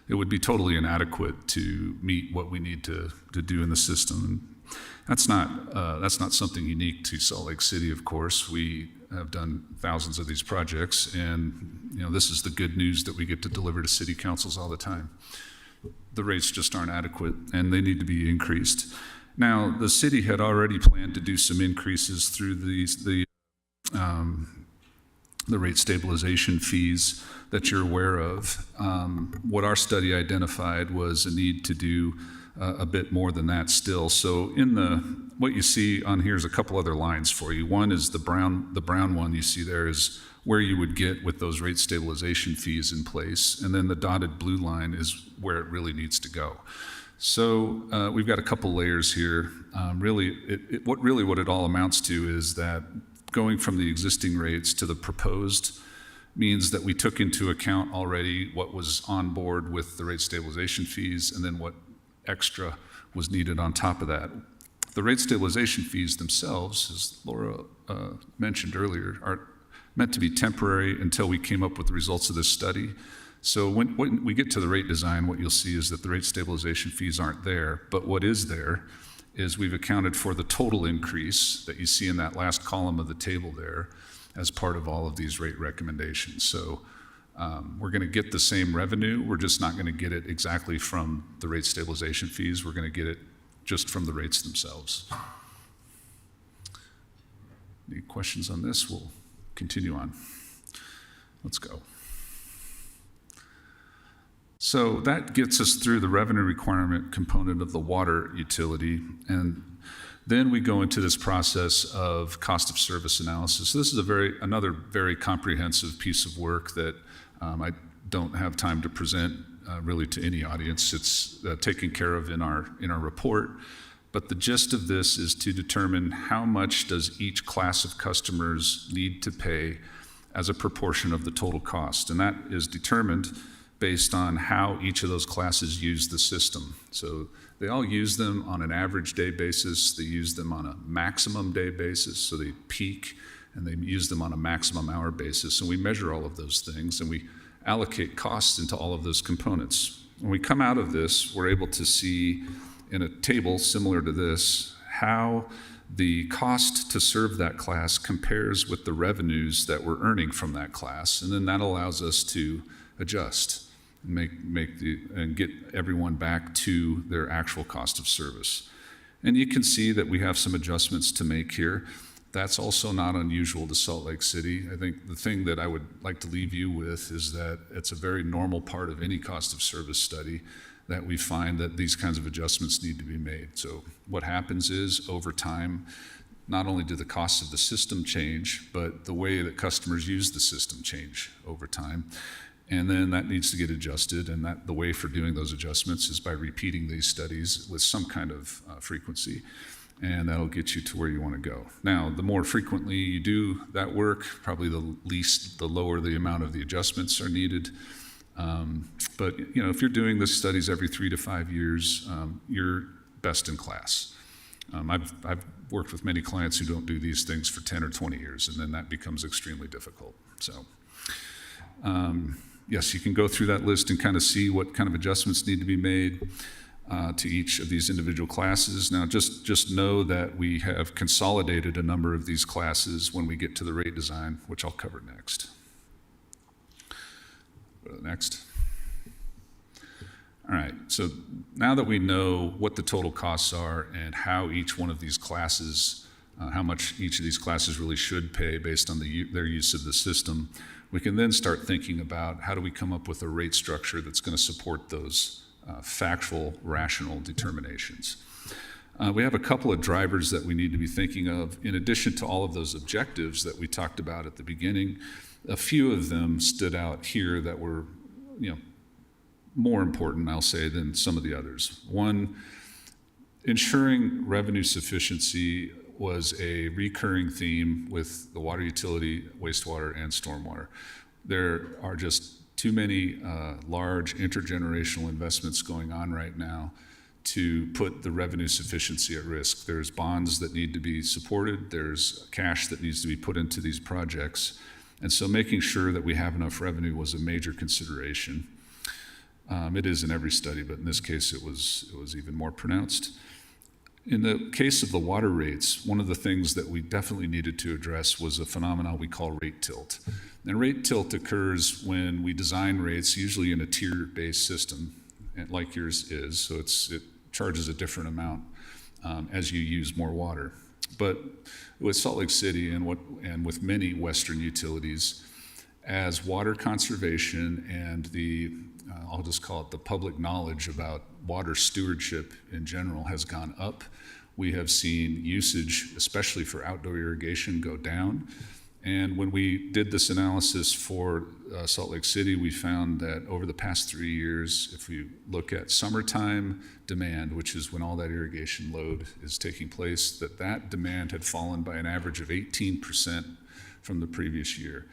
it would be totally inadequate to meet what we need to do in the system. That's not something unique to Salt Lake City, of course. We have done thousands of these projects, and this is the good news that we get to deliver to city councils all the time. The rates just aren't adequate, and they need to be increased. Now, the city had already planned to do some increases through the rate stabilization fees that you're aware of. What our study identified was a need to do a bit more than that still. So what you see on here is a couple other lines for you. One is the brown one you see there is where you would get with those rate stabilization fees in place. And then the dotted blue line is where it really needs to go. So we've got a couple layers here. What it all amounts to is that going from the existing rates to the proposed means that we took into account already what was on board with the rate stabilization fees and then what extra was needed on top of that. The rate stabilization fees themselves, as Laura mentioned earlier, are meant to be temporary until we came up with the results of this study. So when we get to the rate design, what you'll see is that the rate stabilization fees aren't there, but what is there is we've accounted for the total increase that you see in that last column of the table there as part of all of these rate recommendations. So we're going to get the same revenue. We're just not going to get it exactly from the rate stabilization fees. We're going to get it just from the rates themselves. Any questions on this? We'll continue on. Let's go. So that gets us through the revenue requirement component of the water utility. And then we go into this process of cost of service analysis. So this is another very comprehensive piece of work that I don't have time to present really to any audience. It's taken care of in our report. But the gist of this is to determine how much does each class of customers need to pay as a proportion of the total cost. And that is determined based on how each of those classes use the system. So they all use them on an average day basis. They use them on a maximum day basis. So they peak, and they use them on a maximum hour basis. And we measure all of those things, and we allocate costs into all of those components. When we come out of this, we're able to see in a table similar to this how the cost to serve that class compares with the revenues that we're earning from that class. And then that allows us to adjust and get everyone back to their actual cost of service. And you can see that we have some adjustments to make here. That's also not unusual to Salt Lake City. I think the thing that I would like to leave you with is that it's a very normal part of any cost of service study that we find that these kinds of adjustments need to be made. So what happens is, over time, not only do the costs of the system change, but the way that customers use the system change over time. And then that needs to get adjusted, and the way for doing those adjustments is by repeating these studies with some kind of frequency, and that'll get you to where you want to go. Now, the more frequently you do that work, probably the lower the amount of the adjustments are needed. But if you're doing this studies every 3 to 5 years, you're best in class. I've worked with many clients who don't do these things for 10 or 20 years, and then that becomes extremely difficult. So. Yes, you can go through that list and kind of see what kind of adjustments need to be made to each of these individual classes. Now, just know that we have consolidated a number of these classes when we get to the rate design, which I'll cover next. Go to the next. All right, so now that we know what the total costs are and how each one of these classes, how much each of these classes really should pay based on their use of the system, we can then start thinking about how do we come up with a rate structure that's going to support those factual, rational determinations. We have a couple of drivers that we need to be thinking of. In addition to all of those objectives that we talked about at the beginning, a few of them stood out here that were, more important, I'll say, than some of the others. One, ensuring revenue sufficiency was a recurring theme with the water utility, wastewater, and stormwater. There are just too many large intergenerational investments going on right now to put the revenue sufficiency at risk. There's bonds that need to be supported, there's cash that needs to be put into these projects, and so making sure that we have enough revenue was a major consideration. It is in every study, but in this case it was even more pronounced. In the case of the water rates, one of the things that we definitely needed to address was a phenomenon we call rate tilt. And rate tilt occurs when we design rates, usually in a tier-based system, like yours is, so it charges a different amount as you use more water. But with Salt Lake City and with many Western utilities, as water conservation and the, I'll just call it the public knowledge about water stewardship in general has gone up, we have seen usage, especially for outdoor irrigation, go down. And when we did this analysis for Salt Lake City, we found that over the past 3 years, if we look at summertime demand, which is when all that irrigation load is taking place, that demand had fallen by an average of 18% from the previous year.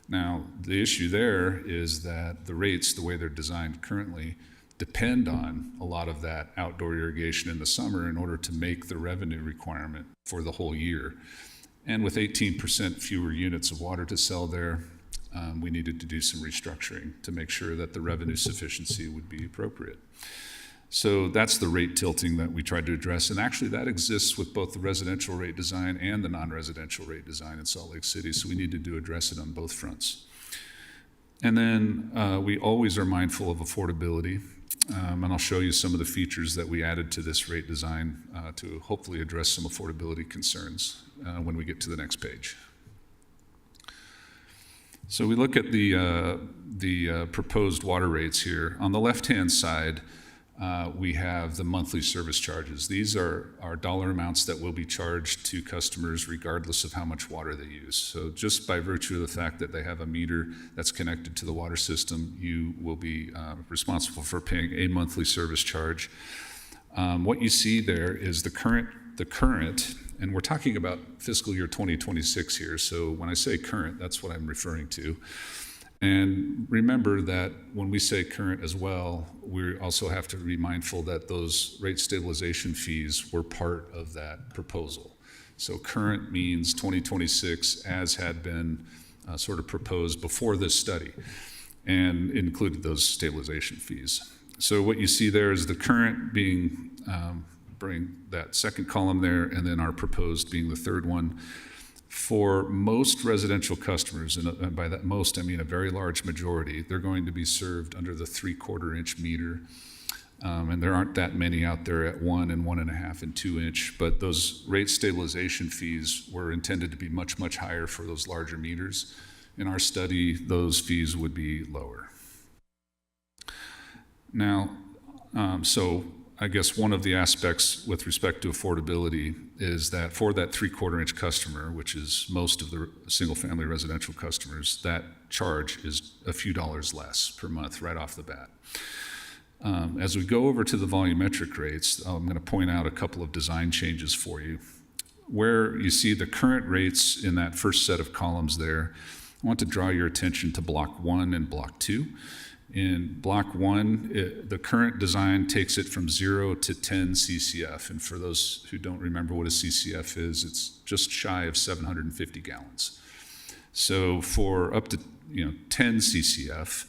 Now, the issue there is that the rates, the way they're designed currently, depend on a lot of that outdoor irrigation in the summer in order to make the revenue requirement for the whole year. And with 18% fewer units of water to sell there, we needed to do some restructuring to make sure that the revenue sufficiency would be appropriate. So that's the rate tilting that we tried to address. And actually that exists with both the residential rate design and the non-residential rate design in Salt Lake City. So we needed to address it on both fronts. And then we always are mindful of affordability. And I'll show you some of the features that we added to this rate design to hopefully address some affordability concerns when we get to the next page. So we look at the proposed water rates here. On the left-hand side, we have the monthly service charges. These are dollar amounts that will be charged to customers regardless of how much water they use. So just by virtue of the fact that they have a meter that's connected to the water system, you will be responsible for paying a monthly service charge. What you see there is the current, and we're talking about fiscal year 2026 here. So when I say current, that's what I'm referring to. And remember that when we say current as well, we also have to be mindful that those rate stabilization fees were part of that proposal. So current means 2026 as had been sort of proposed before this study and included those stabilization fees. So what you see there is the current being, bring that second column there, and then our proposed being the third one. For most residential customers, and by that most I mean a very large majority, they're going to be served under the 3/4 inch meter. And there aren't that many out there at 1 and 1.5 and 2 inch, but those rate stabilization fees were intended to be much, much higher for those larger meters. In our study, those fees would be lower. Now, so I guess one of the aspects with respect to affordability is that for that 3/4 inch customer, which is most of the single family residential customers, that charge is a few dollars less per month right off the bat. As we go over to the volumetric rates, I'm going to point out a couple of design changes for you. Where you see the current rates in that first set of columns there, I want to draw your attention to block 1 and block 2. In block 1, the current design takes it from 0 to 10 CCF. And for those who don't remember what a CCF is, it's just shy of 750 gallons. So for up to 10 CCF,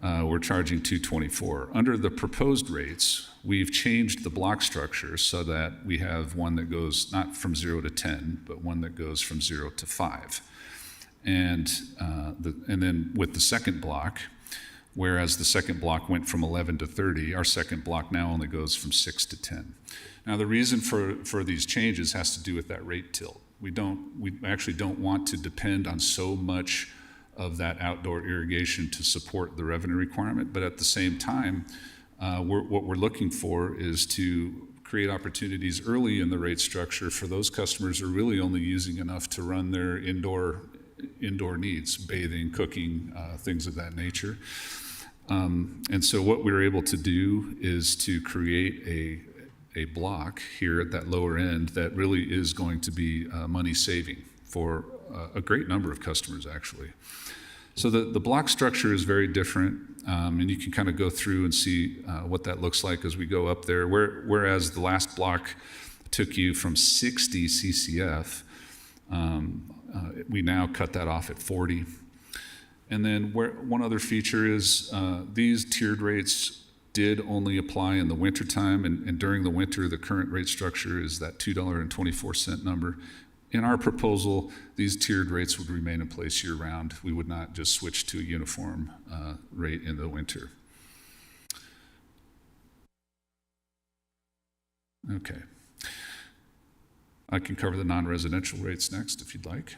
we're charging $224. Under the proposed rates, we've changed the block structure so that we have one that goes not from 0 to 10, but one that goes from 0 to 5. And then with the second block, whereas the second block went from 11 to 30, our second block now only goes from 6 to 10. Now the reason for these changes has to do with that rate tilt. We actually don't want to depend on so much of that outdoor irrigation to support the revenue requirement. But at the same time, what we're looking for is to create opportunities early in the rate structure for those customers who are really only using enough to run their indoor needs, bathing, cooking, things of that nature. And so what we were able to do is to create a block here at that lower end that really is going to be money saving for a great number of customers, actually. So the block structure is very different, and you can kind of go through and see what that looks like as we go up there. Whereas the last block took you from 60 CCF, we now cut that off at 40. And then one other feature is these tiered rates did only apply in the wintertime, and during the winter, the current rate structure is that $2.24 number. In our proposal, these tiered rates would remain in place year-round. We would not just switch to a uniform rate in the winter. Okay. I can cover the non-residential rates next if you'd like.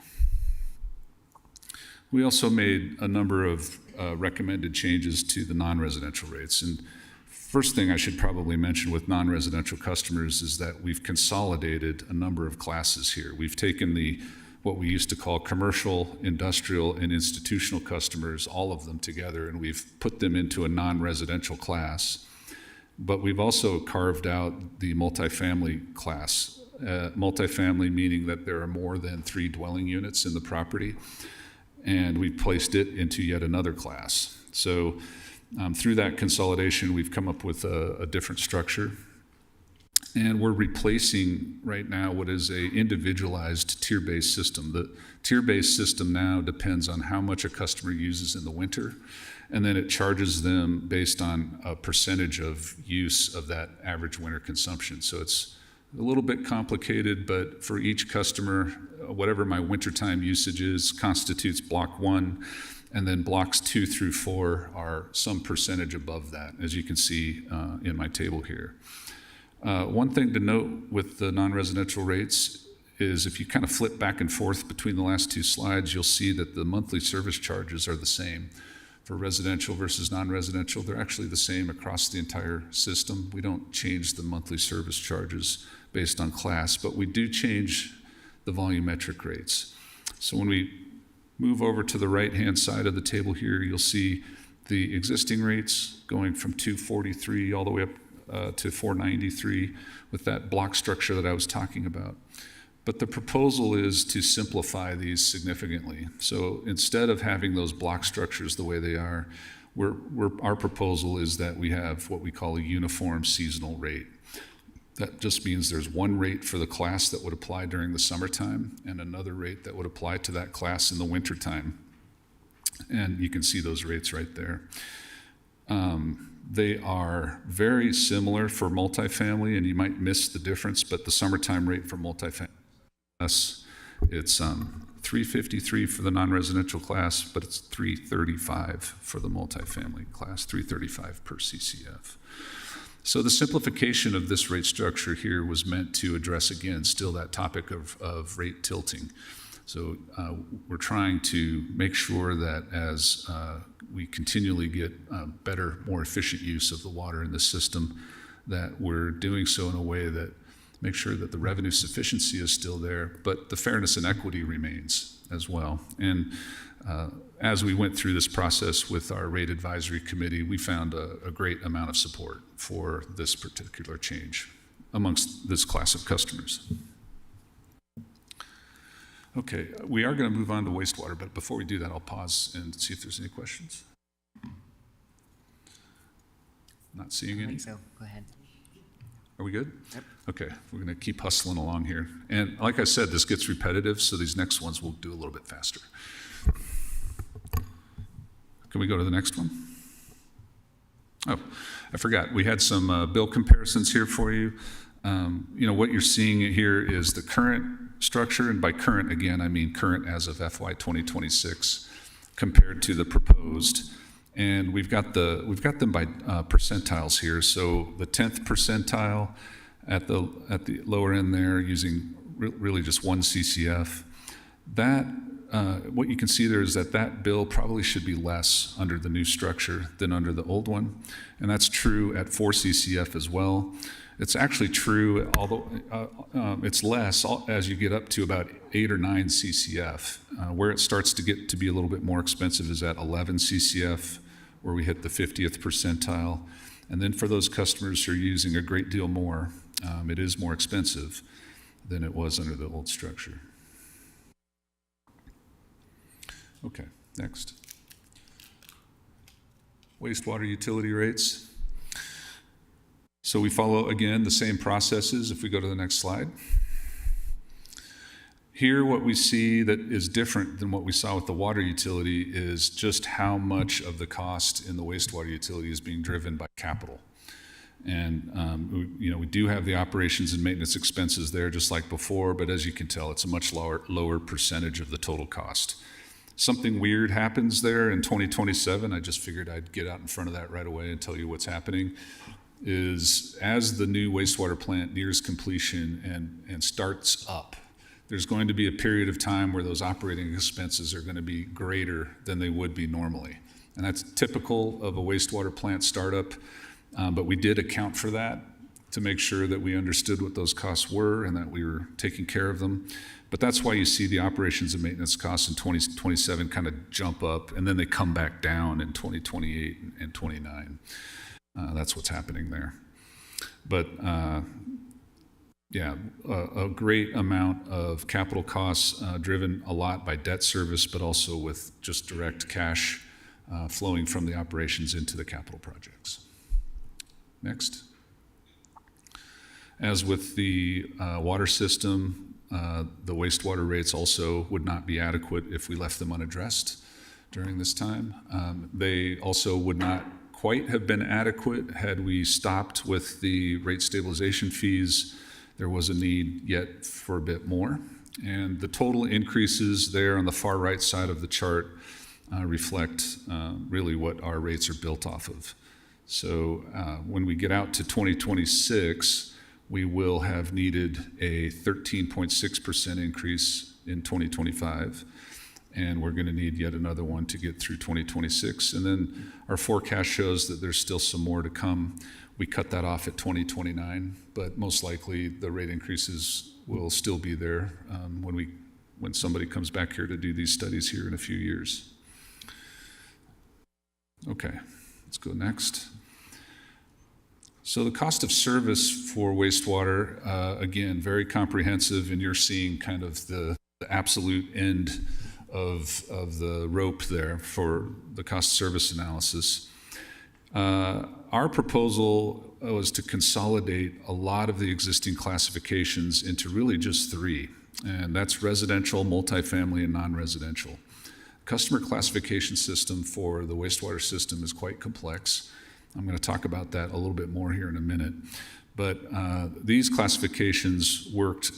We also made a number of recommended changes to the non-residential rates. And first thing I should probably mention with non-residential customers is that we've consolidated a number of classes here. We've taken what we used to call commercial, industrial, and institutional customers, all of them together, and we've put them into a non-residential class. But we've also carved out the multifamily class. Multifamily meaning that there are more than 3 dwelling units in the property, and we've placed it into yet another class. So through that consolidation, we've come up with a different structure. And we're replacing right now what is a individualized tier-based system. The tier-based system now depends on how much a customer uses in the winter, and then it charges them based on a percentage of use of that average winter consumption. So it's a little bit complicated, but for each customer, whatever my wintertime usage is constitutes block 1, and then blocks 2 through 4 are some percentage above that, as you can see in my table here. One thing to note with the non-residential rates is if you kind of flip back and forth between the last 2 slides, you'll see that the monthly service charges are the same. For residential versus non-residential, they're actually the same across the entire system. We don't change the monthly service charges based on class, but we do change the volumetric rates. So when we move over to the right-hand side of the table here, you'll see the existing rates going from 243 all the way up to 493 with that block structure that I was talking about. But the proposal is to simplify these significantly. So instead of having those block structures the way they are, our proposal is that we have what we call a uniform seasonal rate. That just means there's one rate for the class that would apply during the summertime and another rate that would apply to that class in the wintertime. And you can see those rates right there. They are very similar for multifamily, and you might miss the difference, but the summertime rate for multifamily, it's $353 for the non-residential class, but it's $335 for the multifamily class, $335 per CCF. So the simplification of this rate structure here was meant to address, again, still that topic of rate tilting. So we're trying to make sure that as we continually get better, more efficient use of the water in the system, that we're doing so in a way that makes sure that the revenue sufficiency is still there, but the fairness and equity remains as well. And as we went through this process with our rate advisory committee, we found a great amount of support for this particular change amongst this class of customers. Okay, we are going to move on to wastewater, but before we do that, I'll pause and see if there's any questions. Not seeing any? I think so. Go ahead. Are we good? Yep. Okay, we're going to keep hustling along here. And like I said, this gets repetitive, so these next ones we'll do a little bit faster. Can we go to the next one? Oh, I forgot. We had some bill comparisons here for you. What you're seeing here is the current structure, and by current, again, I mean current as of FY 2026 compared to the proposed. And we've got them by percentiles here. So the 10th percentile at the lower end there, using really just 1 CCF, that what you can see there is that that bill probably should be less under the new structure than under the old one. And that's true at 4 CCF as well. It's actually true, although it's less as you get up to about 8 or 9 CCF. Where it starts to get to be a little bit more expensive is at 11 CCF, where we hit the 50th percentile. And then for those customers who are using a great deal more, it is more expensive than it was under the old structure. Okay, next. Wastewater utility rates. So we follow, again, the same processes. If we go to the next slide. Here, what we see that is different than what we saw with the water utility is just how much of the cost in the wastewater utility is being driven by capital. And we do have the operations and maintenance expenses there just like before, but as you can tell, it's a much lower percentage of the total cost. Something weird happens there in 2027. I just figured I'd get out in front of that right away and tell you what's happening. Is as the new wastewater plant nears completion and starts up, there's going to be a period of time where those operating expenses are going to be greater than they would be normally. And that's typical of a wastewater plant startup, but we did account for that to make sure that we understood what those costs were and that we were taking care of them. But that's why you see the operations and maintenance costs in 2027 kind of jump up, and then they come back down in 2028 and 29. That's what's happening there. But a great amount of capital costs driven a lot by debt service, but also with just direct cash flowing from the operations into the capital projects. Next. As with the water system, the wastewater rates also would not be adequate if we left them unaddressed during this time. They also would not quite have been adequate had we stopped with the rate stabilization fees. There was a need yet for a bit more. And the total increases there on the far right side of the chart reflect really what our rates are built off of. So when we get out to 2026, we will have needed a 13.6% increase in 2025, and we're going to need yet another one to get through 2026. And then our forecast shows that there's still some more to come. We cut that off at 2029, but most likely the rate increases will still be there when somebody comes back here to do these studies here in a few years. Okay, let's go next. So the cost of service for wastewater, again, very comprehensive, and you're seeing kind of the absolute end of the rope there for the cost of service analysis. Our proposal was to consolidate a lot of the existing classifications into really just 3, and that's residential, multifamily, and non-residential. Customer classification system for the wastewater system is quite complex. I'm going to talk about that a little bit more here in a minute. But these classifications worked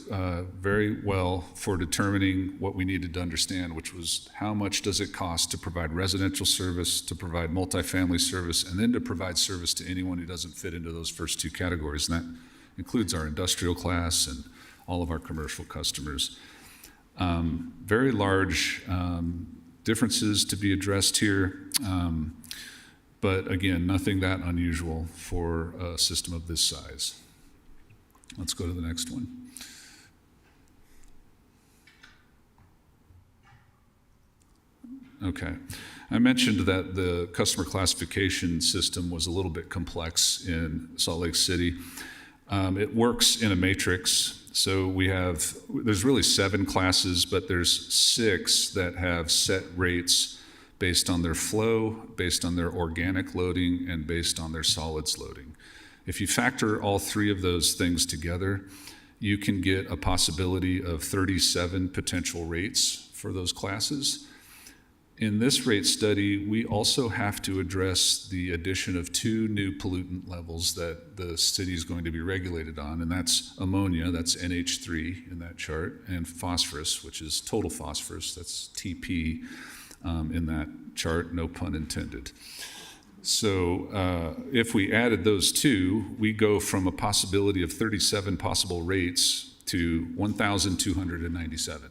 very well for determining what we needed to understand, which was how much does it cost to provide residential service, to provide multifamily service, and then to provide service to anyone who doesn't fit into those first 2 categories. And that includes our industrial class and all of our commercial customers. Very large differences to be addressed here. But again, nothing that unusual for a system of this size. Let's go to the next one. Okay. I mentioned that the customer classification system was a little bit complex in Salt Lake City. It works in a matrix. So there's really 7 classes, but there's 6 that have set rates based on their flow, based on their organic loading, and based on their solids loading. If you factor all 3 of those things together, you can get a possibility of 37 potential rates for those classes. In this rate study, we also have to address the addition of 2 new pollutant levels that the city is going to be regulated on, and that's ammonia, that's NH3 in that chart, and phosphorus, which is total phosphorus, that's TP. In that chart, no pun intended. So if we added those 2, we go from a possibility of 37 possible rates to 1,297.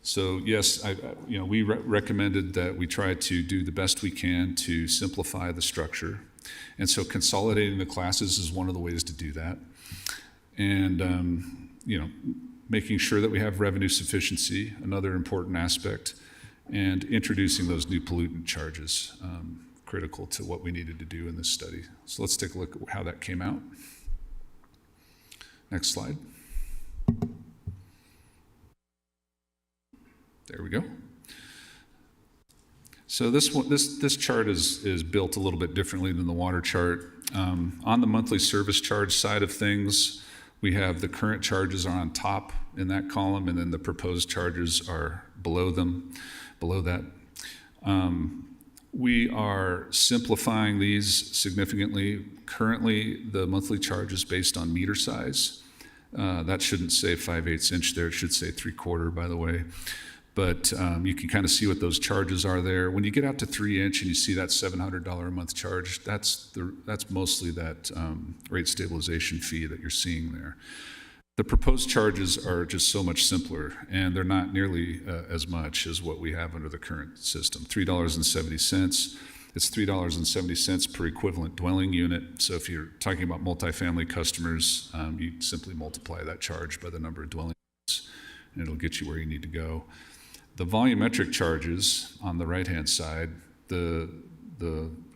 So yes, we recommended that we try to do the best we can to simplify the structure. And so consolidating the classes is one of the ways to do that. And, making sure that we have revenue sufficiency, another important aspect, and introducing those new pollutant charges, critical to what we needed to do in this study. So let's take a look at how that came out. Next slide. There we go. So this chart is built a little bit differently than the water chart. On the monthly service charge side of things, we have the current charges are on top in that column, and then the proposed charges are below that. We are simplifying these significantly. Currently, the monthly charge is based on meter size. That shouldn't say 5/8 inch there. It should say 3/4, by the way. But you can kind of see what those charges are there. When you get out to 3-inch and you see that $700 a month charge, that's mostly that rate stabilization fee that you're seeing there. The proposed charges are just so much simpler, and they're not nearly as much as what we have under the current system. $3.70. It's $3.70 per equivalent dwelling unit. So if you're talking about multifamily customers, you simply multiply that charge by the number of dwelling units, and it'll get you where you need to go. The volumetric charges on the right-hand side, the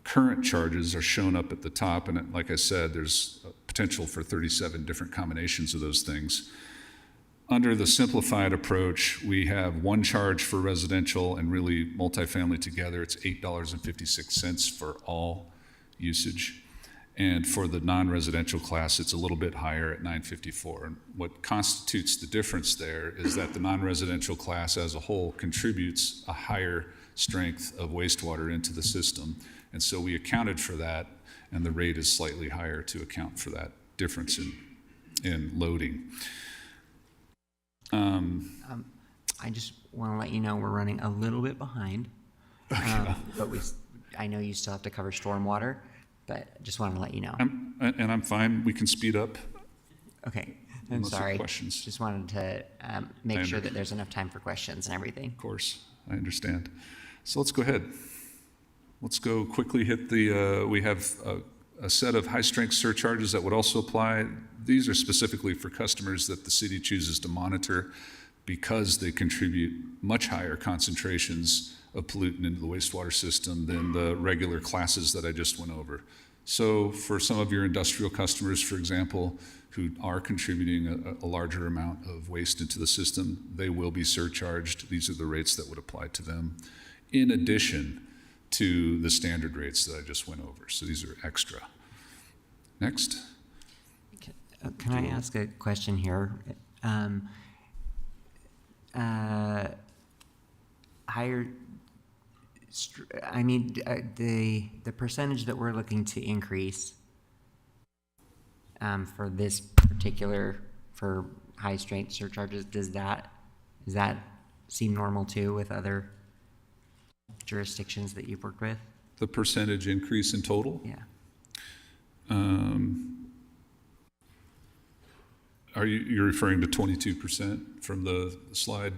current charges are shown up at the top, and like I said, there's potential for 37 different combinations of those things. Under the simplified approach, we have one charge for residential and really multifamily together. It's $8.56 for all usage. And for the non-residential class, it's a little bit higher at $9.54. And what constitutes the difference there is that the non-residential class as a whole contributes a higher strength of wastewater into the system. And so we accounted for that, and the rate is slightly higher to account for that difference in loading. I just want to let you know we're running a little bit behind, but I know you still have to cover stormwater. But I just wanted to let you know. I'm fine. We can speed up. Okay. I'm sorry. Questions. Just wanted to make sure that there's enough time for questions and everything. Of course. I understand. So let's go ahead. Let's go quickly hit we have a set of high-strength surcharges that would also apply. These are specifically for customers that the city chooses to monitor because they contribute much higher concentrations of pollutant into the wastewater system than the regular classes that I just went over. So for some of your industrial customers, for example, who are contributing a larger amount of waste into the system, they will be surcharged. These are the rates that would apply to them, in addition to the standard rates that I just went over. So these are extra. Next. Can I ask a question here? The percentage that we're looking to increase for this particular, for high strength surcharges, does that seem normal too with other jurisdictions that you've worked with? The percentage increase in total? Yeah. You're referring to 22% from the slide?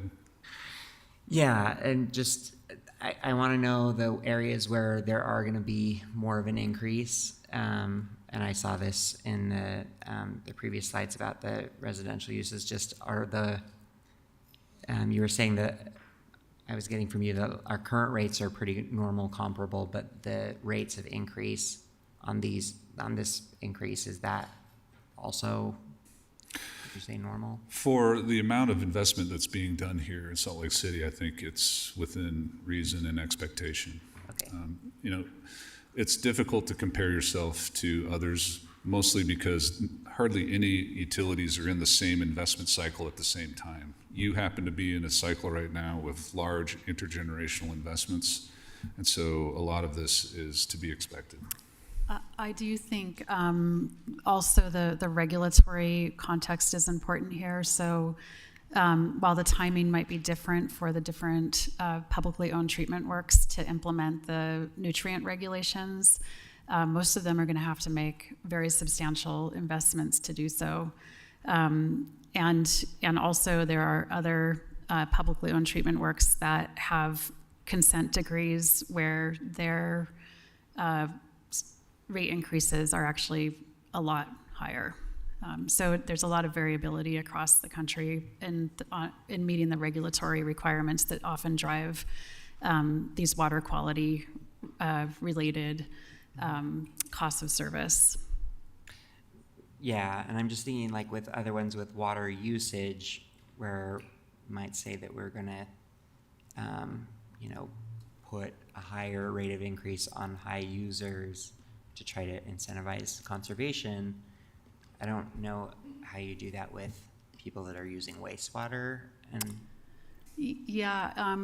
Yeah, and just I want to know the areas where there are going to be more of an increase, and I saw this in the previous slides about the residential uses. Just are the you were saying that I was getting from you that our current rates are pretty normal, comparable, but the rates of increase on this increase, is that also, would you say, normal? For the amount of investment that's being done here in Salt Lake City, I think it's within reason and expectation. Okay. It's difficult to compare yourself to others, mostly because hardly any utilities are in the same investment cycle at the same time. You happen to be in a cycle right now with large intergenerational investments, and so a lot of this is to be expected. I do think also the regulatory context is important here. So while the timing might be different for the different publicly owned treatment works to implement the nutrient regulations, most of them are going to have to make very substantial investments to do so. And also there are other publicly owned treatment works that have consent decrees where their rate increases are actually a lot higher. So there's a lot of variability across the country in meeting the regulatory requirements that often drive these water quality related costs of service. Yeah, and I'm just thinking like with other ones with water usage, where we might say that we're gonna, put a higher rate of increase on high users to try to incentivize conservation. I don't know how you do that with people that are using wastewater and. Yeah,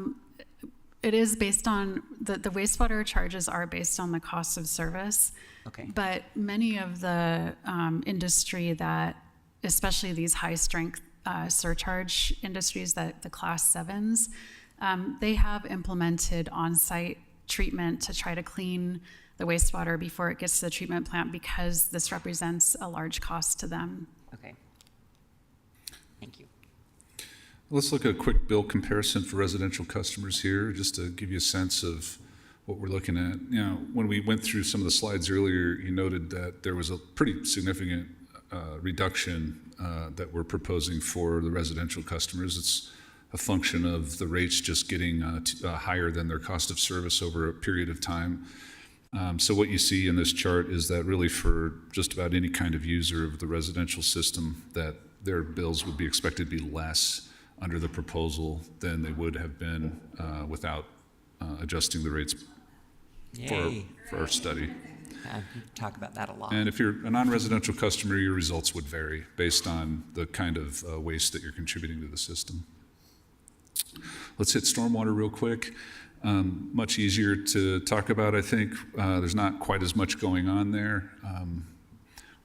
it is based on, the wastewater charges are based on the cost of service. Okay. But many of the industry that, especially these high strength surcharge industries, that the class 7s, they have implemented on-site treatment to try to clean the wastewater before it gets to the treatment plant, because this represents a large cost to them. Okay. Thank you. Let's look at a quick bill comparison for residential customers here, just to give you a sense of what we're looking at. When we went through some of the slides earlier, you noted that there was a pretty significant reduction that we're proposing for the residential customers. It's a function of the rates just getting higher than their cost of service over a period of time. So what you see in this chart is that really for just about any kind of user of the residential system, that their bills would be expected to be less under the proposal than they would have been without adjusting the rates for our study. We talk about that a lot. And if you're a non-residential customer, your results would vary based on the kind of waste that you're contributing to the system. Let's hit stormwater real quick. Much easier to talk about, I think. There's not quite as much going on there.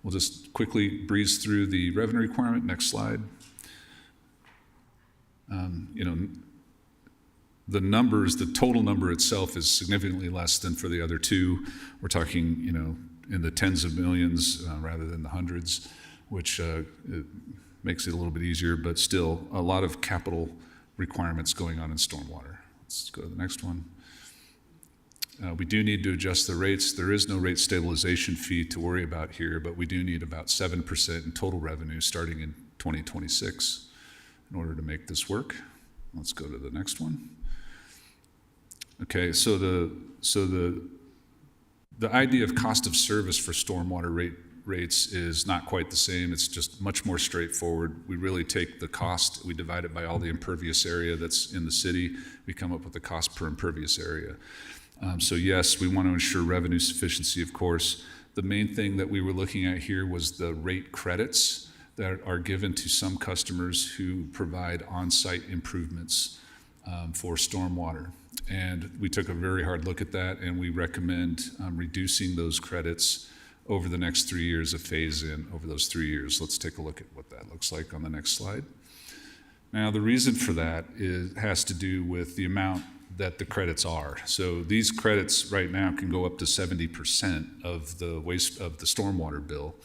We'll just quickly breeze through the revenue requirement. Next slide. The numbers, the total number itself is significantly less than for the other two. We're talking, in the tens of millions rather than the hundreds, which it makes it a little bit easier, but still a lot of capital requirements going on in stormwater. Let's go to the next one. We do need to adjust the rates. There is no rate stabilization fee to worry about here, but we do need about 7% in total revenue starting in 2026 in order to make this work. Let's go to the next one. Okay, so the idea of cost of service for stormwater rates is not quite the same. It's just much more straightforward. We really take the cost, we divide it by all the impervious area that's in the city. We come up with the cost per impervious area. So yes, we want to ensure revenue sufficiency, of course. The main thing that we were looking at here was the rate credits that are given to some customers who provide on-site improvements for stormwater. And we took a very hard look at that, and we recommend reducing those credits over the next 3 years, a phase-in over those 3 years. Let's take a look at what that looks like on the next slide. Now, the reason for that has to do with the amount that the credits are. So these credits right now can go up to 70% of the stormwater bill.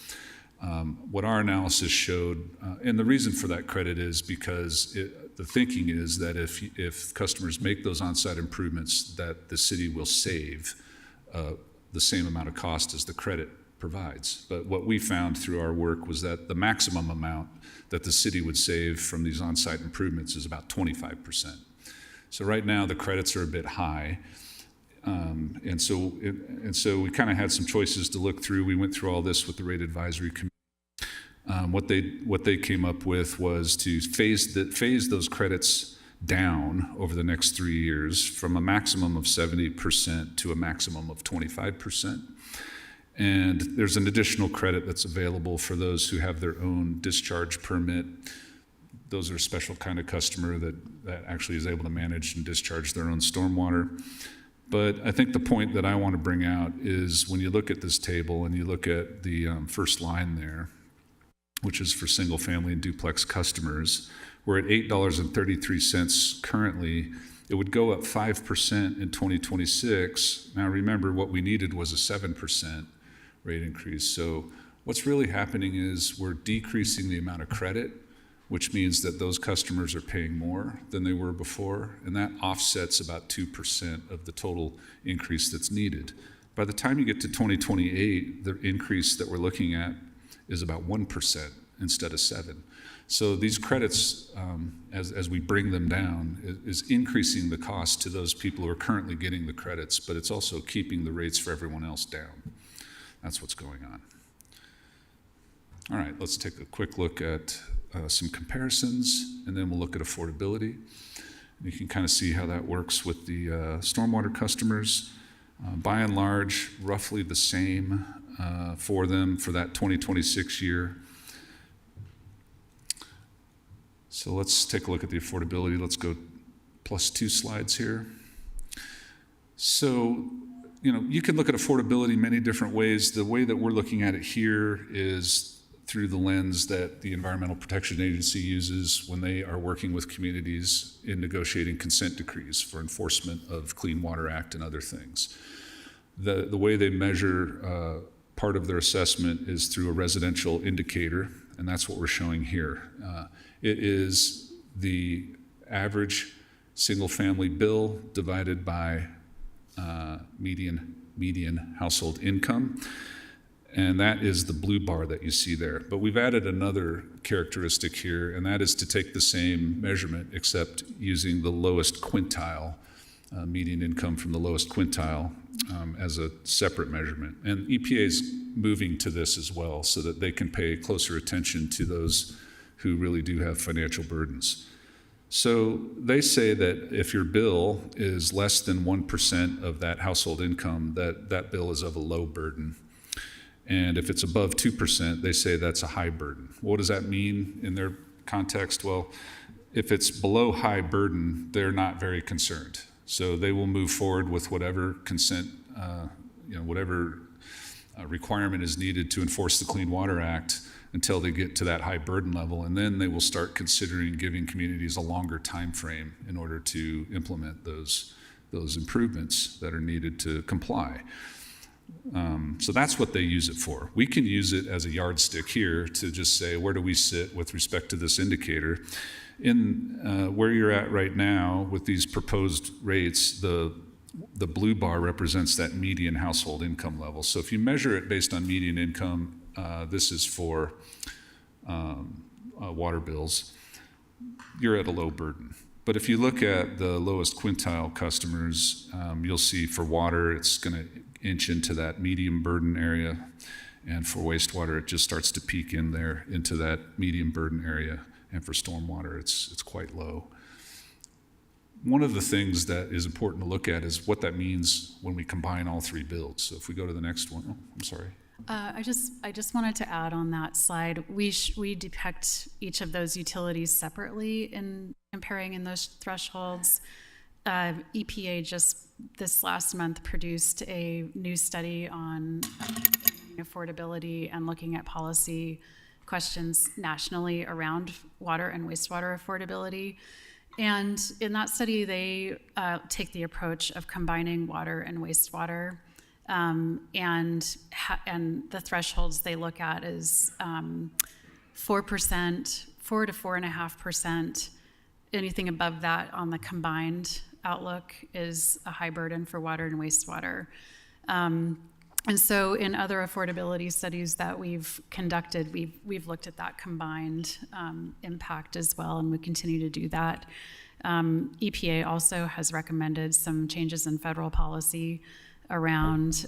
What our analysis showed, and the reason for that credit is because the thinking is that if customers make those on-site improvements, that the city will save the same amount of cost as the credit provides. But what we found through our work was that the maximum amount that the city would save from these on-site improvements is about 25%. So right now the credits are a bit high. And so we kind of had some choices to look through. We went through all this with the rate advisory committee. What they came up with was to phase those credits down over the next 3 years from a maximum of 70% to a maximum of 25%. And there's an additional credit that's available for those who have their own discharge permit. Those are a special kind of customer that actually is able to manage and discharge their own stormwater. But I think the point that I want to bring out is when you look at this table and you look at the first line there, which is for single family and duplex customers, we're at $8.33 currently. It would go up 5% in 2026. Now remember, what we needed was a 7% rate increase. So what's really happening is we're decreasing the amount of credit which means that those customers are paying more than they were before, and that offsets about 2% of the total increase that's needed. By the time you get to 2028, the increase that we're looking at is about 1% instead of 7%. So these credits, as we bring them down, is increasing the cost to those people who are currently getting the credits, but it's also keeping the rates for everyone else down. That's what's going on. All right, let's take a quick look at some comparisons, and then we'll look at affordability. You can kind of see how that works with the stormwater customers. By and large, roughly the same for them for that 2026 year. So let's take a look at the affordability. Let's go +2 slides here. So, you can look at affordability many different ways. The way that we're looking at it here is through the lens that the Environmental Protection Agency uses when they are working with communities in negotiating consent decrees for enforcement of Clean Water Act and other things. The way they measure part of their assessment is through a residential indicator, and that's what we're showing here. It is the average single-family bill divided by median household income. And that is the blue bar that you see there. But we've added another characteristic here, and that is to take the same measurement, except using the lowest quintile, median income from the lowest quintile, as a separate measurement. And EPA is moving to this as well, so that they can pay closer attention to those who really do have financial burdens. So they say that if your bill is less than 1% of that household income, that bill is of a low burden. And if it's above 2%, they say that's a high burden. What does that mean in their context? Well, if it's below high burden, they're not very concerned. So they will move forward with whatever consent, whatever requirement is needed to enforce the Clean Water Act until they get to that high burden level. And then they will start considering giving communities a longer time frame in order to implement those improvements that are needed to comply. So that's what they use it for. We can use it as a yardstick here to just say, where do we sit with respect to this indicator? In where you're at right now with these proposed rates, the blue bar represents that median household income level. So if you measure it based on median income, this is for water bills, you're at a low burden. But if you look at the lowest quintile customers, you'll see for water, it's going to inch into that medium burden area. And for wastewater, it just starts to peak in there into that medium burden area. And for stormwater, it's quite low. One of the things that is important to look at is what that means when we combine all three bills. So if we go to the next one, I'm sorry. I just wanted to add on that slide, we depict each of those utilities separately in comparing in those thresholds. EPA just this last month produced a new study on affordability and looking at policy questions nationally around water and wastewater affordability. And in that study, they take the approach of combining water and wastewater. And the thresholds they look at is 4%, 4 to 4.5%. Anything above that on the combined outlook is a high burden for water and wastewater. And so in other affordability studies that we've conducted, we've looked at that combined impact as well, and we continue to do that. EPA also has recommended some changes in federal policy around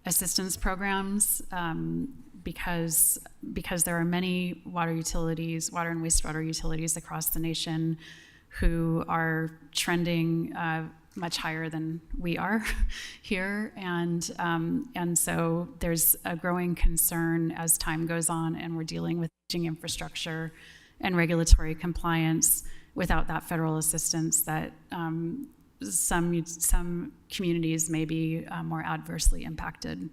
assistance programs because there are many water and wastewater utilities across the nation who are trending much higher than we are here, and so there's a growing concern as time goes on, and we're dealing with aging infrastructure and regulatory compliance without that federal assistance that some communities may be more adversely impacted.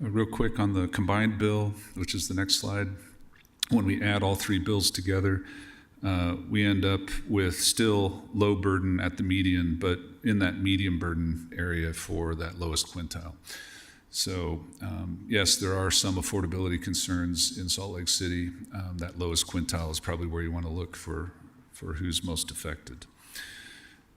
Real quick on the combined bill, which is the next slide. When we add all three bills together, we end up with still low burden at the median, but in that medium burden area for that lowest quintile. So yes, there are some affordability concerns in Salt Lake City. That lowest quintile is probably where you want to look for who's most affected.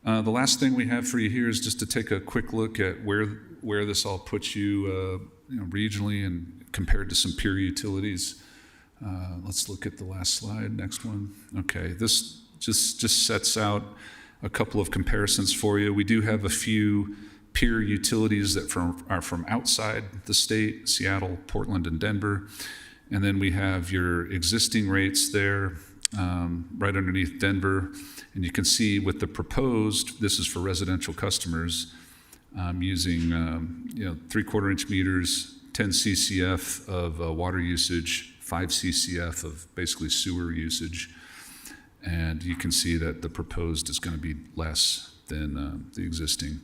The last thing we have for you here is just to take a quick look at where this all puts you, regionally and compared to some peer utilities. Let's look at the last slide, next one. Okay, this just sets out a couple of comparisons for you. We do have a few peer utilities that are from outside the state, Seattle, Portland, and Denver. And then we have your existing rates there, right underneath Denver. And you can see with the proposed, this is for residential customers, using 3/4 inch meters, 10 CCF of water usage, 5 CCF of basically sewer usage. And you can see that the proposed is going to be less than the existing.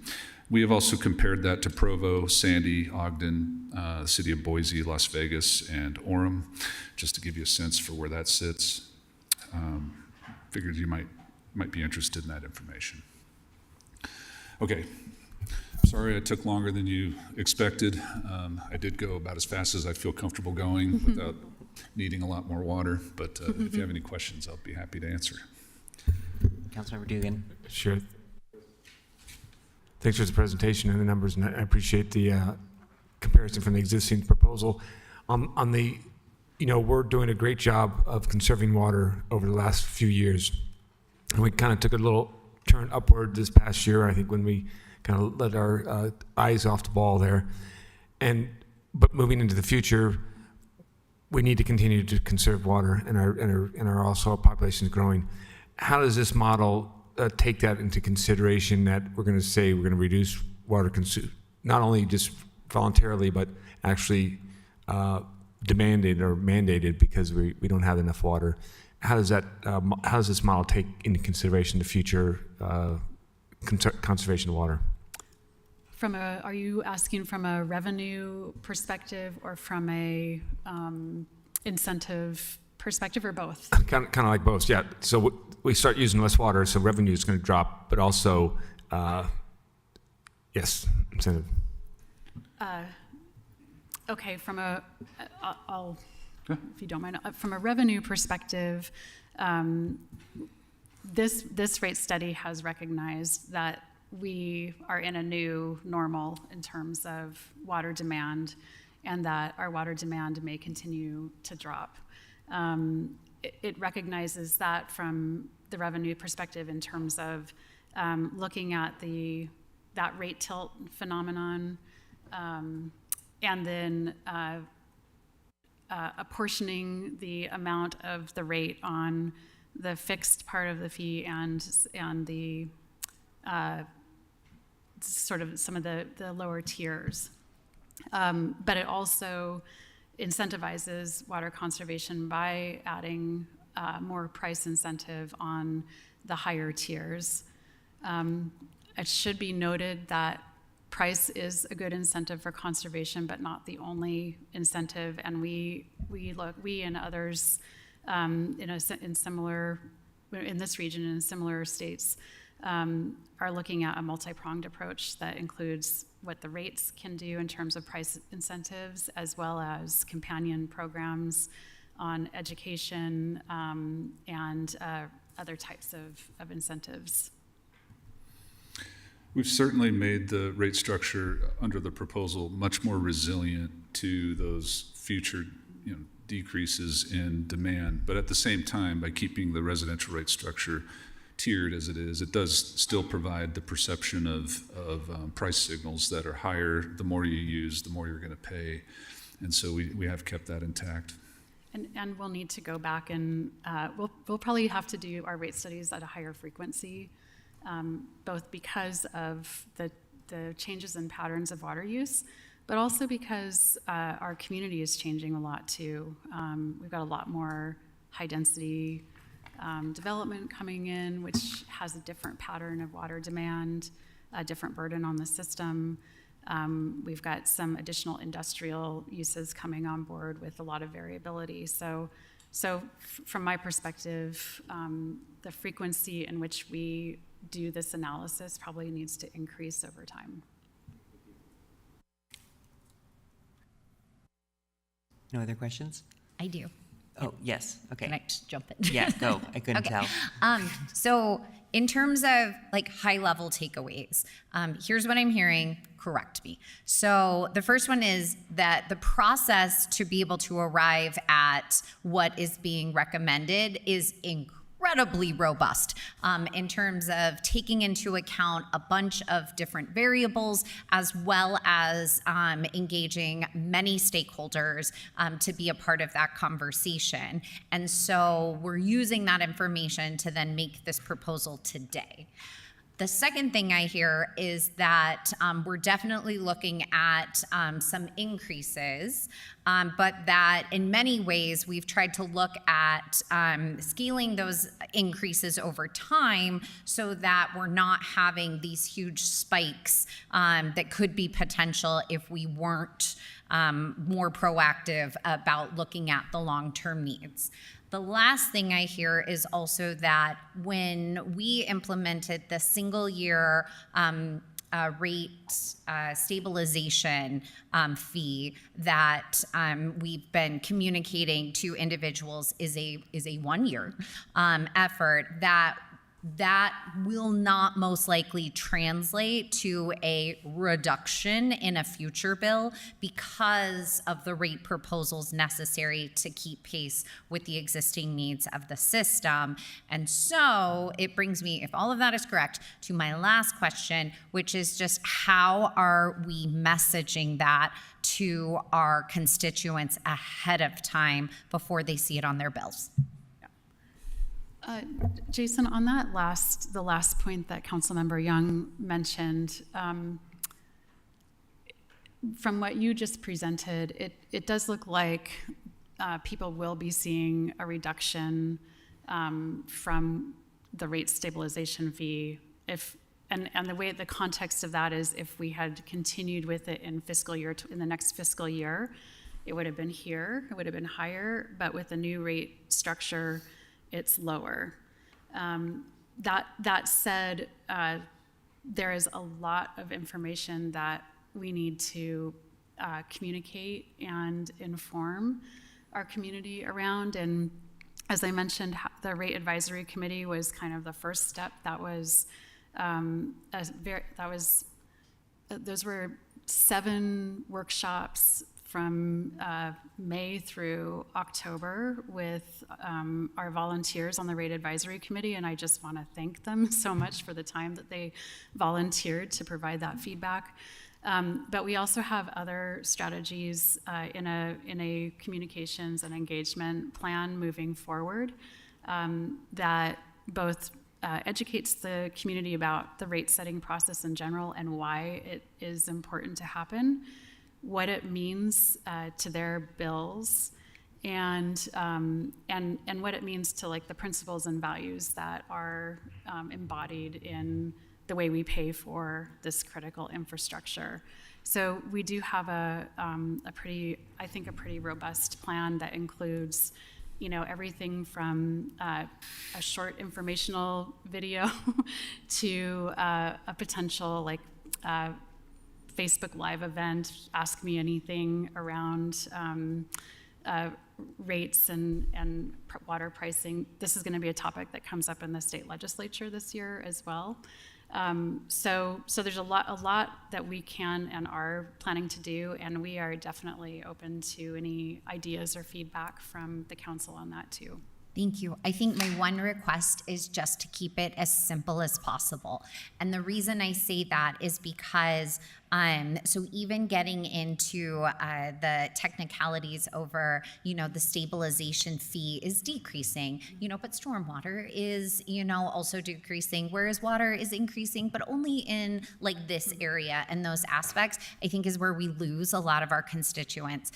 We have also compared that to Provo, Sandy, Ogden, the city of Boise, Las Vegas, and Orem, just to give you a sense for where that sits. Figured you might be interested in that information. Okay, sorry I took longer than you expected. I did go about as fast as I feel comfortable going without needing a lot more water, but if you have any questions, I'll be happy to answer. Councilmember Dugan. Sure. Thanks for the presentation and the numbers, and I appreciate the comparison from the existing proposal. On the, we're doing a great job of conserving water over the last few years, and we kind of took a little turn upward this past year, I think, when we kind of let our eyes off the ball there. But moving into the future, we need to continue to conserve water, and our also population is growing. How does this model take that into consideration, that we're going to reduce water consumption, not only just voluntarily, but actually demanded or mandated because we don't have enough water? How does this model take into consideration the future conservation of water? Are you asking from a revenue perspective or from a incentive perspective, or both? Kind of like both, yeah. So we start using less water, so revenue is going to drop, but also, yes, incentive. Okay, if you don't mind, from a revenue perspective, this rate study has recognized that we are in a new normal in terms of water demand, and that our water demand may continue to drop. It recognizes that from the revenue perspective in terms of looking at that rate tilt phenomenon, and then apportioning the amount of the rate on the fixed part of the fee and the sort of some of the lower tiers. But it also incentivizes water conservation by adding more price incentive on the higher tiers. It should be noted that price is a good incentive for conservation, but not the only incentive. And we and others in this region and in similar states are looking at a multi-pronged approach that includes what the rates can do in terms of price incentives, as well as companion programs on education and other types of incentives. We've certainly made the rate structure under the proposal much more resilient to those future decreases in demand. But at the same time, by keeping the residential rate structure tiered as it is, it does still provide the perception of price signals that are higher. The more you use, the more you're going to pay. And so we have kept that intact. And we'll need to go back and we'll probably have to do our rate studies at a higher frequency, both because of the changes in patterns of water use, but also because our community is changing a lot too. We've got a lot more high density development coming in, which has a different pattern of water demand, a different burden on the system. We've got some additional industrial uses coming on board with a lot of variability. So from my perspective, the frequency in which we do this analysis probably needs to increase over time. No other questions? I do. Oh, yes, okay. Can I just jump in? Yeah, go. I couldn't tell. So in terms of like high level takeaways, here's what I'm hearing, correct me. So the first one is that the process to be able to arrive at what is being recommended is incredibly robust in terms of taking into account a bunch of different variables, as well as engaging many stakeholders to be a part of that conversation. And so we're using that information to then make this proposal today. The second thing I hear is that we're definitely looking at some increases, but that in many ways we've tried to look at scaling those increases over time so that we're not having these huge spikes that could be potential if we weren't more proactive about looking at the long-term needs. The last thing I hear is also that when we implemented the single year rate stabilization fee that we've been communicating to individuals is a 1 year effort, that will not most likely translate to a reduction in a future bill because of the rate proposals necessary to keep pace with the existing needs of the system. And so it brings me, if all of that is correct, to my last question, which is just how are we messaging that to our constituents ahead of time before they see it on their bills? Jason, on that the last point that Councilmember Young mentioned, from what you just presented, it does look like people will be seeing a reduction from the rate stabilization fee. And the way the context of that is, if we had continued with it in the next fiscal year, it would have been here, it would have been higher, but with the new rate structure, it's lower. That said, there is a lot of information that we need to communicate and inform our community around. And as I mentioned, the Rate Advisory Committee was kind of the first step. Those were 7 workshops from May through October with our volunteers on the Rate Advisory Committee, and I just want to thank them so much for the time that they volunteered to provide that feedback. But we also have other strategies in a communications and engagement plan moving forward that both educates the community about the rate setting process in general and why it is important to happen, what it means to their bills, and what it means to like the principles and values that are embodied in the way we pay for this critical infrastructure. So we do have a pretty robust plan that includes, everything from a short informational video to a potential Facebook Live event, Ask Me Anything around rates and water pricing. This is going to be a topic that comes up in the state legislature this year as well. So there's a lot that we can and are planning to do, and we are definitely open to any ideas or feedback from the council on that too. Thank you. I think my one request is just to keep it as simple as possible. And the reason I say that is because so even getting into the technicalities over, the stabilization fee is decreasing, but stormwater is, also decreasing, whereas water is increasing, but only in this area and those aspects, I think is where we lose a lot of our constituents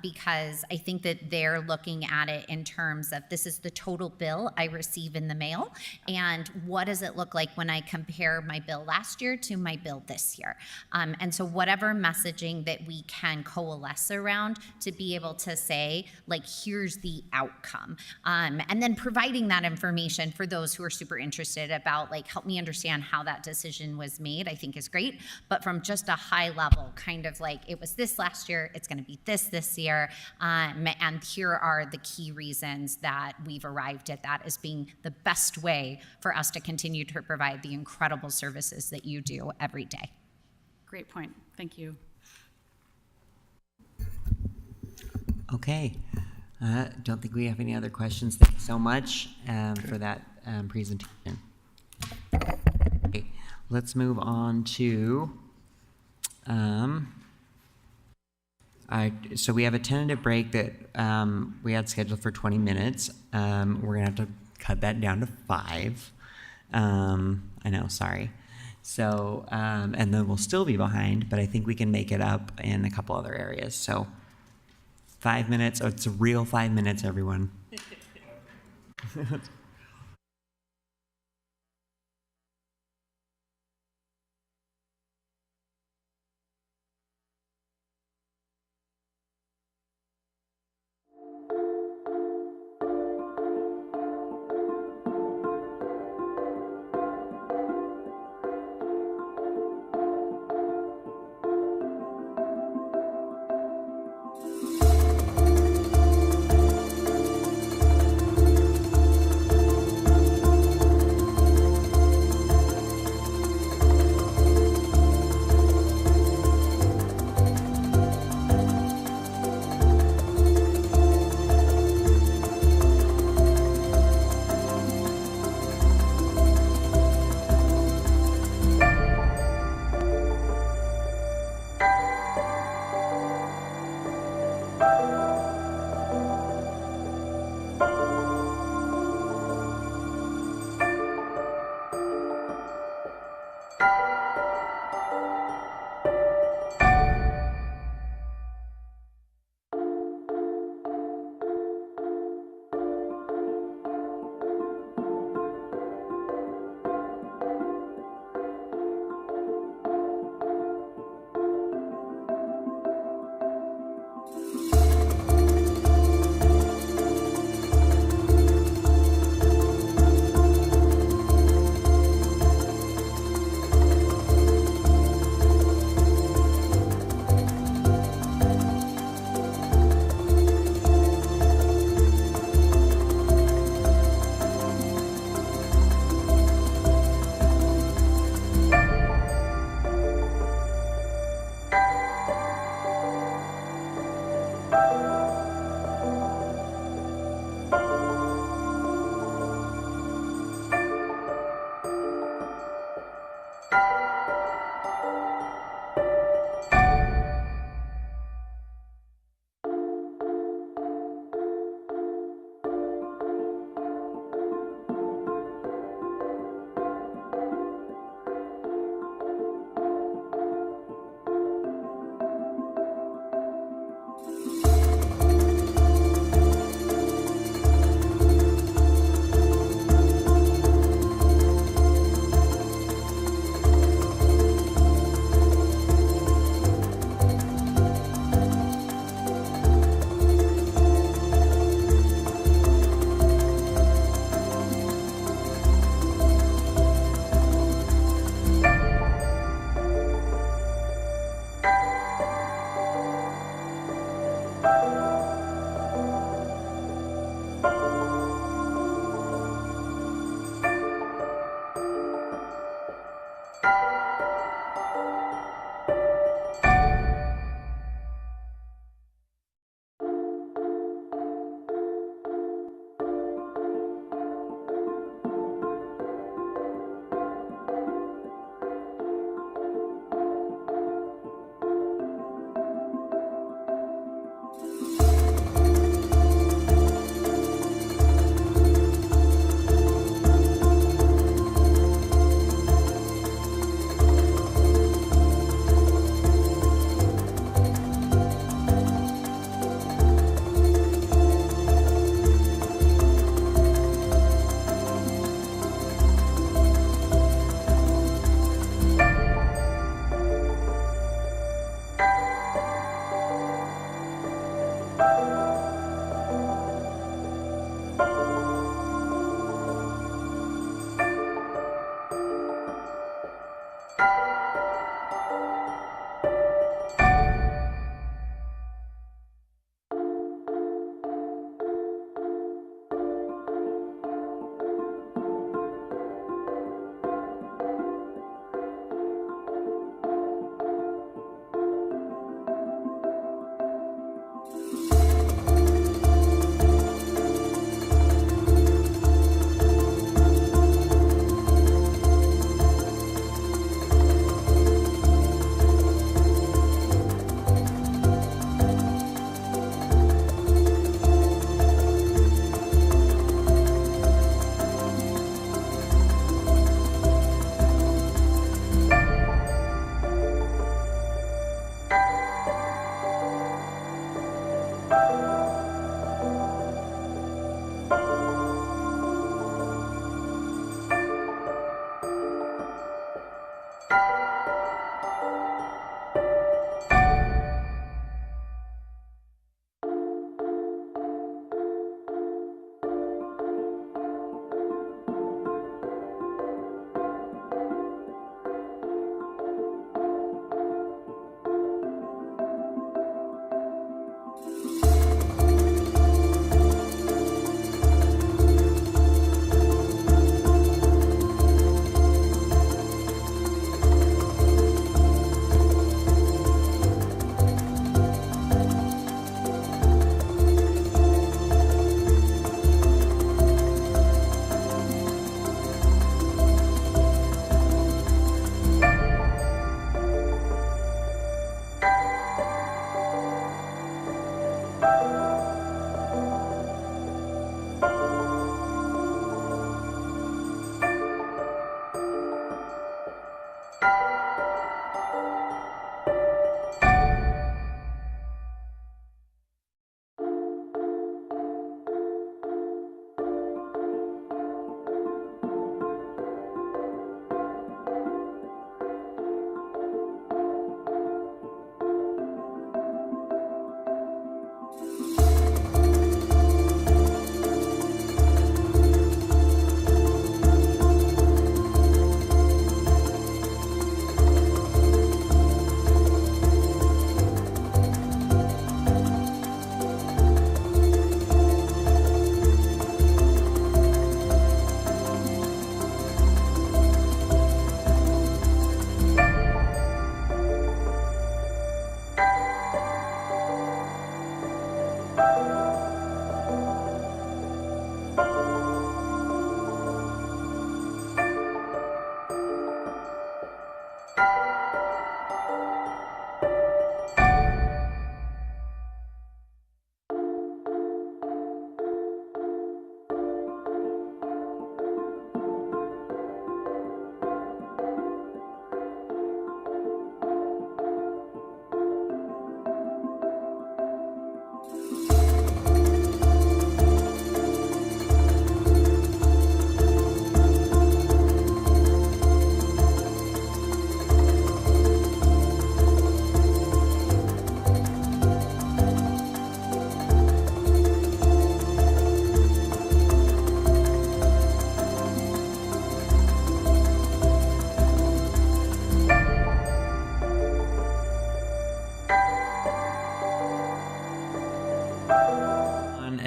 because I think that they're looking at it in terms of this is the total bill I receive in the mail, and what does it look like when I compare my bill last year to my bill this year? And so whatever messaging that we can coalesce around to be able to say, like, here's the outcome. And then providing that information for those who are super interested about, like, help me understand how that decision was made, I think is great. But from just a high level, kind of like, it was this last year, it's going to be this year. And here are the key reasons that we've arrived at that as being the best way for us to continue to provide the incredible services that you do every day. Great point. Thank you. Okay. Don't think we have any other questions. Thank you so much for that presentation. Okay, let's move on to, so we have a tentative break that we had scheduled for 20 minutes. We're gonna have to cut that down to 5. I know, sorry. So, and then we'll still be behind, but I think we can make it up in a couple other areas. So 5 minutes, oh, it's a real 5 minutes, everyone.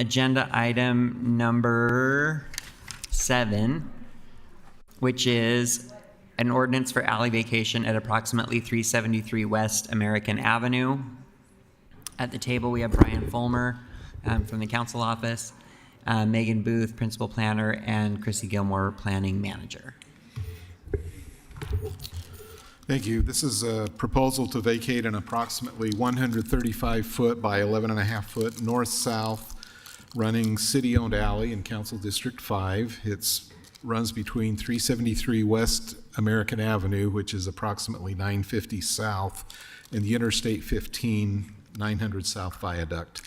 agenda item number 7, which is an ordinance for alley vacation at approximately 373 West American Avenue. At the table, we have Brian Fulmer from the council office, Megan Booth, principal planner, and Chrissy Gilmore, planning manager. Thank you. This is a proposal to vacate an approximately 135-foot by 11.5-foot north-south running city-owned alley in Council District 5. It runs between 373 West American Avenue, which is approximately 950 south, and the Interstate 15 900 South Viaduct.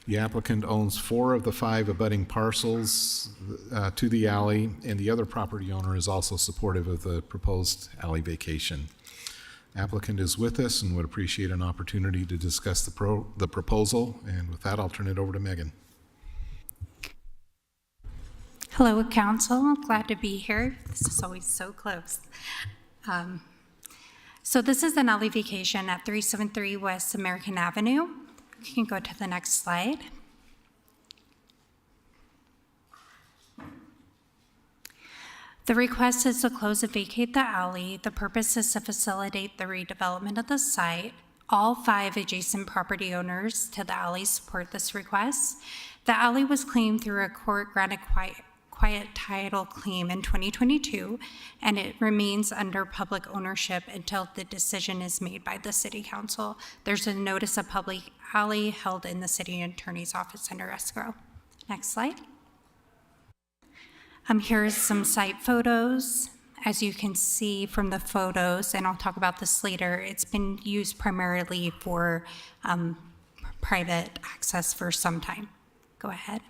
The applicant owns 4 of the 5 abutting parcels to the alley, and the other property owner is also supportive of the proposed alley vacation. Applicant is with us and would appreciate an opportunity to discuss the proposal. And with that, I'll turn it over to Megan. Hello, Council. Glad to be here. This is always so close. So this is an alley vacation at 373 West American Avenue. You can go to the next slide. The request is to close and vacate the alley. The purpose is to facilitate the redevelopment of the site. All 5 adjacent property owners to the alley support this request. The alley was claimed through a court-granted quiet title claim in 2022, and it remains under public ownership until the decision is made by the City Council. There's a notice of public alley held in the City Attorney's Office under escrow. Next slide. Here's some site photos. As you can see from the photos, and I'll talk about this later, it's been used primarily for private access for some time. Go ahead.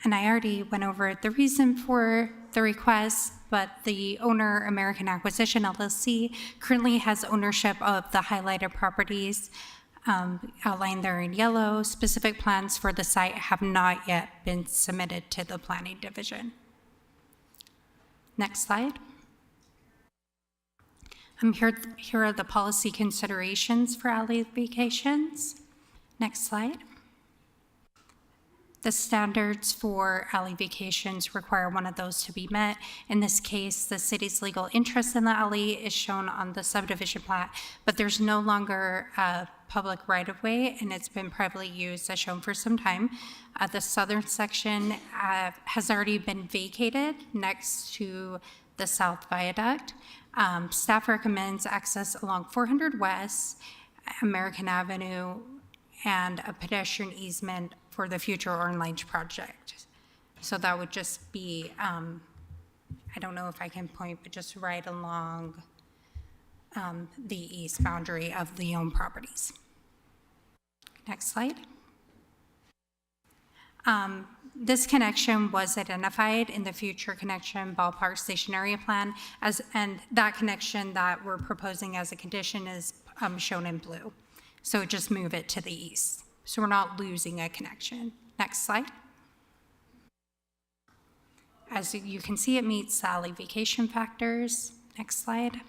And I already went over the reason for the request, but the owner, American Acquisition LLC, currently has ownership of the highlighted properties outlined there in yellow. Specific plans for the site have not yet been submitted to the Planning Division. Next slide. Here are the policy considerations for alley vacations. Next slide. The standards for alley vacations require one of those to be met. In this case, the city's legal interest in the alley is shown on the subdivision plat, but there's no longer a public right-of-way, and it's been privately used as shown for some time. The southern section has already been vacated next to the South Viaduct. Staff recommends access along 400 West, American Avenue, and a pedestrian easement for the future Orange Line project. So that would just be, I don't know if I can point, but just right along the east boundary of the owned properties. Next slide. This connection was identified in the future connection ballpark station area plan, and that connection that we're proposing as a condition is shown in blue. So just move it to the east. So we're not losing a connection. Next slide. As you can see, it meets the alley vacation factors. Next slide.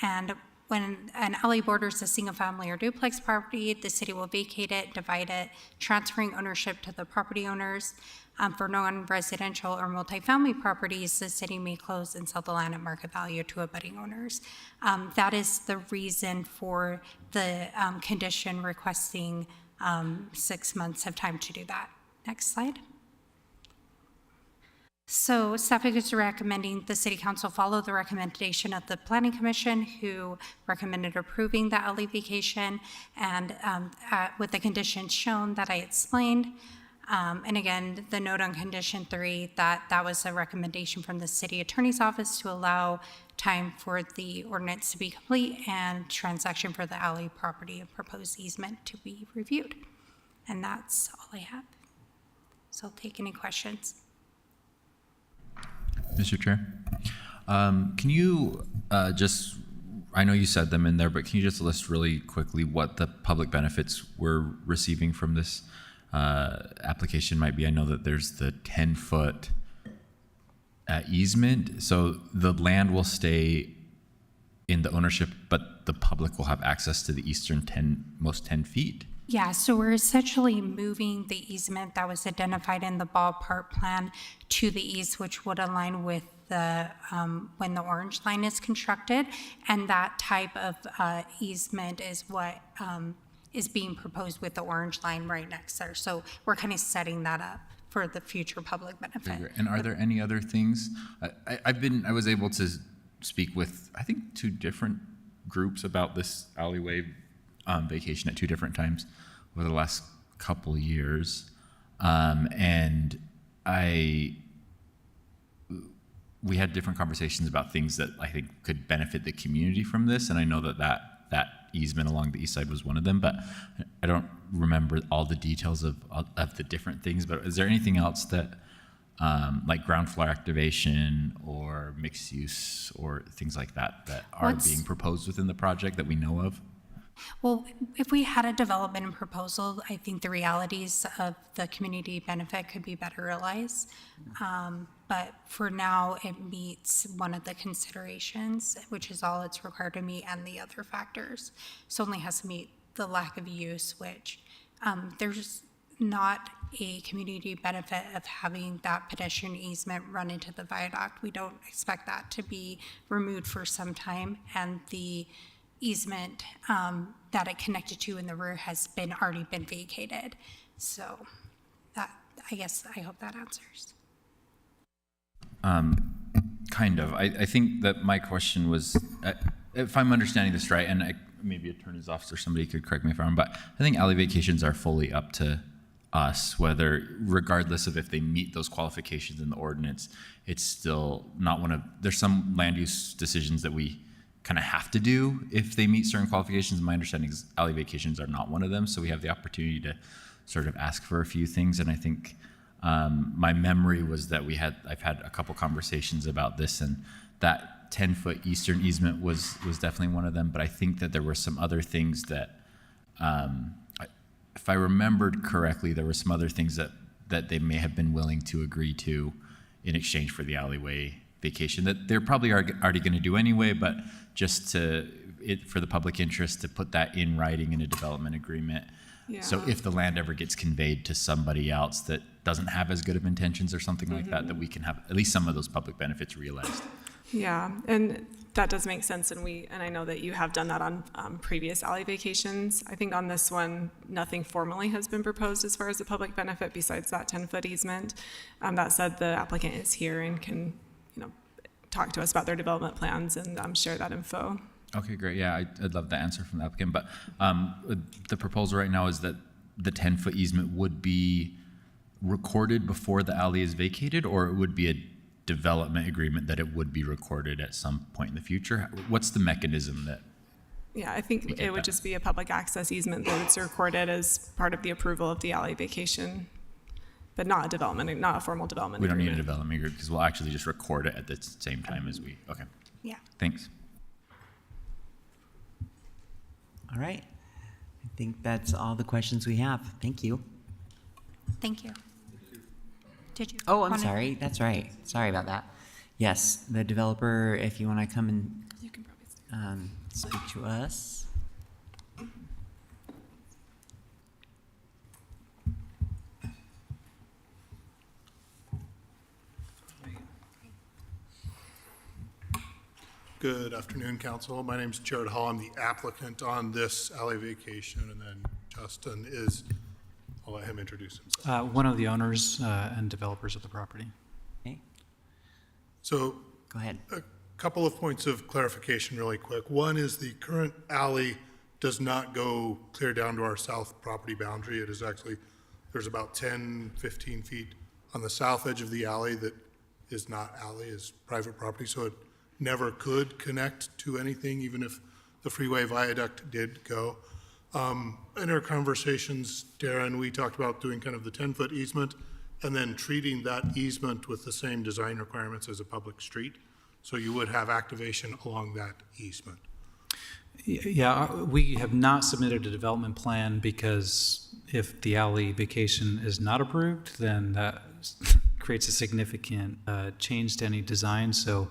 And when an alley borders a single family or duplex property, the city will vacate it, divide it, transferring ownership to the property owners. For non-residential or multifamily properties, the city may close and sell the land at market value to abutting owners. That is the reason for the condition requesting 6 months of time to do that. Next slide. So staff is recommending the City Council follow the recommendation of the Planning Commission, who recommended approving the alley vacation, and with the conditions shown that I explained. And again, the note on condition 3, that was a recommendation from the City Attorney's Office to allow time for the ordinance to be complete and transaction for the alley property and proposed easement to be reviewed. And that's all I have. So I'll take any questions. Mr. Chair, can you just, I know you said them in there, but can you just list really quickly what the public benefits we're receiving from this application might be? I know that there's the 10-foot easement, so the land will stay in the ownership, but the public will have access to the eastern 10 feet. Yeah, so we're essentially moving the easement that was identified in the ballpark plan to the east, which would align with the when the Orange Line is constructed, and that type of easement is what is being proposed with the Orange Line right next there. So we're kind of setting that up for the future public benefit. And are there any other things? I was able to speak with, I think, 2 different groups about this alleyway vacation at 2 different times over the last couple years. And we had different conversations about things that I think could benefit the community from this. And I know that easement along the east side was one of them, but I don't remember all the details of the different things. But is there anything else that like ground floor activation or mixed use or things like that that are being proposed within the project that we know of? Well, if we had a development proposal, I think the realities of the community benefit could be better realized. But for now, it meets one of the considerations, which is all it's required to meet, and the other factors. So only has to meet the lack of use, which there's not a community benefit of having that pedestrian easement run into the viaduct. We don't expect that to be removed for some time, and the easement that it connected to in the rear has already been vacated. So that, I hope that answers. Kind of. I think that my question was, if I'm understanding this right, and maybe attorney's office or somebody could correct me if I'm wrong, but I think alley vacations are fully up to us, whether, regardless of if they meet those qualifications in the ordinance, it's still not one of, there's some land use decisions that we kind of have to do if they meet certain qualifications. My understanding is alley vacations are not one of them, so we have the opportunity to sort of ask for a few things. And I think my memory was that I've had a couple conversations about this, and that 10-foot eastern easement was definitely one of them. But I think that there were some other things that, if I remembered correctly, there were some other things that they may have been willing to agree to in exchange for the alleyway vacation that they're probably already going to do anyway, but just for the public interest to put that in writing in a development agreement. Yeah. So if the land ever gets conveyed to somebody else that doesn't have as good of intentions or something like that, that we can have at least some of those public benefits realized. Yeah, and that does make sense, and I know that you have done that on previous alley vacations. I think on this one, nothing formally has been proposed as far as the public benefit besides that 10-foot easement. That said, the applicant is here and can, talk to us about their development plans and share that info. Okay, great. Yeah, I'd love the answer from the applicant. But the proposal right now is that the 10-foot easement would be recorded before the alley is vacated, or it would be a development agreement that it would be recorded at some point in the future? What's the mechanism that? Yeah, I think it would just be a public access easement that it's recorded as part of the approval of the alley vacation, but not a formal development agreement. We don't need a development agreement because we'll actually just record it at the same time as okay. Yeah. Thanks. All right. I think that's all the questions we have. Thank you. Thank you. Did you? Oh, I'm sorry. That's right. Sorry about that. Yes, the developer, if you want to come and you can probably speak to us. Good afternoon, Council. My name is Jared Hall. I'm the applicant on this alley vacation, and then Justin I'll let him introduce himself. One of the owners and developers of the property. Okay. So, go ahead. A couple of points of clarification really quick. One is the current alley does not go clear down to our south property boundary. It is actually, there's about 10, 15 feet on the south edge of the alley that is not alley, is private property, so it never could connect to anything, even if the freeway viaduct did go. In our conversations, Darren, we talked about doing kind of the 10-foot easement and then treating that easement with the same design requirements as a public street. So you would have activation along that easement. Yeah, we have not submitted a development plan because if the alley vacation is not approved, then that creates a significant change to any design. So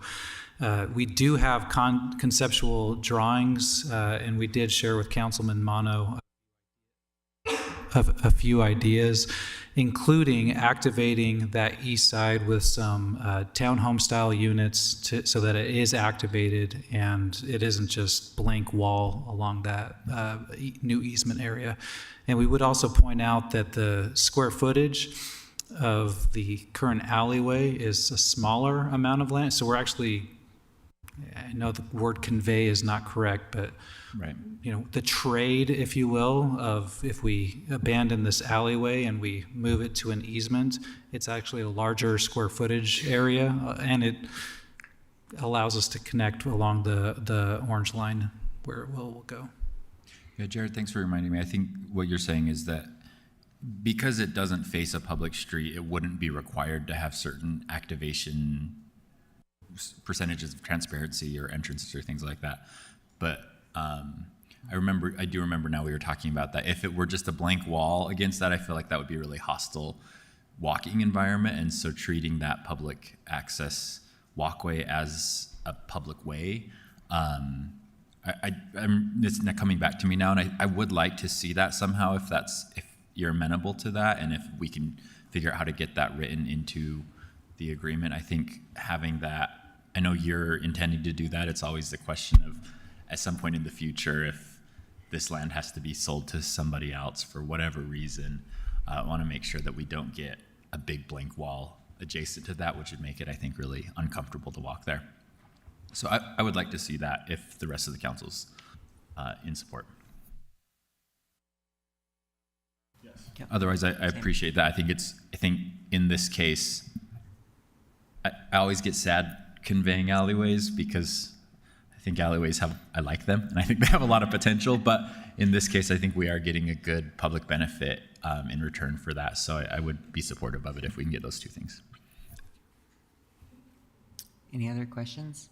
we do have conceptual drawings, and we did share with Councilman Mano a few ideas, including activating that east side with some townhome style units so that it is activated and it isn't just blank wall along that new easement area. And we would also point out that the square footage of the current alleyway is a smaller amount of land. So we're actually, I know the word convey is not correct, but right. The trade, if you will, of if we abandon this alleyway and we move it to an easement, it's actually a larger square footage area, and it allows us to connect along the orange line where it will go. Yeah, Jared, thanks for reminding me. I think what you're saying is that because it doesn't face a public street, it wouldn't be required to have certain activation percentages of transparency or entrances or things like that. But I do remember now we were talking about that. If it were just a blank wall against that, I feel like that would be a really hostile walking environment. And so treating that public access walkway as a public way, it's not coming back to me now, and I would like to see that somehow if you're amenable to that, and if we can figure out how to get that written into the agreement. I think having that, I know you're intending to do that. It's always the question of, at some point in the future, if this land has to be sold to somebody else for whatever reason, I want to make sure that we don't get a big blank wall adjacent to that, which would make it, I think, really uncomfortable to walk there. So I would like to see that if the rest of the council's in support. Yes. Otherwise, I appreciate that. I think in this case, I always get sad conveying alleyways because I think alleyways I like them, and I think they have a lot of potential, but in this case, I think we are getting a good public benefit in return for that. So I would be supportive of it if we can get those two things. Any other questions?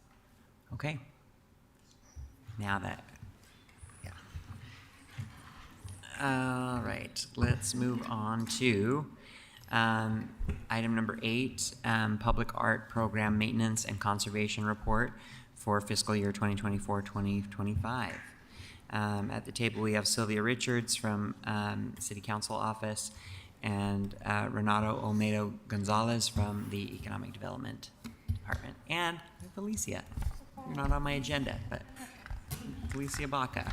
Okay. Now that, yeah. All right, let's move on to item number 8, Public Art Program Maintenance and Conservation Report for fiscal year 2024-2025. At the table, we have Sylvia Richards from City Council Office and Renato Olmedo Gonzalez from the Economic Development Department, and Felicia. You're not on my agenda, but Felicia Baca.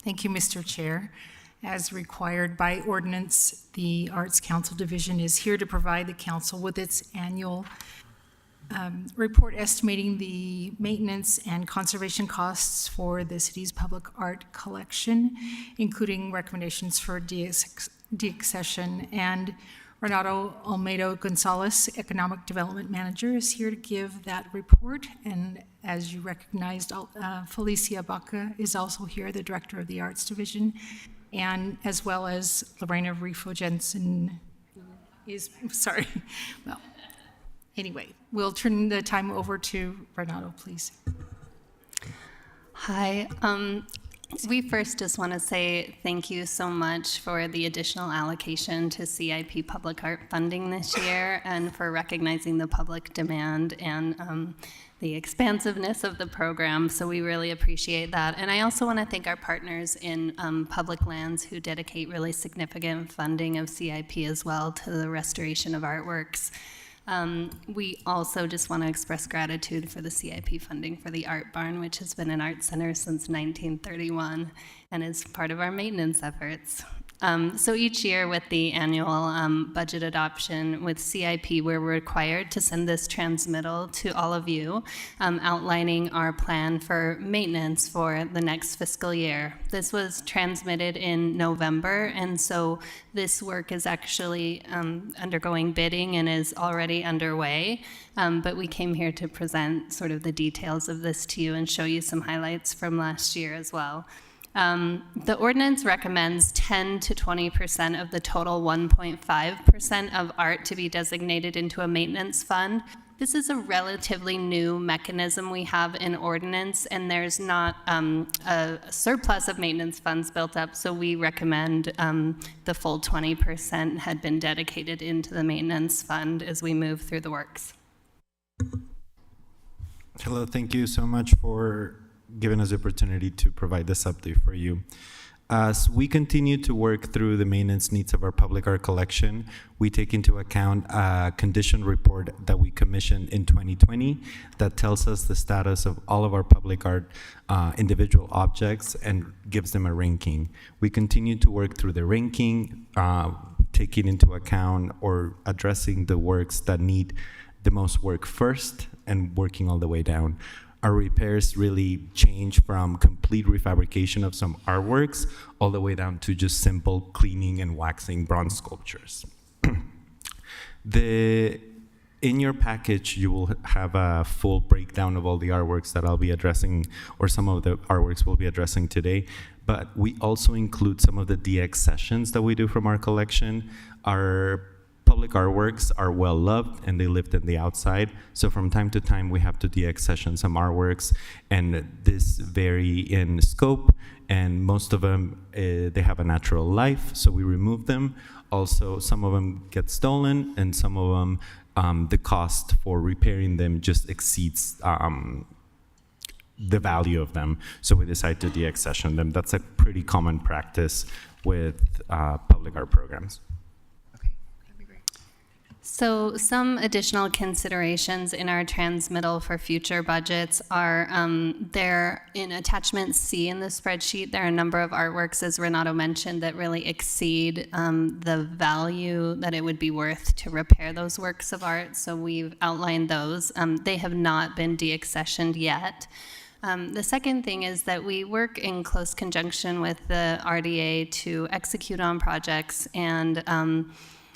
Thank you, Mr. Chair. As required by ordinance, the Arts Council Division is here to provide the council with its annual report estimating the maintenance and conservation costs for the city's public art collection, including recommendations for deaccession. And Renato Olmedo Gonzalez, Economic Development Manager, is here to give that report. And as you recognized, Felicia Baca is also here, the Director of the Arts Division, and as well as Lorena Rifo Jensen is, sorry. Well, anyway, we'll turn the time over to Renato, please. Hi. We first just want to say thank you so much for the additional allocation to CIP Public Art funding this year, and for recognizing the public demand and the expansiveness of the program. So we really appreciate that. And I also want to thank our partners in public lands who dedicate really significant funding of CIP as well to the restoration of artworks. We also just want to express gratitude for the CIP funding for the Art Barn, which has been an art center since 1931 and is part of our maintenance efforts. So each year with the annual budget adoption with CIP, we're required to send this transmittal to all of you outlining our plan for maintenance for the next fiscal year. This was transmitted in November, and so this work is actually undergoing bidding and is already underway. But we came here to present sort of the details of this to you and show you some highlights from last year as well. The ordinance recommends 10 to 20% of the total 1.5% of art to be designated into a maintenance fund. This is a relatively new mechanism we have in ordinance, and there's not a surplus of maintenance funds built up, so we recommend the full 20% had been dedicated into the maintenance fund as we move through the works. Hello, thank you so much for giving us the opportunity to provide this update for you. As we continue to work through the maintenance needs of our public art collection, we take into account a condition report that we commissioned in 2020 that tells us the status of all of our public art individual objects and gives them a ranking. We continue to work through the ranking, taking into account or addressing the works that need the most work first and working all the way down. Our repairs really change from complete refabrication of some artworks all the way down to just simple cleaning and waxing bronze sculptures. The In your package, you will have a full breakdown of all the artworks that I'll be addressing, or some of the artworks we'll be addressing today. But we also include some of the DX sessions that we do from our collection. Our public artworks are well loved and they lived in the outside. So from time to time, we have to DX session some artworks, and this vary in scope. And most of them, they have a natural life, so we remove them. Also, some of them get stolen, and some of them, the cost for repairing them just exceeds the value of them. So we decide to DX session them. That's a pretty common practice with public art programs. So some additional considerations in our transmittal for future budgets are there in attachment C in the spreadsheet. There are a number of artworks, as Renato mentioned, that really exceed the value that it would be worth to repair those works of art. So we've outlined those. They have not been de-accessioned yet. The second thing is that we work in close conjunction with the RDA to execute on projects, and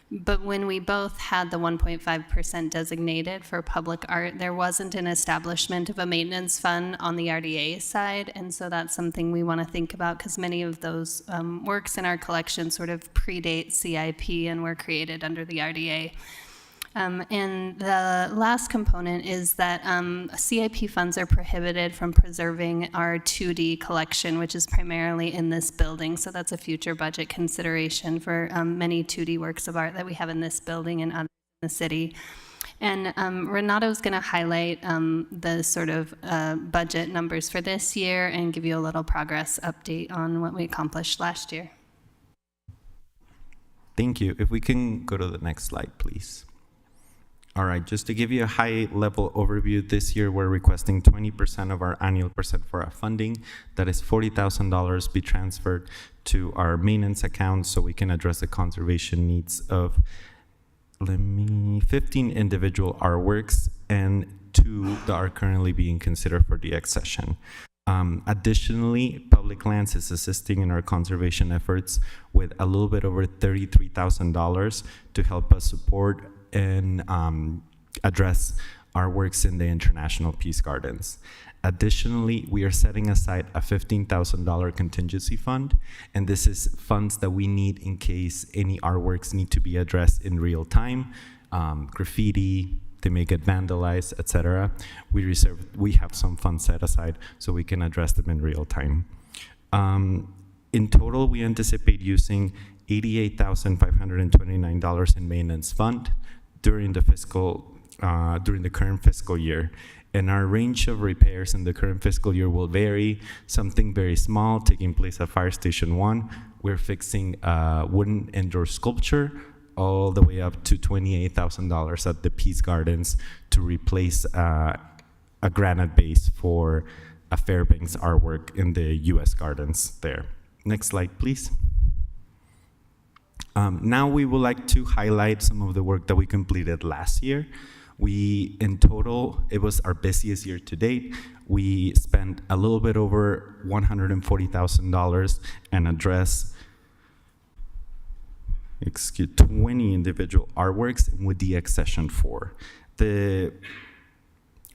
but when we both had the 1.5% designated for public art, there wasn't an establishment of a maintenance fund on the RDA side, and so that's something we want to think about, because many of those works in our collection sort of predate CIP and were created under the RDA. And the last component is that CIP funds are prohibited from preserving our 2D collection, which is primarily in this building. So that's a future budget consideration for many 2D works of art that we have in this building and others in the city. And Renato's going to highlight the sort of budget numbers for this year and give you a little progress update on what we accomplished last year. Thank you. If we can go to the next slide, please. All right, just to give you a high-level overview, this year we're requesting 20% of our annual percent for our funding. That is $40,000 be transferred to our maintenance account so we can address the conservation needs of 15 individual artworks and 2 that are currently being considered for de-accession. Additionally, Public Lands is assisting in our conservation efforts with a little bit over $33,000 to help us support and address our works in the International Peace Gardens. Additionally, we are setting aside a $15,000 contingency fund, and this is funds that we need in case any artworks need to be addressed in real time, graffiti, they may get vandalized, etc. We have some funds set aside so we can address them in real time. In total, we anticipate using $88,529 in maintenance fund during the current fiscal year. And our range of repairs in the current fiscal year will vary. Something very small taking place at Fire Station 1. We're fixing a wooden indoor sculpture all the way up to $28,000 at the Peace Gardens to replace a granite base for a Fairbanks artwork in the U.S. Gardens there. Next slide, please. Now we would like to highlight some of the work that we completed last year. In total, it was our busiest year to date. We spent a little bit over $140,000 and addressed 20 individual artworks with de-accession 4. The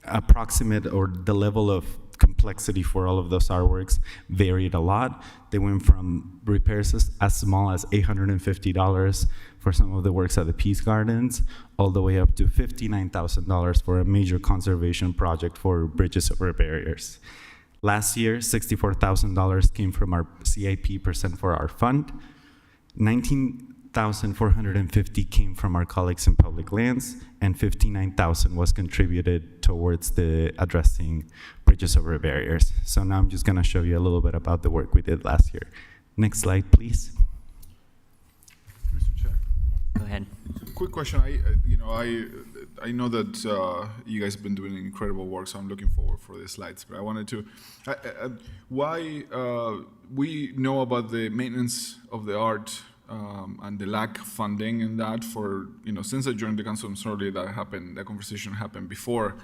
approximate or the level of complexity for all of those artworks varied a lot. They went from repairs as small as $850 for some of the works at the Peace Gardens, all the way up to $59,000 for a major conservation project for bridges over barriers. Last year, $64,000 came from our CIP percent for our fund. $19,450 came from our colleagues in Public Lands, and $59,000 was contributed towards the addressing bridges over barriers. So now I'm just going to show you a little bit about the work we did last year. Next slide, please. Mr. Chair. Go ahead. Quick question. I know that you guys have been doing incredible work, so I'm looking forward for the slides. But I wanted to, we know about the maintenance of the art and the lack of funding in that for, since I joined the council, I'm sorry that conversation happened before.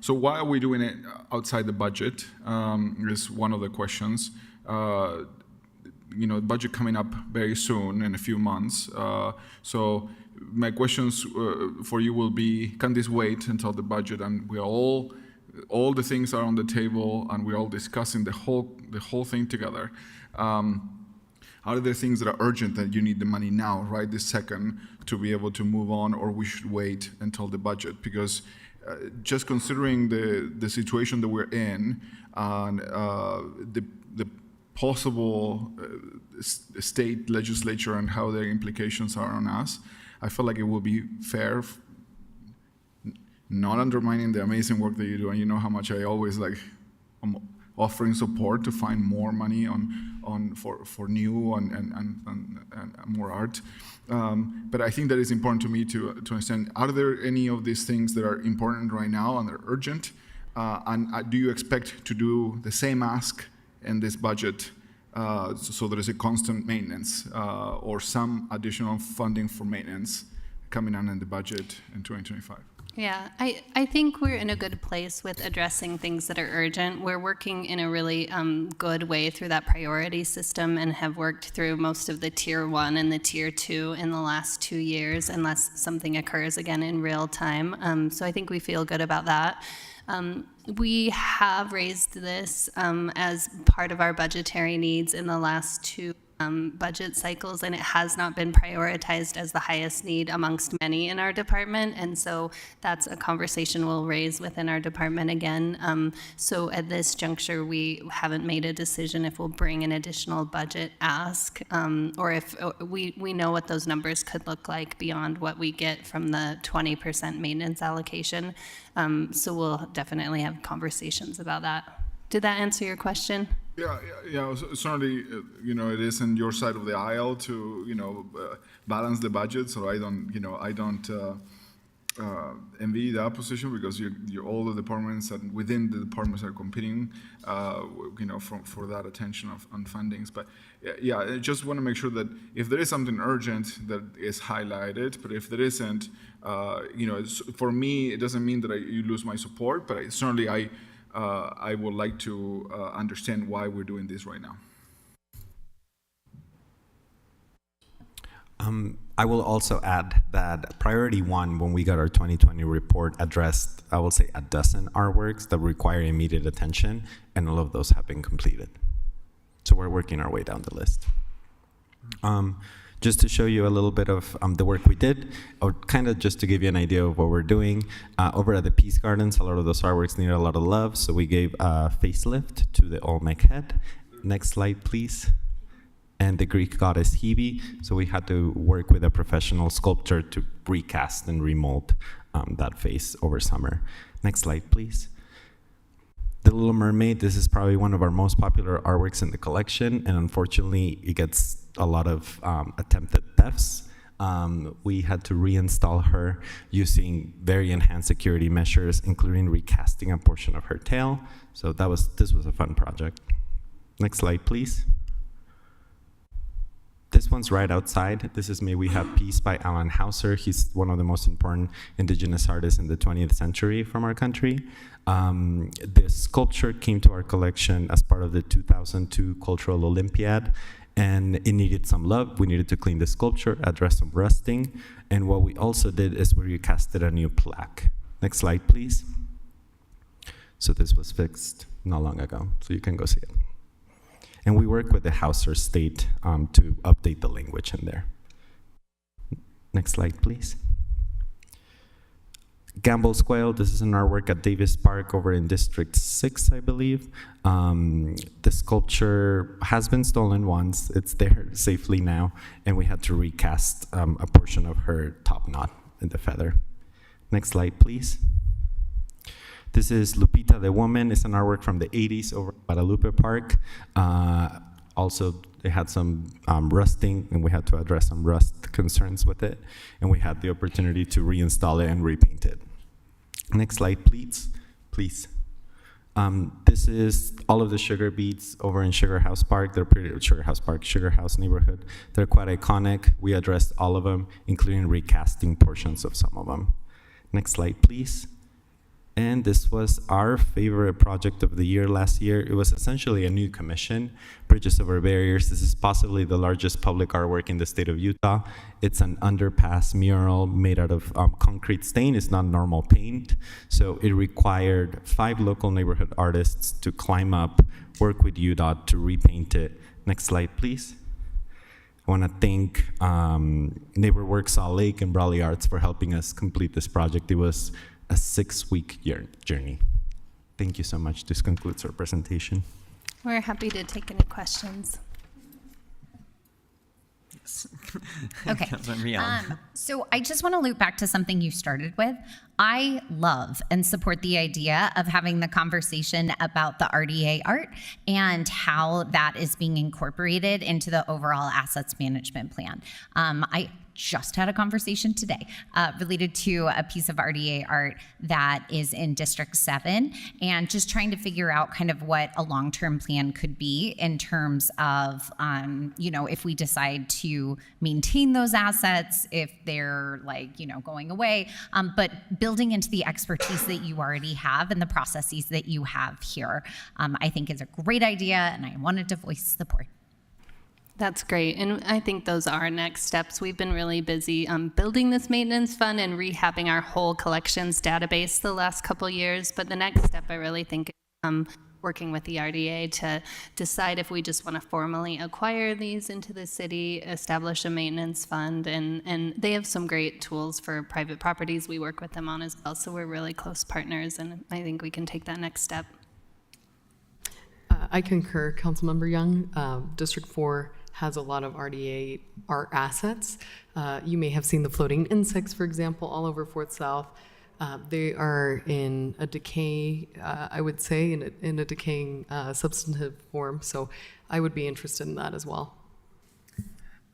So why are we doing it outside the budget is one of the questions. Budget coming up very soon in a few months. So my questions for you will be, can this wait until the budget and we all the things are on the table and we're all discussing the whole thing together? Are there things that are urgent that you need the money now, right this second, to be able to move on, or we should wait until the budget? Because just considering the situation that we're in and the possible state legislature and how their implications are on us, I feel like it will be fair, not undermining the amazing work that you do. And you know how much I always like offering support to find more money for new and more art. But I think that it's important to me to understand, are there any of these things that are important right now and are urgent? And do you expect to do the same ask in this budget so there is a constant maintenance or some additional funding for maintenance coming on in the budget in 2025? Yeah, I think we're in a good place with addressing things that are urgent. We're working in a really good way through that priority system and have worked through most of the tier 1 and the tier 2 in the last 2 years, unless something occurs again in real time. So I think we feel good about that. We have raised this as part of our budgetary needs in the last 2 budget cycles, and it has not been prioritized as the highest need amongst many in our department, and so that's a conversation we'll raise within our department again. So at this juncture, we haven't made a decision if we'll bring an additional budget ask, or if we know what those numbers could look like beyond what we get from the 20% maintenance allocation. So we'll definitely have conversations about that. Did that answer your question? Yeah. Certainly, it is on your side of the aisle to, balance the budget. So I don't envy that position, because all the departments and within the departments are competing, for that attention on fundings. But yeah, I just want to make sure that if there is something urgent, that is highlighted. But if there isn't, for me, it doesn't mean that you lose my support. But I would like to understand why we're doing this right now. I will also add that priority 1, when we got our 2020 report, addressed, I will say, a dozen artworks that require immediate attention, and all of those have been completed. So we're working our way down the list. Just to show you a little bit of the work we did, or kind of just to give you an idea of what we're doing, over at the Peace Gardens, a lot of those artworks needed a lot of love, so we gave a facelift to the Olmec head. Next slide, please. And the Greek goddess Hebe, so we had to work with a professional sculptor to recast and remold that face over summer. Next slide, please. The Little Mermaid, this is probably one of our most popular artworks in the collection, and unfortunately, it gets a lot of attempted thefts. We had to reinstall her using very enhanced security measures, including recasting a portion of her tail. So this was a fun project. Next slide, please. This one's right outside. This is May We Have Peace by Alan Hauser. He's one of the most important indigenous artists in the 20th century from our country. This sculpture came to our collection as part of the 2002 Cultural Olympiad, and it needed some love. We needed to clean the sculpture, address some rusting, and what we also did is we recasted a new plaque. Next slide, please. So this was fixed not long ago, so you can go see it. And we work with the Hauser State to update the language in there. Next slide, please. Gamble's Quail, this is an artwork at Davis Park over in District 6, I believe. The sculpture has been stolen once. It's there safely now, and we had to recast a portion of her top knot in the feather. Next slide, please. This is Lupita the Woman. It's an artwork from the 80s over at Guadalupe Park. Also, it had some rusting, and we had to address some rust concerns with it. And we had the opportunity to reinstall it and repaint it. Next slide, please. This is all of the sugar beets over in Sugar House Park. They're pretty, Sugar House neighborhood. They're quite iconic. We addressed all of them, including recasting portions of some of them. Next slide, please. And this was our favorite project of the year last year. It was essentially a new commission, Bridges Over Barriers. This is possibly the largest public artwork in the state of Utah. It's an underpass mural made out of concrete stain. It's not normal paint. So it required 5 local neighborhood artists to climb up, work with UDOT to repaint it. Next slide, please. I want to thank NeighborWorks Salt Lake and Brawley Arts for helping us complete this project. It was a 6-week journey. Thank you so much. This concludes our presentation. We're happy to take any questions. Okay. So I just want to loop back to something you started with. I love and support the idea of having the conversation about the RDA art and how that is being incorporated into the overall assets management plan. I just had a conversation today related to a piece of RDA art that is in District 7, and just trying to figure out kind of what a long-term plan could be in terms of, if we decide to maintain those assets, if they're going away, but building into the expertise that you already have and the processes that you have here, I think is a great idea, and I wanted to voice support. That's great. And I think those are next steps. We've been really busy building this maintenance fund and rehabbing our whole collections database the last couple years. But the next step, I really think, is working with the RDA to decide if we just want to formally acquire these into the city, establish a maintenance fund, and they have some great tools for private properties we work with them on as well. So we're really close partners, and I think we can take that next step. I concur, Councilmember Young. District 4 has a lot of RDA art assets. You may have seen the floating insects, for example, all over Fort South. They are in a decay, I would say, in a decaying substantive form. So I would be interested in that as well.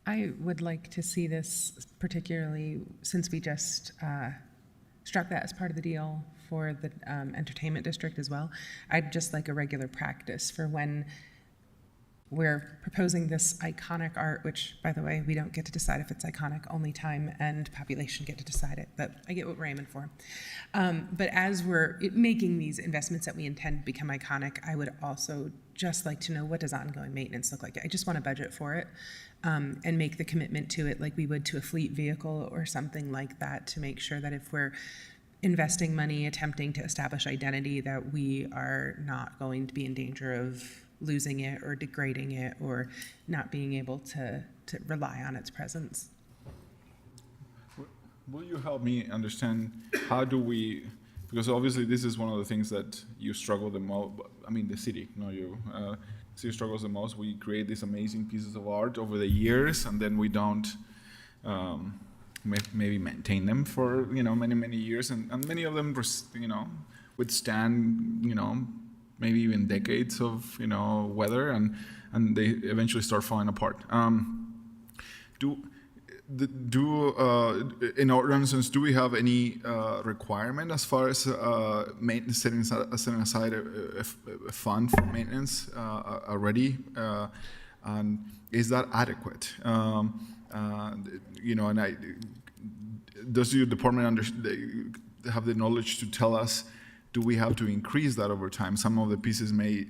I would like to see this, particularly since we just struck that as part of the deal for the entertainment district as well. I'd just like a regular practice for when we're proposing this iconic art, which, by the way, we don't get to decide if it's iconic. Only time and population get to decide it, but I get what we're aiming for. But as we're making these investments that we intend to become iconic, I would also just like to know, what does ongoing maintenance look like? I just want to budget for it and make the commitment to it like we would to a fleet vehicle or something like that, to make sure that if we're investing money, attempting to establish identity, that we are not going to be in danger of losing it or degrading it or not being able to rely on its presence. Will you help me understand, how do we, because obviously this is one of the things that you struggle the most, I mean the city, not you, the city struggles the most. We create these amazing pieces of art over the years, and then we don't maybe maintain them for many years, and many of them withstand maybe even decades of weather, and they eventually start falling apart. In ordinance, do we have any requirement as far as setting aside a fund for maintenance already, and is that adequate? Does your department have the knowledge to tell us, do we have to increase that over time? Some of the pieces may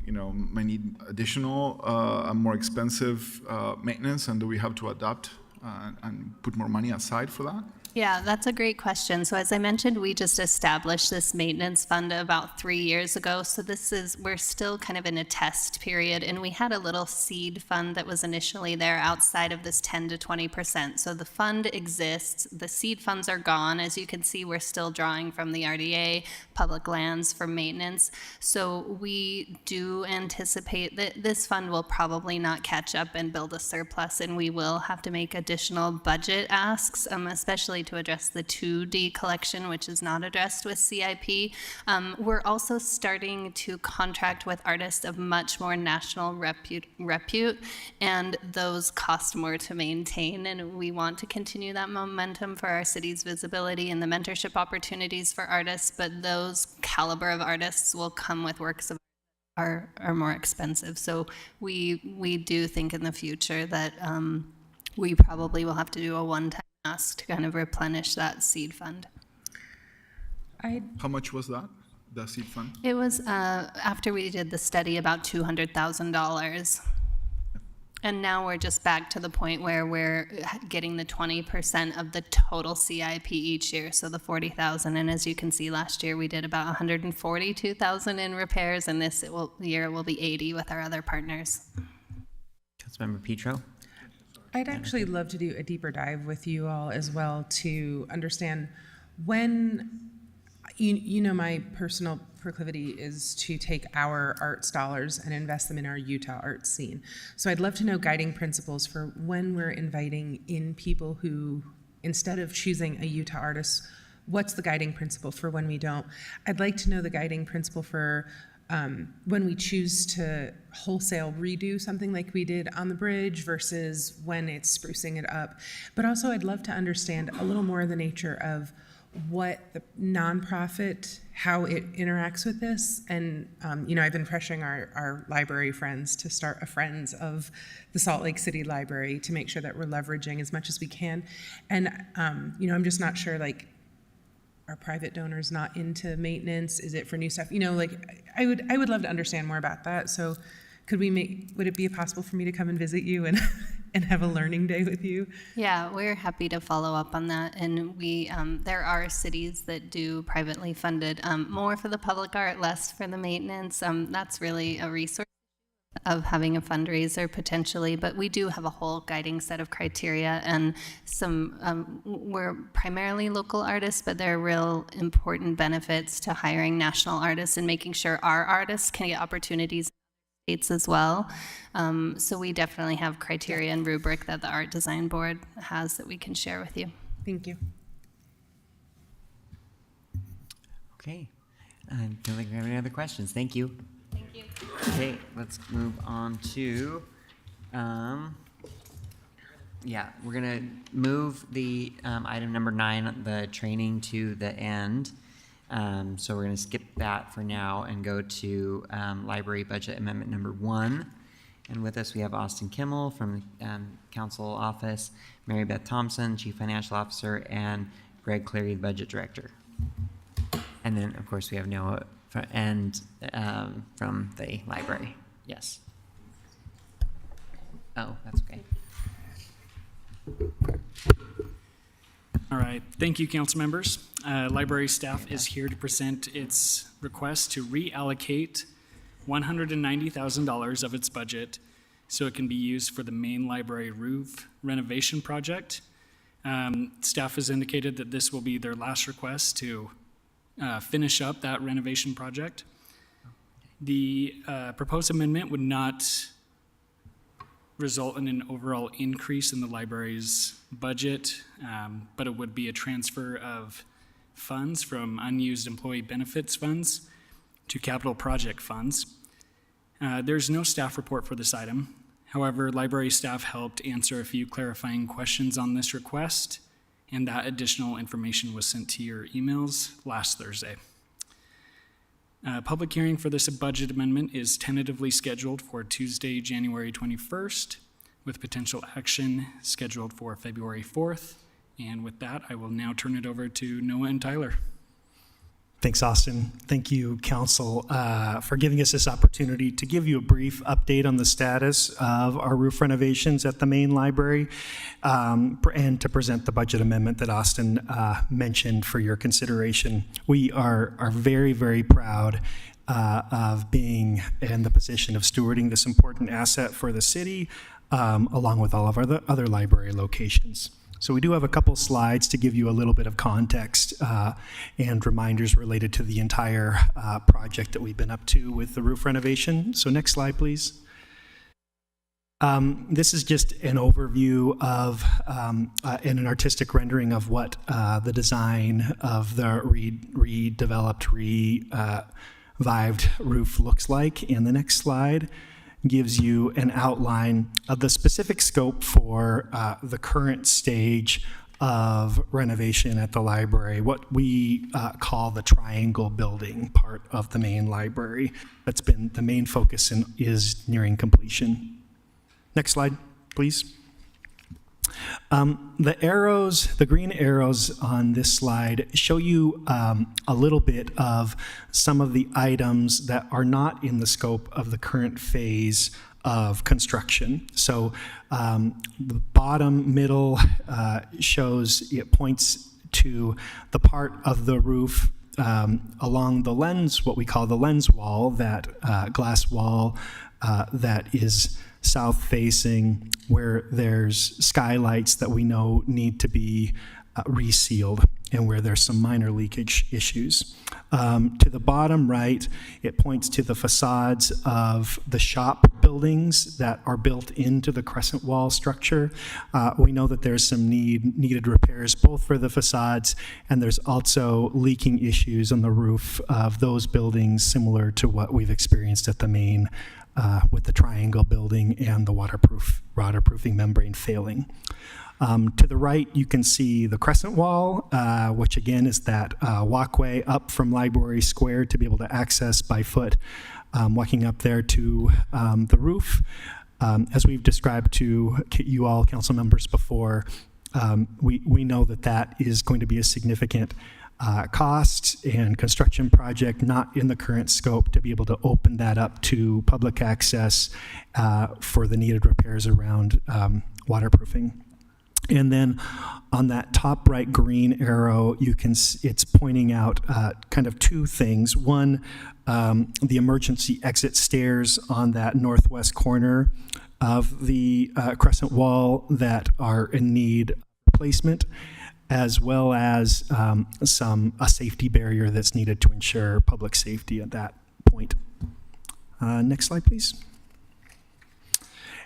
need additional and more expensive maintenance, and do we have to adapt and put more money aside for that? Yeah, that's a great question. So as I mentioned, we just established this maintenance fund about 3 years ago. So we're still kind of in a test period, and we had a little seed fund that was initially there outside of this 10 to 20%. So the fund exists. The seed funds are gone. As you can see, we're still drawing from the RDA, public lands for maintenance. So we do anticipate that this fund will probably not catch up and build a surplus, and we will have to make additional budget asks, especially to address the 2D collection, which is not addressed with CIP. We're also starting to contract with artists of much more national repute, and those cost more to maintain, and we want to continue that momentum for our city's visibility and the mentorship opportunities for artists, but those caliber of artists will come with works of art are more expensive. So we do think in the future that we probably will have to do a one-time ask to kind of replenish that seed fund. How much was that, the seed fund? It was, after we did the study, about $200,000. And now we're just back to the point where we're getting the 20% of the total CIP each year, so the 40,000. And as you can see, last year we did about 142,000 in repairs, and this year it will be 80 with our other partners. Councilmember Petro? I'd actually love to do a deeper dive with you all as well to understand when, you know, my personal proclivity is to take our arts dollars and invest them in our Utah arts scene. So I'd love to know guiding principles for when we're inviting in people who, instead of choosing a Utah artist, what's the guiding principle for when we don't? I'd like to know the guiding principle for when we choose to wholesale redo something like we did on the bridge versus when it's sprucing it up. But also I'd love to understand a little more of the nature of what the nonprofit, how it interacts with this. And, you know, I've been pressuring our library friends to start a Friends of the Salt Lake City Library to make sure that we're leveraging as much as we can. And, you know, I'm just not sure, like, are private donors not into maintenance? Is it for new stuff? You know, like, I would love to understand more about that. So would it be possible for me to come and visit you and have a learning day with you? Yeah, we're happy to follow up on that. And we, there are cities that do privately funded, more for the public art, less for the maintenance. That's really a resource of having a fundraiser potentially, but we do have a whole guiding set of criteria, and some, we're primarily local artists, but there are real important benefits to hiring national artists and making sure our artists can get opportunities in states as well. So we definitely have criteria and rubric that the Art Design Board has that we can share with you. Thank you. Okay. I don't think we have any other questions. Thank you. Thank you. Okay, let's move on to, yeah, we're gonna move the item number 9, the training, to the end. So we're gonna skip that for now and go to library budget amendment number 1. And with us, we have Austin Kimmel from Council Office, Mary Beth Thompson, Chief Financial Officer, and Greg Cleary, the Budget Director. And then, of course, we have Noah from the library. Yes. Oh, that's okay. All right, thank you, council members. Library staff is here to present its request to reallocate $190,000 of its budget so it can be used for the main library roof renovation project. Staff has indicated that this will be their last request to finish up that renovation project. The proposed amendment would not result in an overall increase in the library's budget, but it would be a transfer of funds from unused employee benefits funds to capital project funds. There's no staff report for this item. However, library staff helped answer a few clarifying questions on this request, and that additional information was sent to your emails last Thursday. Public hearing for this budget amendment is tentatively scheduled for Tuesday, January 21st, with potential action scheduled for February 4th. And with that, I will now turn it over to Noah and Tyler. Thanks, Austin. Thank you, Council, for giving us this opportunity to give you a brief update on the status of our roof renovations at the main library, and to present the budget amendment that Austin mentioned for your consideration. We are very, very proud of being in the position of stewarding this important asset for the city, along with all of our other library locations. So we do have a couple slides to give you a little bit of context and reminders related to the entire project that we've been up to with the roof renovation. So next slide, please. This is just an overview of and an artistic rendering of what the design of the redeveloped, revived roof looks like. And the next slide gives you an outline of the specific scope for the current stage of renovation at the library, what we call the triangle building part of the main library. That's been the main focus and is nearing completion. Next slide, please. The arrows, the green arrows on this slide show you a little bit of some of the items that are not in the scope of the current phase of construction. So the bottom middle it points to the part of the roof along the lens, what we call the lens wall, that glass wall that is south facing, where there's skylights that we know need to be resealed and where there's some minor leakage issues. To the bottom right, it points to the facades of the shop buildings that are built into the crescent wall structure. We know that there's some needed repairs both for the facades, and there's also leaking issues on the roof of those buildings, similar to what we've experienced at the main with the triangle building and the waterproofing membrane failing. To the right, you can see the crescent wall, which again is that walkway up from Library Square to be able to access by foot, walking up there to the roof. As we've described to you all, council members, before, we know that that is going to be a significant cost and construction project not in the current scope to be able to open that up to public access for the needed repairs around waterproofing. And then on that top right green arrow, it's pointing out kind of two things. One, the emergency exit stairs on that northwest corner of the crescent wall that are in need of replacement, as well as a safety barrier that's needed to ensure public safety at that point. Next slide, please.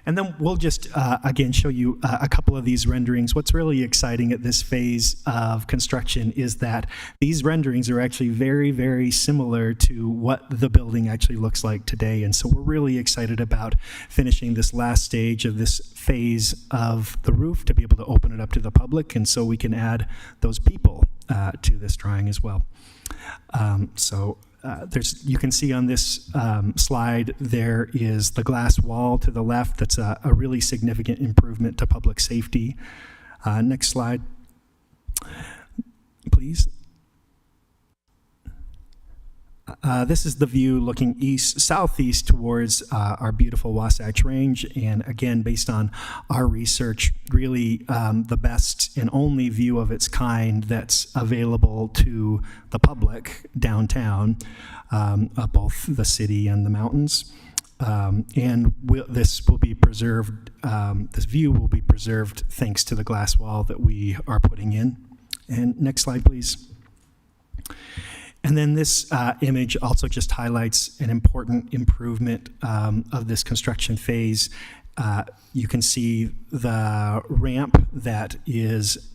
And then we'll just, again, show you a couple of these renderings. What's really exciting at this phase of construction is that these renderings are actually very, very similar to what the building actually looks like today. And so we're really excited about finishing this last stage of this phase of the roof to be able to open it up to the public. And so we can add those people to this drawing as well. You can see on this slide, there is the glass wall to the left. That's a really significant improvement to public safety. Next slide, please. This is the view looking southeast towards our beautiful Wasatch Range. And again, based on our research, really the best and only view of its kind that's available to the public downtown, of both the city and the mountains. This will be preserved, this view will be preserved thanks to the glass wall that we are putting in. And next slide, please. And then this image also just highlights an important improvement of this construction phase. You can see the ramp that is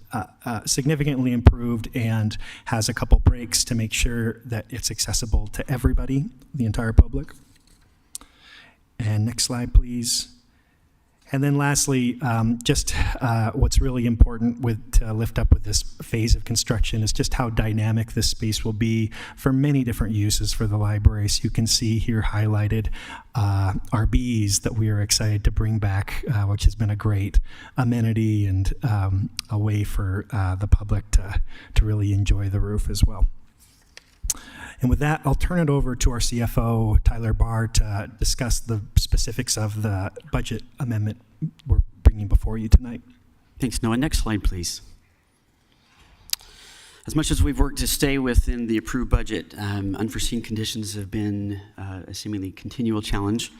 significantly improved and has a couple breaks to make sure that it's accessible to everybody, the entire public. And next slide, please. And then lastly, what's really important to lift up with this phase of construction is just how dynamic this space will be for many different uses for the library. So you can see here highlighted our bees that we are excited to bring back, which has been a great amenity and a way for the public to really enjoy the roof as well. And with that, I'll turn it over to our CFO, Tyler Barr, to discuss the specifics of the budget amendment we're bringing before you tonight. Thanks, Noah. Next slide, please. As much as we've worked to stay within the approved budget, unforeseen conditions have been a seemingly continual challenge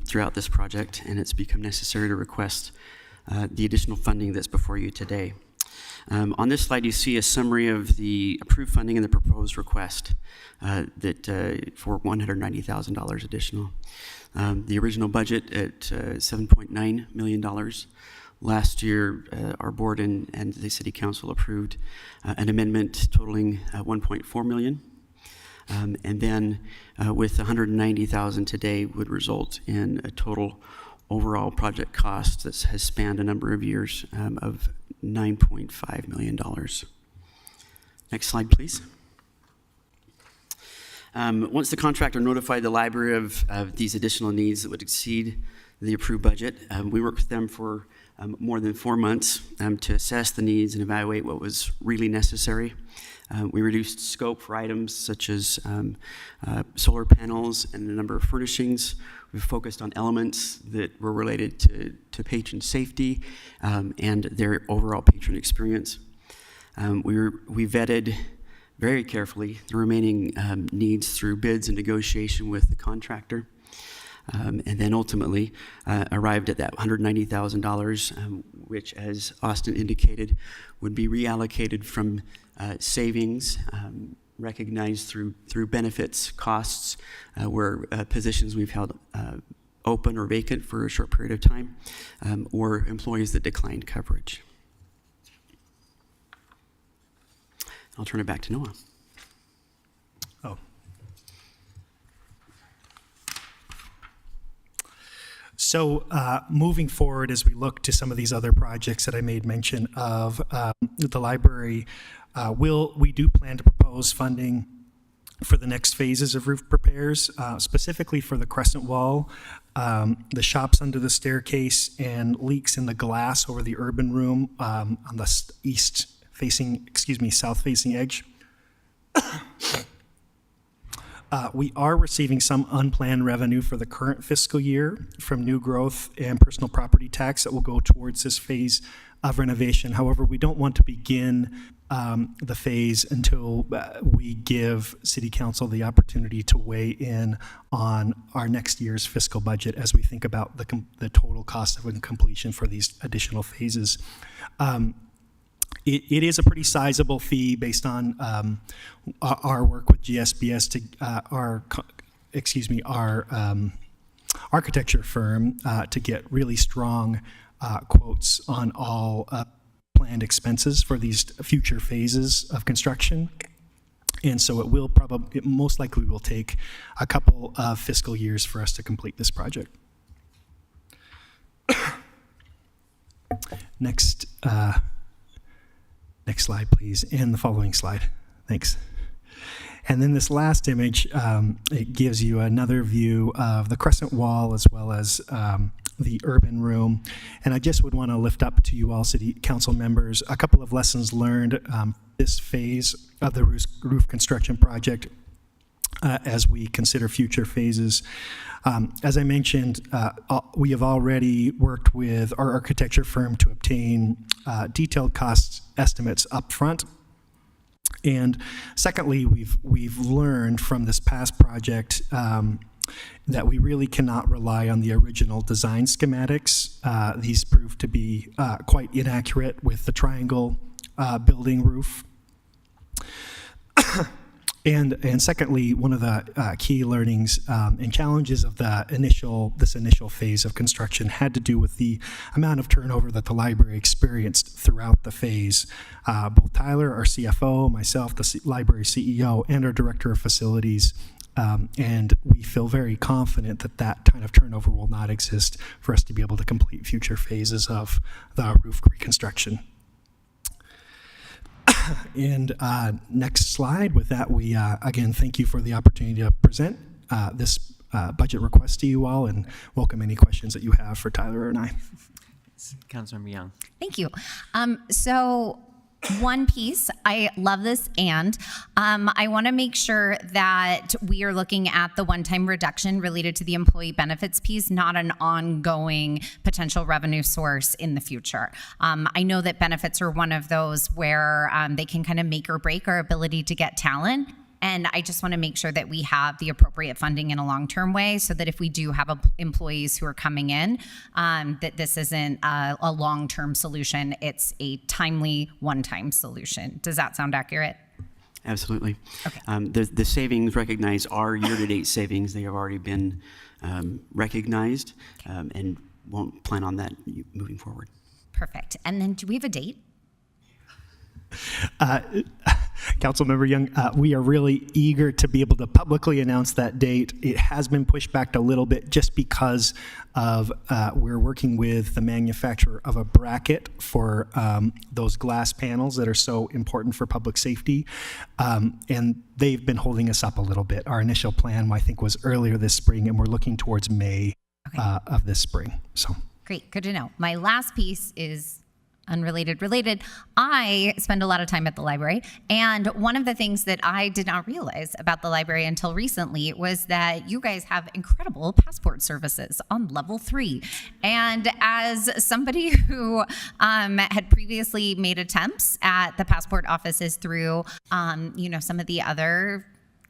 throughout this project, and it's become necessary to request the additional funding that's before you today. On this slide, you see a summary of the approved funding and the proposed request for $190,000 additional. The original budget at $7.9 million. Last year, our board and the City Council approved an amendment totaling $1.4 million. And then with $190,000 today would result in a total overall project cost that has spanned a number of years of $9.5 million. Next slide, please. Once the contractor notified the library of these additional needs that would exceed the approved budget. We worked with them for more than 4 months to assess the needs and evaluate what was really necessary. We reduced scope for items such as solar panels and a number of furnishings. We focused on elements that were related to patron safety and their overall patron experience. We vetted very carefully the remaining needs through bids and negotiation with the contractor. And then ultimately arrived at that $190,000, which, as Austin indicated, would be reallocated from savings recognized through benefits costs, where positions we've held open or vacant for a short period of time, or employees that declined coverage. I'll turn it back to Noah. Oh. So moving forward, as we look to some of these other projects that I made mention of, the library, we do plan to propose funding for the next phases of roof repairs, specifically for the crescent wall, the shops under the staircase, and leaks in the glass over the urban room on the south-facing edge. We are receiving some unplanned revenue for the current fiscal year from new growth and personal property tax that will go towards this phase of renovation. However, we don't want to begin the phase until we give City Council the opportunity to weigh in on our next year's fiscal budget as we think about the total cost of completion for these additional phases. It is a pretty sizable fee based on our work with GSBS to our architecture firm to get really strong quotes on all planned expenses for these future phases of construction. And so it most likely will take a couple of fiscal years for us to complete this project. Next slide, please, and the following slide. Thanks. And then this last image, it gives you another view of the crescent wall as well as the urban room. And I just would want to lift up to you all, City Council members, a couple of lessons learned this phase of the roof construction project as we consider future phases. As I mentioned, we have already worked with our architecture firm to obtain detailed cost estimates up front. And secondly, we've learned from this past project that we really cannot rely on the original design schematics. These proved to be quite inaccurate with the triangle building roof. And secondly, one of the key learnings and challenges of this initial phase of construction had to do with the amount of turnover that the library experienced throughout the phase. Both Tyler, our CFO, myself, the library CEO, and our director of facilities, and we feel very confident that that kind of turnover will not exist for us to be able to complete future phases of the roof reconstruction. And next slide. With that, we again thank you for the opportunity to present this budget request to you all, and welcome any questions that you have for Tyler and I. Councilmember Young. Thank you. So one piece, I love this, and I want to make sure that we are looking at the one-time reduction related to the employee benefits piece, not an ongoing potential revenue source in the future. I know that benefits are one of those where they can kind of make or break our ability to get talent. And I just want to make sure that we have the appropriate funding in a long-term way so that if we do have employees who are coming in, that this isn't a long-term solution. It's a timely one-time solution. Does that sound accurate? Absolutely. Okay. The savings recognized are year-to-date savings. They have already been recognized and won't plan on that moving forward. Perfect. And then do we have a date? Councilmember Young, we are really eager to be able to publicly announce that date. It has been pushed back a little bit just because of we're working with the manufacturer of a bracket for those glass panels that are so important for public safety, and they've been holding us up a little bit. Our initial plan, I think, was earlier this spring, and we're looking towards May of this spring. So Great, good to know. My last piece is related. I spend a lot of time at the library, and one of the things that I did not realize about the library until recently was that you guys have incredible passport services on level 3. And as somebody who had previously made attempts at the passport offices through, some of the other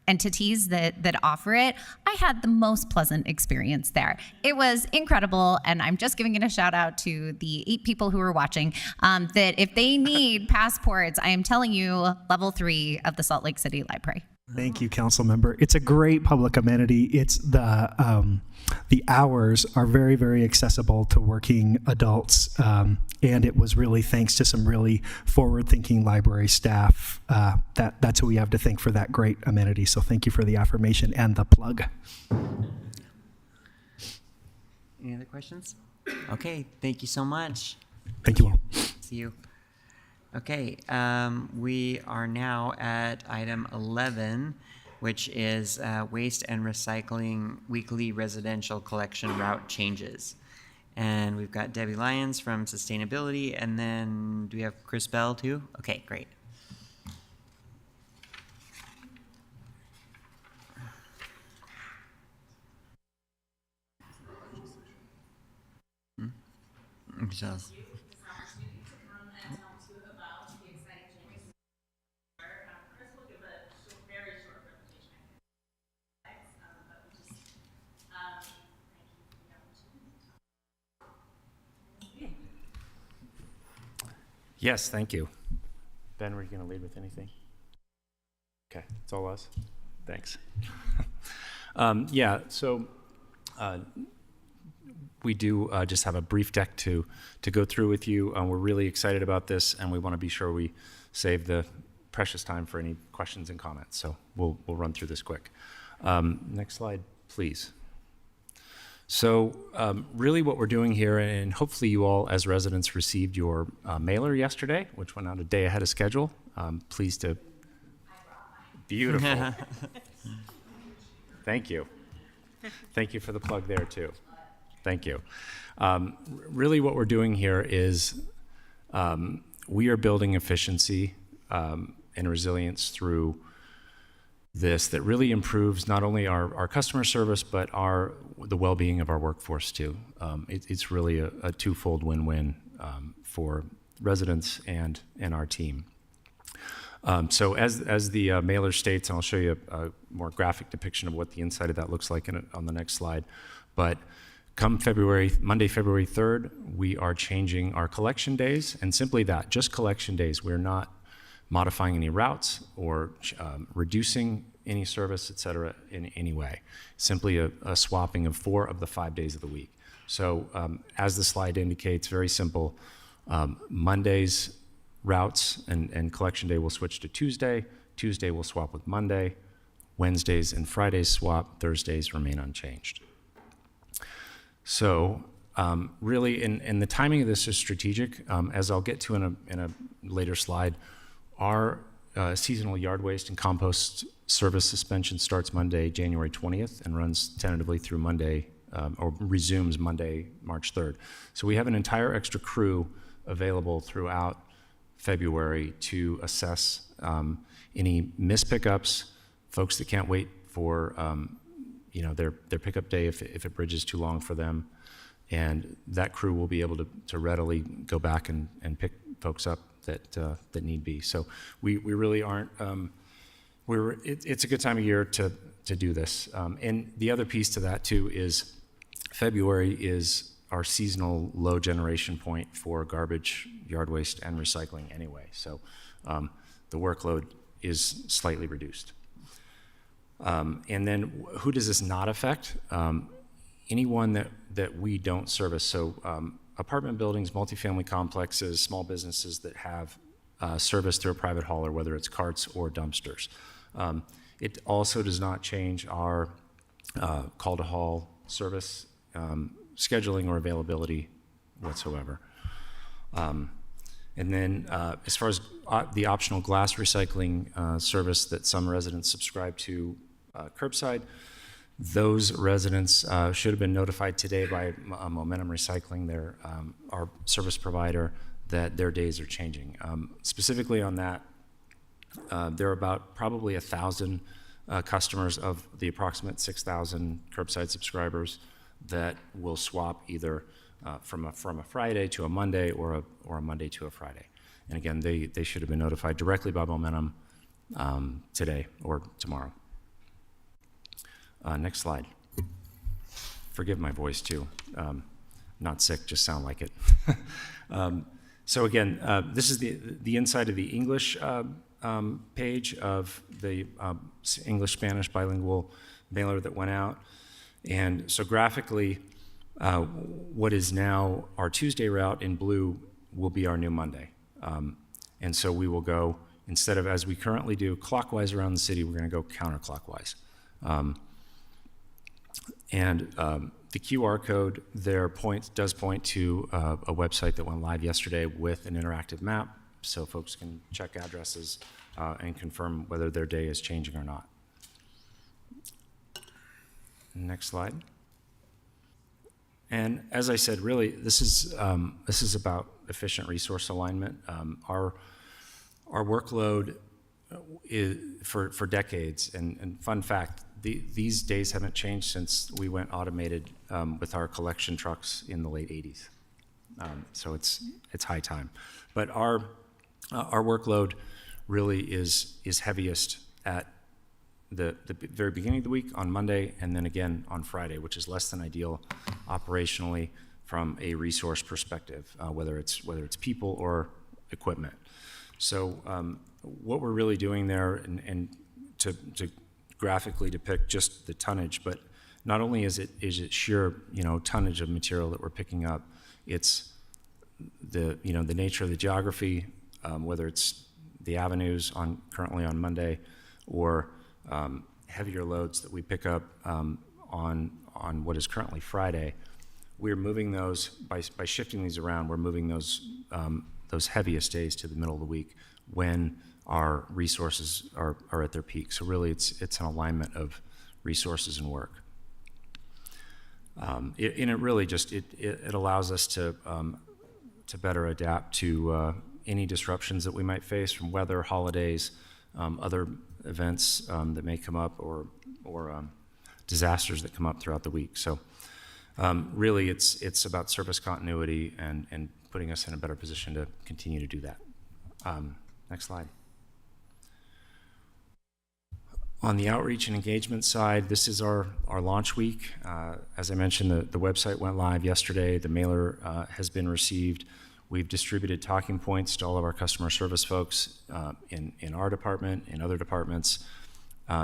entities that offer it, I had the most pleasant experience there. It was incredible, and I'm just giving it a shout out to the 8 people who are watching, that if they need passports, I am telling you, level 3 of the Salt Lake City Library. thank you, council member. It's a great public amenity. It's the hours are very, very accessible to working adults. And it was really thanks to some really forward-thinking library staff. That's who we have to thank for that great amenity. So thank you for the affirmation and the plug. Any other questions? Okay, thank you so much. Thank you all. See you. Okay, we are now at item 11, which is waste and recycling weekly residential collection route changes. And we've got Debbie Lyons from Sustainability, and then do we have Chris Bell too? Okay, great. Just. Yes, thank you. Ben, were you going to lead with anything? Okay, it's all us. Thanks. We do just have a brief deck to go through with you. We're really excited about this, and we want to be sure we save the precious time for any questions and comments. So we'll run through this quick. Next slide, please. So really what we're doing here, and hopefully you all as residents received your mailer yesterday, which went out a day ahead of schedule. Pleased to, beautiful. Thank you. Thank you for the plug there too. Thank you. Really what we're doing here is we are building efficiency and resilience through this that really improves not only our customer service, but the well-being of our workforce too. It's really a twofold win-win for residents and our team. So as the mailer states, and I'll show you a more graphic depiction of what the inside of that looks like on the next slide, but come Monday, February 3rd, we are changing our collection days, and simply that, just collection days. We're not modifying any routes or reducing any service, et cetera, in any way. Simply a swapping of 4 of the 5 days of the week. So as the slide indicates, very simple, Monday's routes and collection day will switch to Tuesday. Tuesday will swap with Monday. Wednesdays and Fridays swap. Thursdays remain unchanged. So really, and the timing of this is strategic. As I'll get to in a later slide, our seasonal yard waste and compost service suspension starts Monday, January 20th, and runs tentatively through Monday, or resumes Monday, March 3rd. So we have an entire extra crew available throughout February to assess any missed pickups, folks that can't wait for their pickup day if it bridges too long for them, and that crew will be able to readily go back and pick folks up that need be. So we really aren't. It's a good time of year to do this. And the other piece to that too is February is our seasonal low generation point for garbage, yard waste, and recycling anyway. So the workload is slightly reduced. And then who does this not affect? Anyone that we don't service. So apartment buildings, multifamily complexes, small businesses that have service through a private hauler, whether it's carts or dumpsters. It also does not change our call to haul service, scheduling or availability whatsoever. And then as far as the optional glass recycling service that some residents subscribe to curbside, Those residents should have been notified today by Momentum Recycling, our service provider, that their days are changing. Specifically on that, there are about probably 1,000 customers of the approximate 6,000 curbside subscribers that will swap either from a Friday to a Monday or a Monday to a Friday. And again, they should have been notified directly by Momentum today or tomorrow. Next slide. Forgive my voice too. Not sick, just sound like it. So again, this is the inside of the English page of the English-Spanish bilingual mailer that went out. And so graphically, what is now our Tuesday route in blue will be our new Monday. And so we will go, instead of as we currently do clockwise around the city, we're going to go counterclockwise. The QR code there does point to a website that went live yesterday with an interactive map, so folks can check addresses and confirm whether their day is changing or not. Next slide. And as I said, really, this is about efficient resource alignment. Our workload is for decades, and fun fact, these days haven't changed since we went automated with our collection trucks in the late 80s. So it's high time. But our workload really is heaviest at the very beginning of the week on Monday, and then again on Friday, which is less than ideal operationally from a resource perspective, whether it's people or equipment. So what we're really doing there, and to graphically depict just the tonnage, but not only is it sheer tonnage of material that we're picking up, it's the nature of the geography, whether it's the avenues currently on Monday or heavier loads that we pick up on what is currently Friday. We're moving those by shifting these around. We're moving those heaviest days to the middle of the week when our resources are at their peak. So really, it's an alignment of resources and work. It really just it allows us to better adapt to any disruptions that we might face from weather, holidays, other events that may come up, or disasters that come up throughout the week. So really, it's about service continuity and putting us in a better position to continue to do that. Next slide. On the outreach and engagement side, this is our launch week. As I mentioned, the website went live yesterday. The mailer has been received. We've distributed talking points to all of our customer service folks in our department, in other departments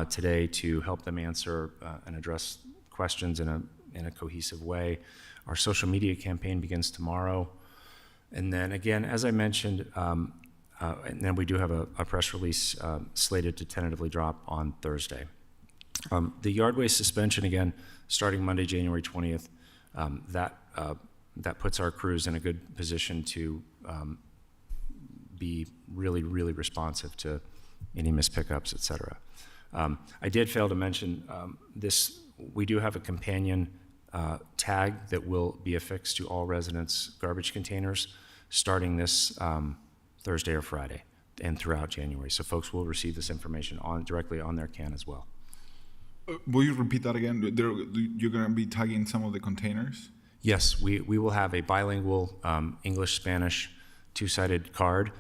today to help them answer and address questions in a cohesive way. Our social media campaign begins tomorrow. And then again, as I mentioned, and then we do have a press release slated to tentatively drop on Thursday. The yard waste suspension, again, starting Monday, January 20th, that puts our crews in a good position to be really, really responsive to any missed pickups, et cetera. I did fail to mention this. We do have a companion tag that will be affixed to all residents' garbage containers starting this Thursday or Friday and throughout January. So folks will receive this information directly on their can as well. Will you repeat that again? You're going to be tagging some of the containers? Yes, we will have a bilingual English-Spanish two-sided card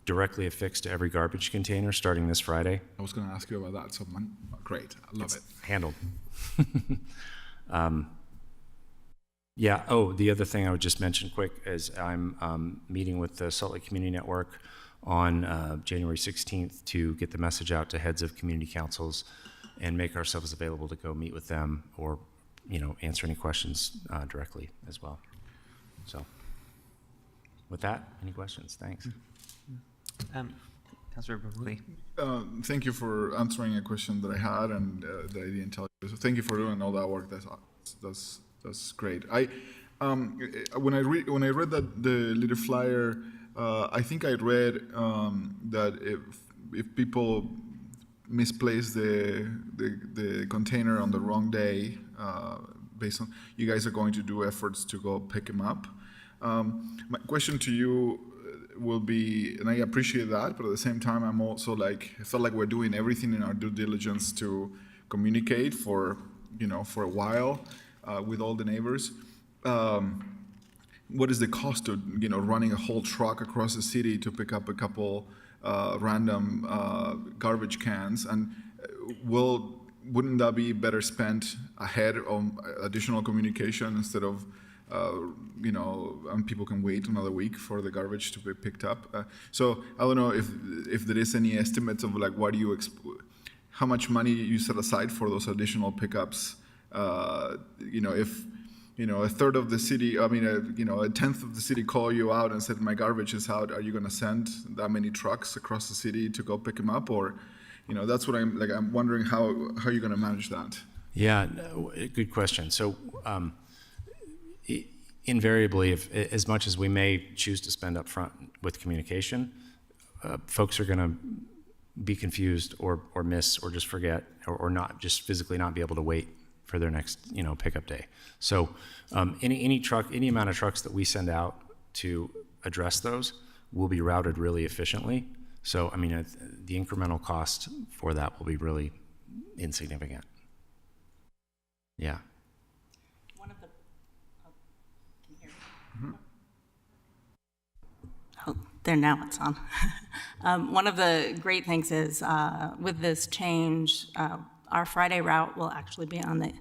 directly affixed to every garbage container starting this Friday. I was going to ask you about that. So great, I love it. Handled. Yeah, the other thing I would just mention quick is I'm meeting with the Salt Lake Community Network on January 16th to get the message out to heads of community councils and make ourselves available to go meet with them or answer any questions directly as well. So with that, any questions? Thanks. Councilor Berkeley. Thank you for answering a question that I had and that I didn't tell you. So thank you for doing all that work. That's great. When I read that the little flyer, I think I read that if people misplace the container on the wrong day, based on, you guys are going to do efforts to go pick them up. My question to you will be, and I appreciate that, but at the same time, I'm also like, I felt like we're doing everything in our due diligence to communicate for a while with all the neighbors. What is the cost of running a whole truck across the city to pick up a couple random garbage cans? And wouldn't that be better spent ahead of additional communication instead of and people can wait another week for the garbage to be picked up? So I don't know if there is any estimates of like how much money you set aside for those additional pickups. If a third of the city, a tenth of the city call you out and said my garbage is out, are you going to send that many trucks across the city to go pick them up? Or, that's what I'm wondering how you're going to manage that. Yeah, good question. So invariably, as much as we may choose to spend up front with communication, folks are going to be confused or miss or just forget or not just physically not be able to wait for their next pickup day. So any amount of trucks that we send out to address those will be routed really efficiently. So the incremental cost for that will be really insignificant. Yeah. One of the can you hear me? Oh, there, now it's on. One of the great things is with this change, our Friday route will actually be on the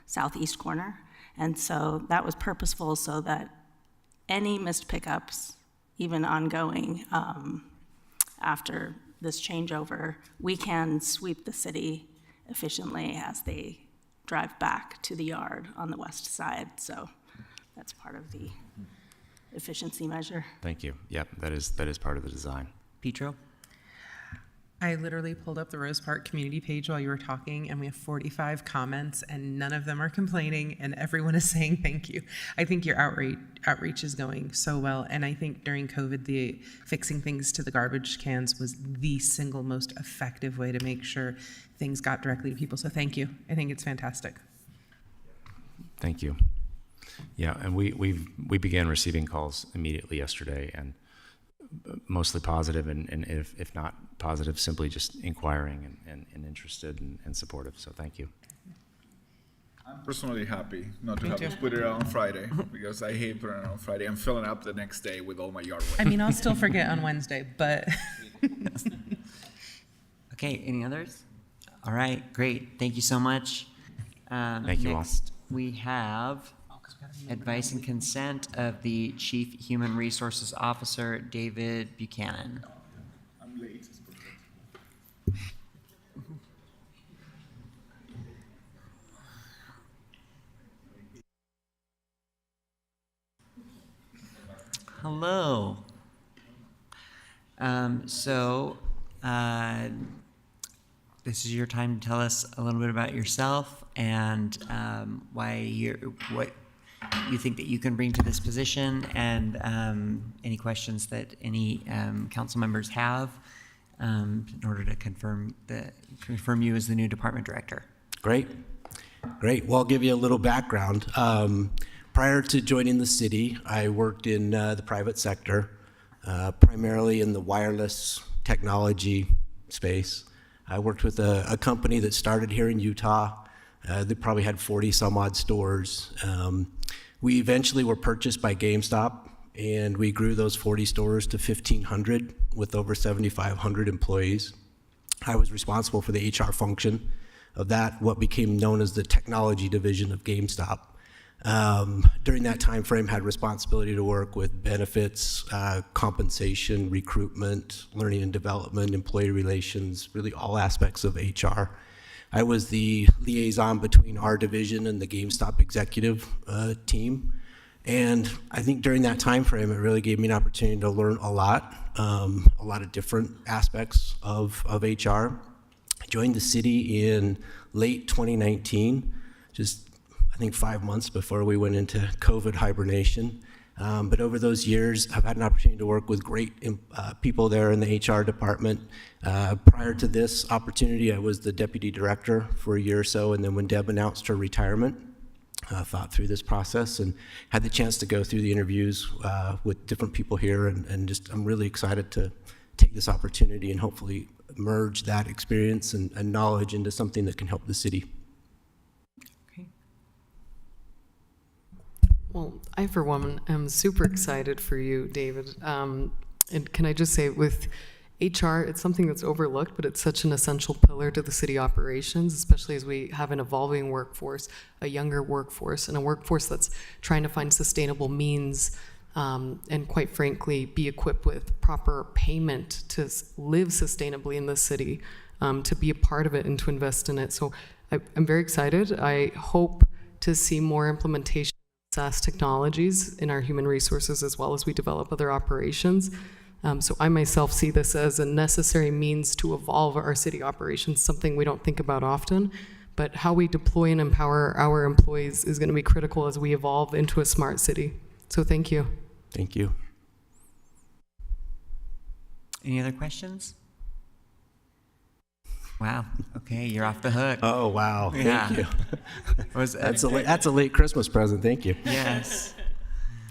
southeast corner. And so that was purposeful so that any missed pickups, even ongoing after this changeover, we can sweep the city efficiently as they drive back to the yard on the west side. So that's part of the efficiency measure. Thank you. Yep, that is part of the design. Petro? I literally pulled up the Rose Park community page while you were talking, and we have 45 comments, and none of them are complaining, and everyone is saying thank you. I think your outreach is going so well, and I think during COVID, the fixing things to the garbage cans was the single most effective way to make sure things got directly to people. So thank you. I think it's fantastic. Thank you. Yeah, and we began receiving calls immediately yesterday, and mostly positive, and if not positive, simply just inquiring and interested and supportive. So thank you. I'm personally happy not to have to put it out on Friday because I hate putting it out on Friday. I'm filling up the next day with all my yard waste. I'll still forget on Wednesday, but. Okay, any others? All right, great. Thank you so much. Thank you all. Next, we have advice and consent of the Chief Human Resources Officer, David Buchanan. I'm late. Hello. This is your time to tell us a little bit about yourself and what you think that you can bring to this position, and any questions that any council members have in order to confirm you as the new department director. Great. Well, I'll give you a little background. Prior to joining the city, I worked in the private sector, primarily in the wireless technology space. I worked with a company that started here in Utah. They probably had 40 some odd stores. We eventually were purchased by GameStop, and we grew those 40 stores to 1,500 with over 7,500 employees. I was responsible for the HR function of that, what became known as the technology division of GameStop. During that time frame, had responsibility to work with benefits, compensation, recruitment, learning and development, employee relations, really all aspects of HR. I was the liaison between our division and the GameStop executive team. And I think during that time frame, it really gave me an opportunity to learn a lot of different aspects of HR. I joined the city in late 2019, just I think 5 months before we went into COVID hibernation. But over those years, I've had an opportunity to work with great people there in the HR department. Prior to this opportunity, I was the deputy director for a year or so, and then when Deb announced her retirement, thought through this process and had the chance to go through the interviews with different people here, and just I'm really excited to take this opportunity and hopefully merge that experience and knowledge into something that can help the city. Well, I, for one, am super excited for you, David. And can I just say, with HR, it's something that's overlooked, but it's such an essential pillar to the city operations, especially as we have an evolving workforce, a younger workforce, and a workforce that's trying to find sustainable means and, quite frankly, be equipped with proper payment to live sustainably in this city, to be a part of it and to invest in it. So I'm very excited. I hope to see more implementation SaaS technologies in our human resources as well as we develop other operations. So I myself see this as a necessary means to evolve our city operations, something we don't think about often, but how we deploy and empower our employees is going to be critical as we evolve into a smart city. So thank you. Thank you. Any other questions? Wow. Okay, you're off the hook. Oh, wow. Yeah. Thank you. That's a late Christmas present. Thank you. Yes.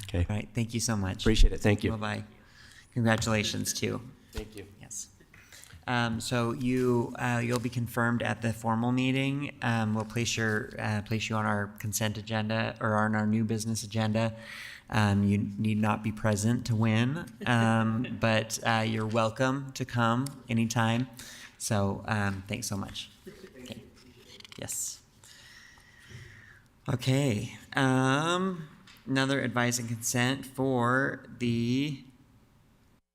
Okay. All right. Thank you so much. Appreciate it. Thank you. Bye-bye. Congratulations, too. Thank you. Yes. So you'll be confirmed at the formal meeting. We'll place you on our consent agenda or on our new business agenda. You need not be present to win, but you're welcome to come anytime. So thanks so much. Okay. Yes. Okay. Another advice and consent for the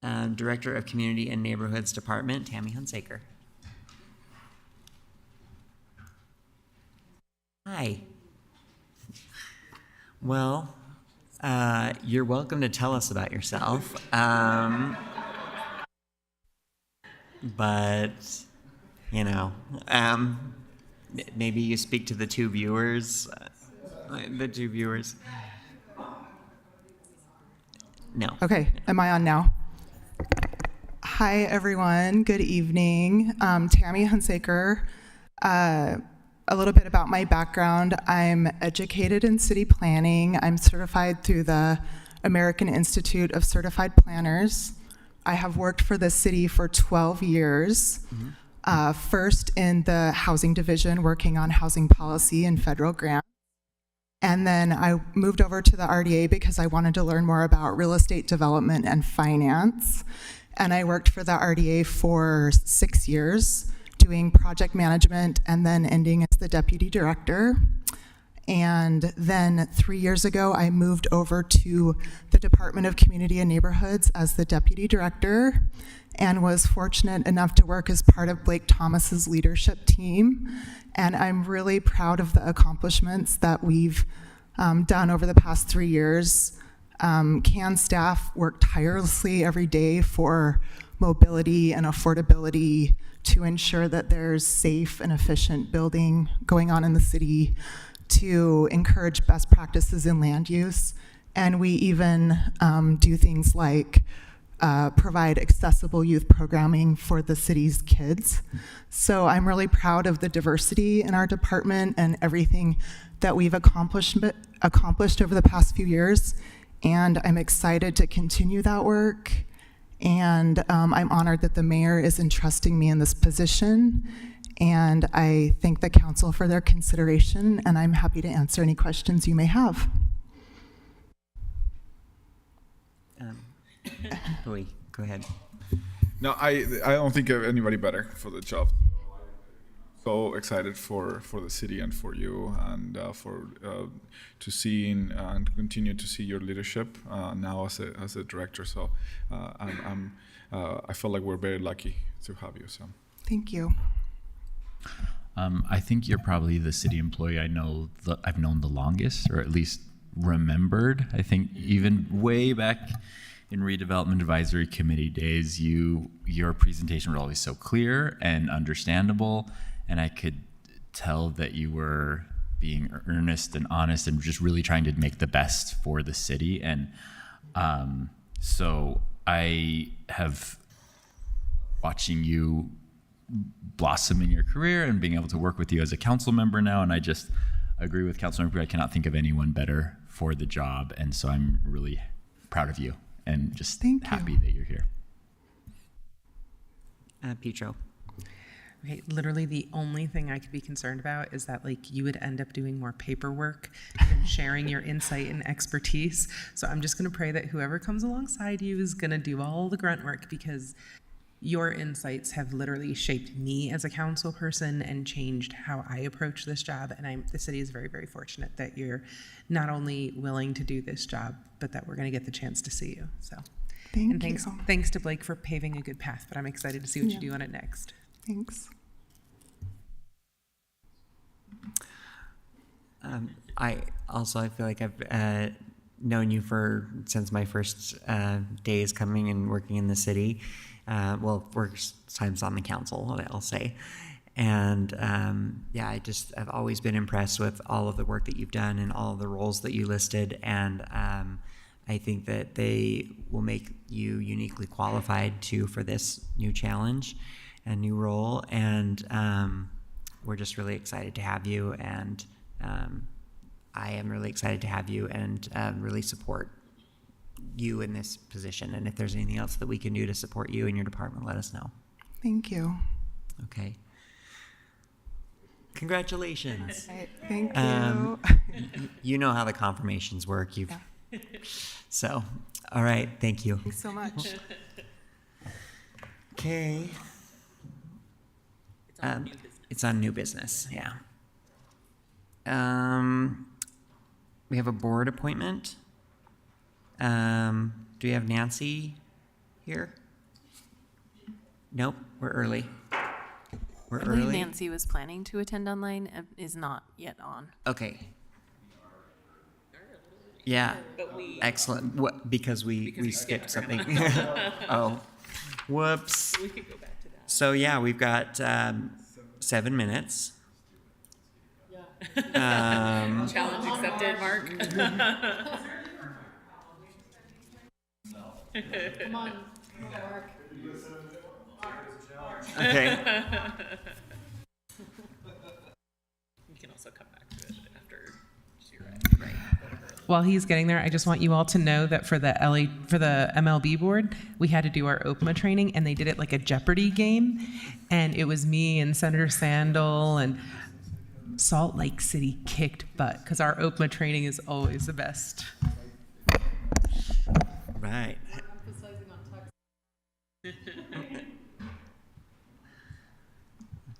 Director of Community and Neighborhoods Department, Tammy Hunsaker. Hi. Well, you're welcome to tell us about yourself. But, you know, maybe you speak to the two viewers. No. Okay, am I on now? Hi, everyone. Good evening. Tammy Hunsaker. A little bit about my background. I'm educated in city planning. I'm certified through the American Institute of Certified Planners. I have worked for the city for 12 years, first in the housing division, working on housing policy and federal grants. And then I moved over to the RDA because I wanted to learn more about real estate development and finance. And I worked for the RDA for 6 years, doing project management and then ending as the deputy director. And then 3 years ago, I moved over to the Department of Community and Neighborhoods as the deputy director and was fortunate enough to work as part of Blake Thomas's leadership team. And I'm really proud of the accomplishments that we've done over the past 3 years. CAN staff work tirelessly every day for mobility and affordability to ensure that there's safe and efficient building going on in the city, to encourage best practices in land use. And we even do things like provide accessible youth programming for the city's kids. So I'm really proud of the diversity in our department and everything that we've accomplished over the past few years. And I'm excited to continue that work. And I'm honored that the mayor is entrusting me in this position. And I thank the council for their consideration, and I'm happy to answer any questions you may have. Go ahead. No, I don't think of anybody better for the job. So excited for the city and for you, and to see and continue to see your leadership now as a director. So I feel like we're very lucky to have you. So thank you. I think you're probably the city employee I've known the longest, or at least remembered. I think even way back in redevelopment advisory committee days, your presentation was always so clear and understandable, and I could tell that you were being earnest and honest and just really trying to make the best for the city. And So I have watching you blossom in your career and being able to work with you as a council member now. And I just agree with Councilmember. I cannot think of anyone better for the job. And so I'm really proud of you and just happy that you're here. Pietro. Okay, literally the only thing I could be concerned about is that like you would end up doing more paperwork than sharing your insight and expertise. So I'm just gonna pray that whoever comes alongside you is gonna do all the grunt work, because your insights have literally shaped me as a council person and changed how I approach this job. And the city is very, very fortunate that you're not only willing to do this job, but that we're gonna get the chance to see you, so. Thanks to Blake for paving a good path, but I'm excited to see what you do on it next. Thanks. I feel like I've known you since my first days coming and working in the city. First times on the council, I'll say. And I've always been impressed with all of the work that you've done and all of the roles that you listed. And I think that they will make you uniquely qualified for this new challenge and new role. And we're just really excited to have you. And I am really excited to have you and really support you in this position. And if there's anything else that we can do to support you and your department, let us know. Thank you. Okay. Congratulations. Thank you. You know how the confirmations work. So, all right. Thank you. Thanks so much. Okay. It's on new business. Yeah. We have a board appointment. Do we have Nancy here? Nope, we're early. We're I believe early. Nancy was planning to attend online and is not yet on. Okay. Yeah. Excellent. What? Because we skipped something. Oh, whoops. We could go back to that. So yeah, we've got 7 minutes. Challenge accepted, Mark. Come on, Mark. Okay. You can also come back to it after you're right. While he's getting there, I just want you all to know that for the MLB board, we had to do our OPMA training, and they did it like a Jeopardy game, and it was me and Senator Sandel, and Salt Lake City kicked butt because our OPMA training is always the best. Right.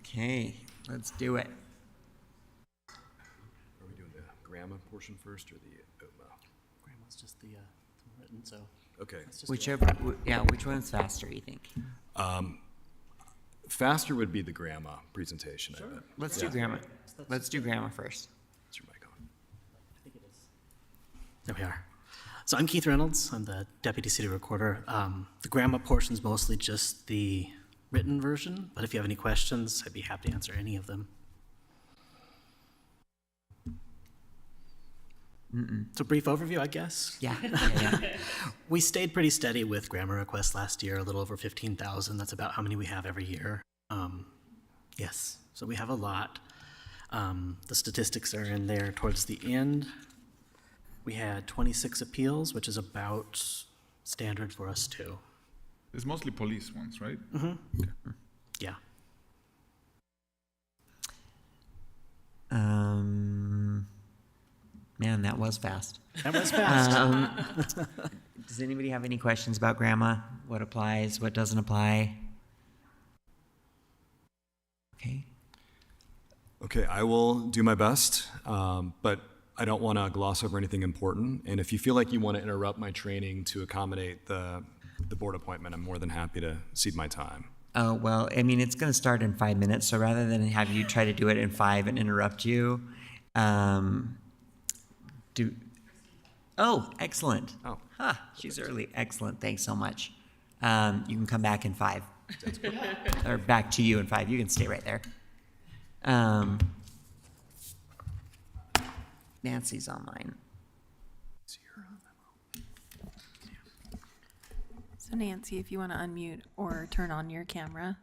Okay, let's do it. Are we doing the Gramma portion first or the OPMA? Gramma's just the written, so. Okay. Which one's faster, you think? Faster would be the Gramma presentation, I bet. Let's do Gramma. Let's do Gramma first. Is your mic on? I think it is. There we are. So I'm Keith Reynolds. I'm the Deputy City Recorder. The Gramma portion's mostly just the written version, but if you have any questions, I'd be happy to answer any of them. It's a brief overview, I guess. Yeah. We stayed pretty steady with Gramma requests last year, a little over 15,000. That's about how many we have every year. Yes, so we have a lot. The statistics are in there towards the end. We had 26 appeals, which is about standard for us too. It's mostly police ones, right? Mm-hmm. Okay. Yeah. Man, that was fast. That was fast. Does anybody have any questions about Gramma? What applies, what doesn't apply? Okay. Okay, I will do my best, but I don't want to gloss over anything important. And if you feel like you want to interrupt my training to accommodate the board appointment, I'm more than happy to cede my time. Oh, well, I mean, it's going to start in 5 minutes, so rather than have you try to do it in 5 and interrupt you, Oh, excellent. Oh. She's early. Excellent. Thanks so much. You can come back in 5. Or back to you in 5. You can stay right there. Nancy's online. So Nancy, if you want to unmute or turn on your camera.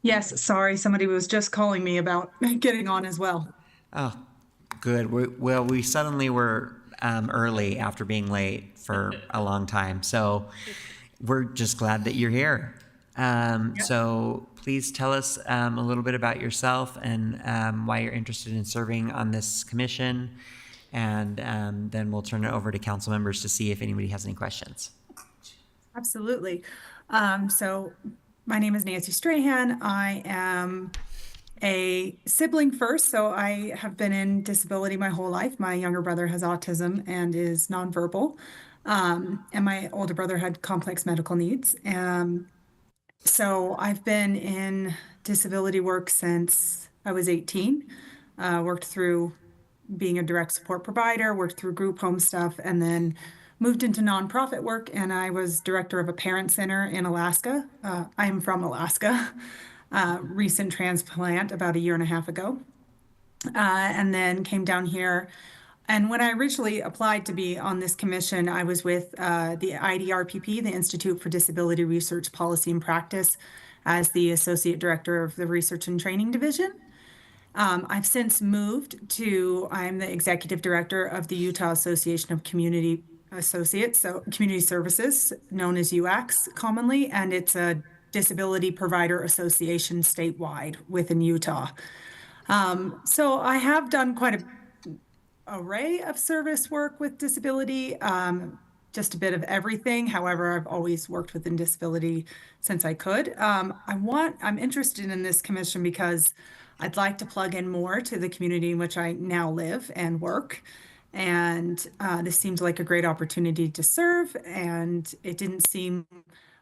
Yes, sorry, somebody was just calling me about getting on as well. Oh, good. We suddenly were early after being late for a long time. So we're just glad that you're here. So please tell us a little bit about yourself and why you're interested in serving on this commission. And then we'll turn it over to council members to see if anybody has any questions. Absolutely. So my name is Nancy Strahan. I am a sibling first, so I have been in disability my whole life. My younger brother has autism and is nonverbal, and my older brother had complex medical needs. So I've been in disability work since I was 18, worked through being a direct support provider, worked through group home stuff, and then moved into nonprofit work, and I was director of a parent center in Alaska. I am from Alaska, recent transplant about a year and a half ago, and then came down here. And when I originally applied to be on this commission, I was with the IDRPP, the Institute for Disability Research Policy and Practice, as the associate director of the Research and Training Division. I've since moved to, I'm the executive director of the Utah Association of Community Associates, so Community Services, known as UACS commonly, and it's a disability provider association statewide within Utah. So I have done quite a array of service work with disability, just a bit of everything. However, I've always worked within disability since I could. I'm interested in this commission because I'd like to plug in more to the community in which I now live and work. And this seems like a great opportunity to serve. And it didn't seem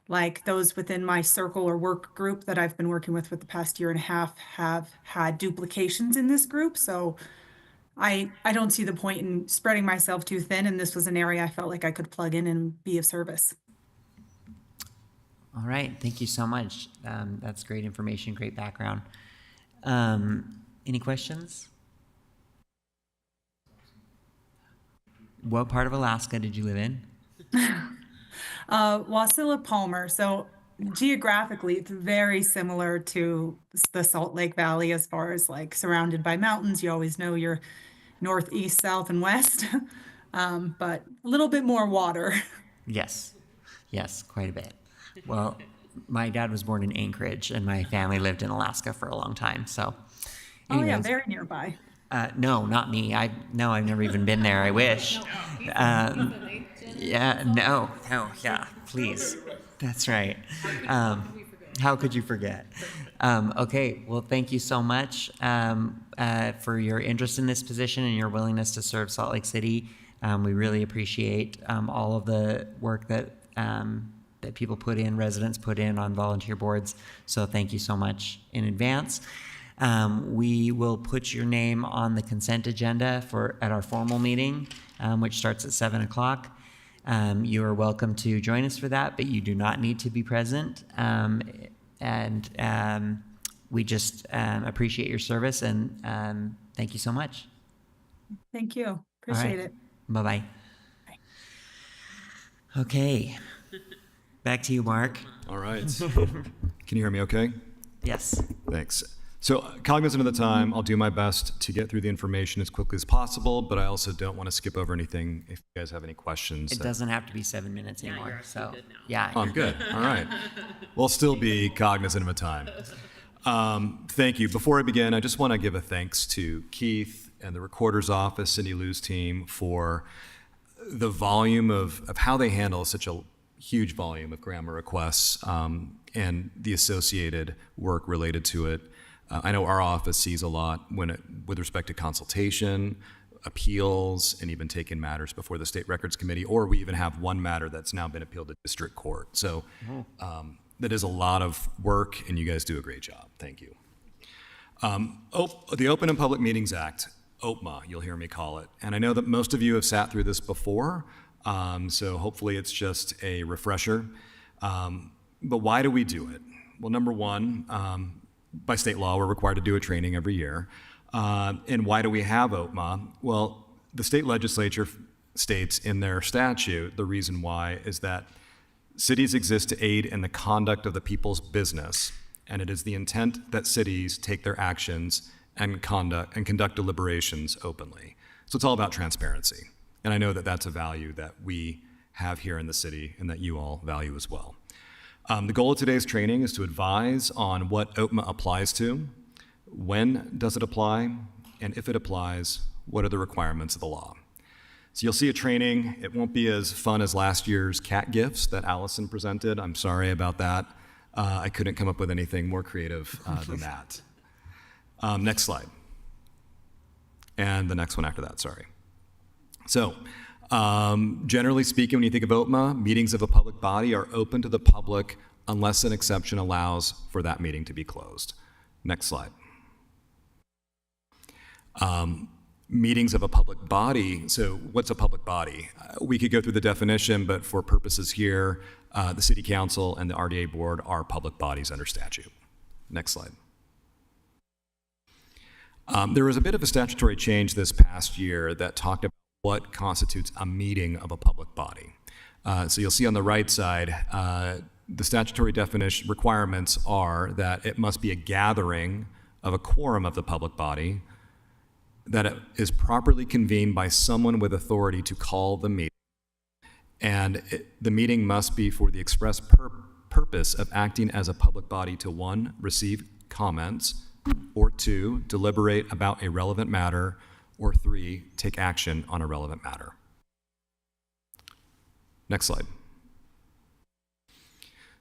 like those within my circle or work group that I've been working with for the past year and a half have had duplications in this group. So I don't see the point in spreading myself too thin. And this was an area I felt like I could plug in and be of service. All right. Thank you so much. That's great information, great background. Any questions? What part of Alaska did you live in? Wasilla Palmer. So geographically, it's very similar to the Salt Lake Valley as far as like surrounded by mountains. You always know you're north, east, south, and west, but a little bit more water. Yes, quite a bit. Well, my dad was born in Anchorage, and my family lived in Alaska for a long time. So, anyways, Oh yeah, very nearby. No, not me. I've never even been there. I wish. Yeah, please. That's right. How could you forget? Okay, well, thank you so much for your interest in this position and your willingness to serve Salt Lake City. We really appreciate all of the work that people put in, residents put in on volunteer boards. So thank you so much in advance. We will put your name on the consent agenda at our formal meeting, which starts at 7 o'clock. You are welcome to join us for that, but you do not need to be present. We just appreciate your service, and thank you so much. Thank you. Appreciate it. Bye-bye. Bye. Okay. Back to you, Mark. All right. Can you hear me okay? Yes. Thanks. So cognizant of the time, I'll do my best to get through the information as quickly as possible, but I also don't want to skip over anything if you guys have any questions. It doesn't have to be 7 minutes anymore. So, yeah. I'm good. All right. We'll still be cognizant of the time. Thank you. Before I begin, I just want to give a thanks to Keith and the Recorder's Office, Cindy Lou's team, for the volume of how they handle such a huge volume of Gramma requests and the associated work related to it. I know our office sees a lot with respect to consultation, appeals, and even taking matters before the State Records Committee, or we even have one matter that's now been appealed to district court. So that is a lot of work, and you guys do a great job. Thank you. The Open and Public Meetings Act, OPMA, you'll hear me call it. And I know that most of you have sat through this before, so hopefully it's just a refresher. But why do we do it? Well, number one, by state law, we're required to do a training every year. And why do we have OPMA? Well, the state legislature states in their statute the reason why is that cities exist to aid in the conduct of the people's business, and it is the intent that cities take their actions and conduct deliberations openly. So it's all about transparency. And I know that that's a value that we have here in the city and that you all value as well. The goal of today's training is to advise on what OPMA applies to, when does it apply, and if it applies, what are the requirements of the law. So you'll see a training. It won't be as fun as last year's cat gifts that Allison presented. I'm sorry about that. I couldn't come up with anything more creative than that. Next slide. And the next one after that, sorry. So, generally speaking, when you think of OPMA, meetings of a public body are open to the public unless an exception allows for that meeting to be closed. Next slide. Meetings of a public body. So what's a public body? We could go through the definition, but for purposes here, the City Council and the RDA Board are public bodies under statute. Next slide. There was a bit of a statutory change this past year that talked about what constitutes a meeting of a public body. So you'll see on the right side, the statutory definition requirements are that it must be a gathering of a quorum of the public body, that it is properly convened by someone with authority to call the meeting, and the meeting must be for the express purpose of acting as a public body to 1, receive comments, or 2, deliberate about a relevant matter, or 3, take action on a relevant matter. Next slide.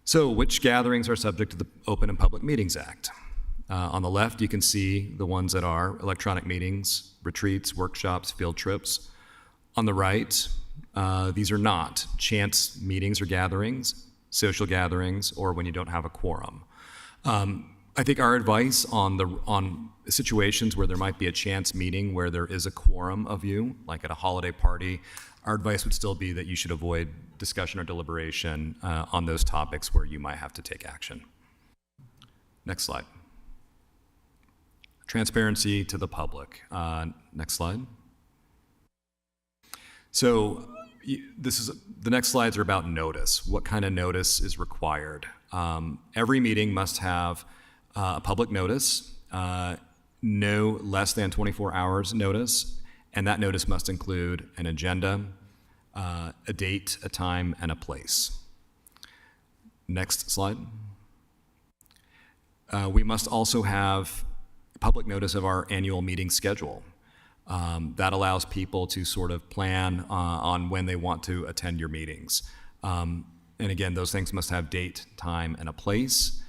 So, which gatherings are subject to the Open and Public Meetings Act? On the left, you can see the ones that are electronic meetings, retreats, workshops, field trips. On the right, these are not chance meetings or gatherings, social gatherings, or when you don't have a quorum. I think our advice on situations where there might be a chance meeting where there is a quorum of you, like at a holiday party, our advice would still be that you should avoid discussion or deliberation on those topics where you might have to take action. Next slide. Transparency to the public. Next slide. So the next slides are about notice. What kind of notice is required? Every meeting must have a public notice, no less than 24 hours notice, and that notice must include an agenda, a date, a time, and a place. Next slide. We must also have public notice of our annual meeting schedule. That allows people to sort of plan on when they want to attend your meetings. And again, those things must have date, time, and a place.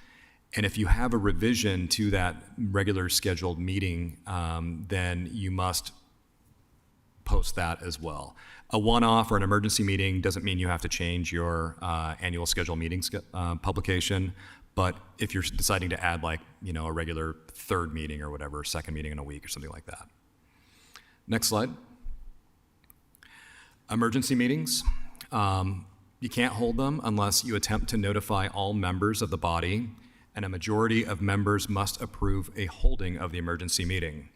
And if you have a revision to that regular scheduled meeting, then you must post that as well. A one-off or an emergency meeting doesn't mean you have to change your annual scheduled meetings publication. But if you're deciding to add a regular third meeting or whatever, second meeting in a week or something like that. Next slide. Emergency meetings. You can't hold them unless you attempt to notify all members of the body, and a majority of members must approve a holding of the emergency meeting.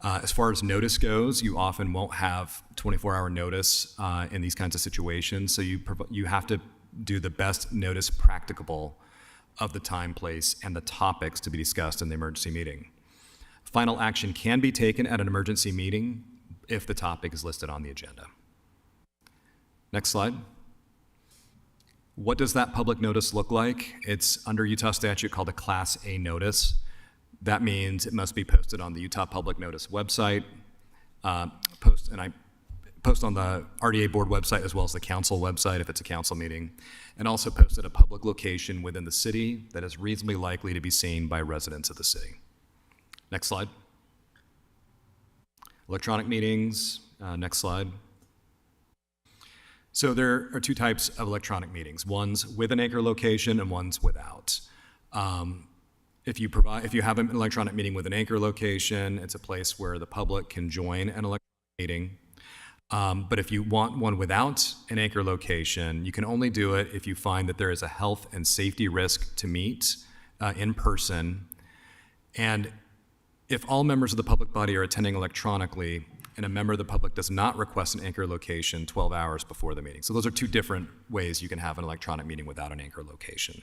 As far as notice goes, you often won't have 24-hour notice in these kinds of situations, so you have to do the best notice practicable of the time, place, and the topics to be discussed in the emergency meeting. Final action can be taken at an emergency meeting if the topic is listed on the agenda. Next slide. What does that public notice look like? It's under Utah statute called a Class A notice. That means it must be posted on the Utah Public Notice website, I post on the RDA board website as well as the council website if it's a council meeting, and also post at a public location within the city that is reasonably likely to be seen by residents of the city. Next slide. Electronic meetings, next slide. So there are 2 types of electronic meetings. One's with an anchor location and one's without. If you have an electronic meeting with an anchor location, it's a place where the public can join an electronic meeting. But if you want one without an anchor location, you can only do it if you find that there is a health and safety risk to meet in person. And if all members of the public body are attending electronically, and a member of the public does not request an anchor location 12 hours before the meeting. So those are two different ways you can have an electronic meeting without an anchor location.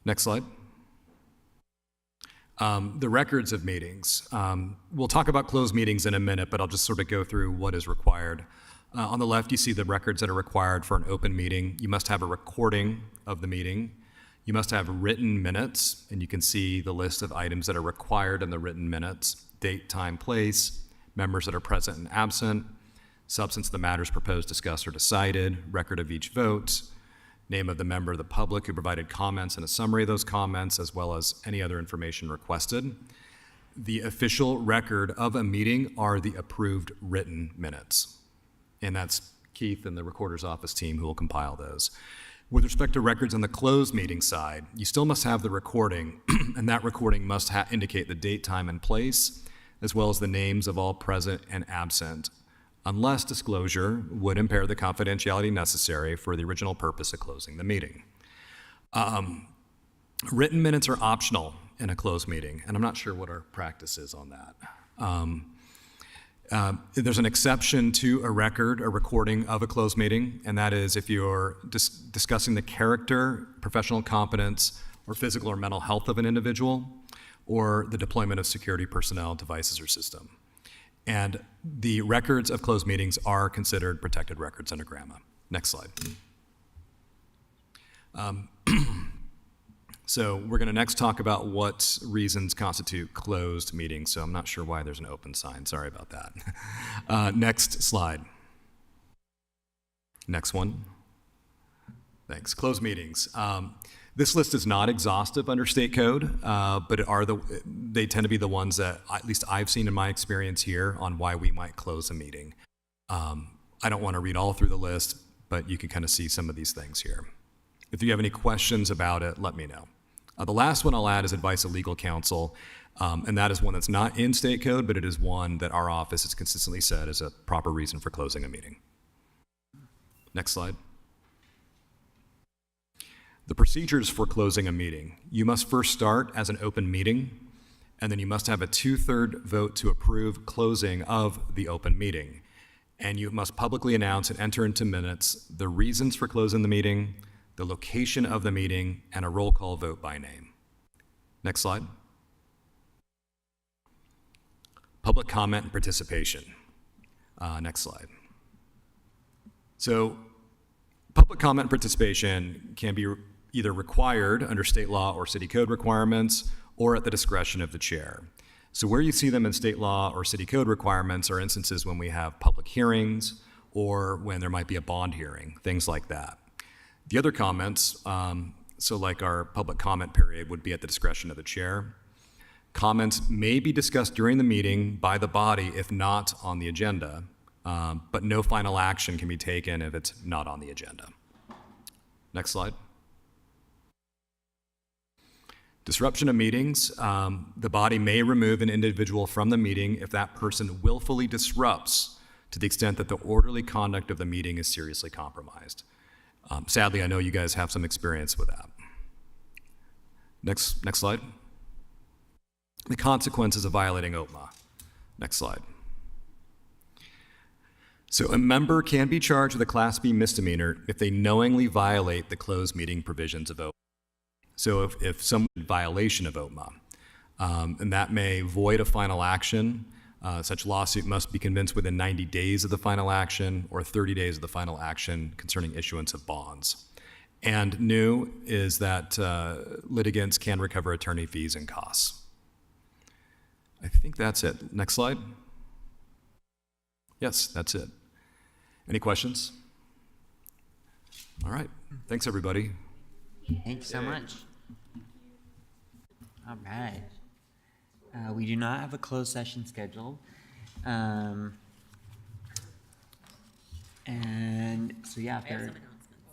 Next slide. The records of meetings. We'll talk about closed meetings in a minute, but I'll just sort of go through what is required. On the left, you see the records that are required for an open meeting. You must have a recording of the meeting. You must have written minutes, and you can see the list of items that are required in the written minutes: date, time, place, members that are present and absent, substance of the matters proposed, discussed, or decided, record of each vote, name of the member of the public who provided comments and a summary of those comments, as well as any other information requested. The official record of a meeting are the approved written minutes. And that's Keith and the recorder's office team who will compile those. With respect to records on the closed meeting side, you still must have the recording, and that recording must indicate the date, time, and place, as well as the names of all present and absent, unless disclosure would impair the confidentiality necessary for the original purpose of closing the meeting. Written minutes are optional in a closed meeting, and I'm not sure what our practice is on that. There's an exception to a recording of a closed meeting, and that is if you're discussing the character, professional competence, or physical or mental health of an individual, or the deployment of security personnel, devices, or system. And the records of closed meetings are considered protected records under Gramma. Next slide. So we're going to next talk about what reasons constitute closed meetings. So I'm not sure why there's an open sign. Sorry about that. Next slide. Next one. Thanks. Closed meetings. This list is not exhaustive under state code, but they tend to be the ones that at least I've seen in my experience here on why we might close a meeting. I don't want to read all through the list, but you can kind of see some of these things here. If you have any questions about it, let me know. The last one I'll add is advice of legal counsel, and that is one that's not in state code, but it is one that our office has consistently said is a proper reason for closing a meeting. Next slide. The procedures for closing a meeting. You must first start as an open meeting, and then you must have a 2/3 vote to approve closing of the open meeting. And you must publicly announce and enter into minutes the reasons for closing the meeting, the location of the meeting, and a roll call vote by name. Next slide. Public comment and participation. Next slide. So public comment and participation can be either required under state law or city code requirements, or at the discretion of the chair. So where you see them in state law or city code requirements are instances when we have public hearings or when there might be a bond hearing, things like that. The other comments, so like our public comment period, would be at the discretion of the chair. Comments may be discussed during the meeting by the body if not on the agenda, but no final action can be taken if it's not on the agenda. Next slide. Disruption of meetings. The body may remove an individual from the meeting if that person willfully disrupts to the extent that the orderly conduct of the meeting is seriously compromised. Sadly, I know you guys have some experience with that. Next slide. The consequences of violating OPMA. Next slide. So a member can be charged with a Class B misdemeanor if they knowingly violate the closed meeting provisions of OPMA. So if some violation of OPMA, and that may void a final action, such lawsuit must be convinced within 90 days of the final action or 30 days of the final action concerning issuance of bonds. And new is that litigants can recover attorney fees and costs. I think that's it. Next slide. Yes, that's it. Any questions? All right. Thanks, everybody. Thank you so much. All right. We do not have a closed session scheduled. And so, yeah,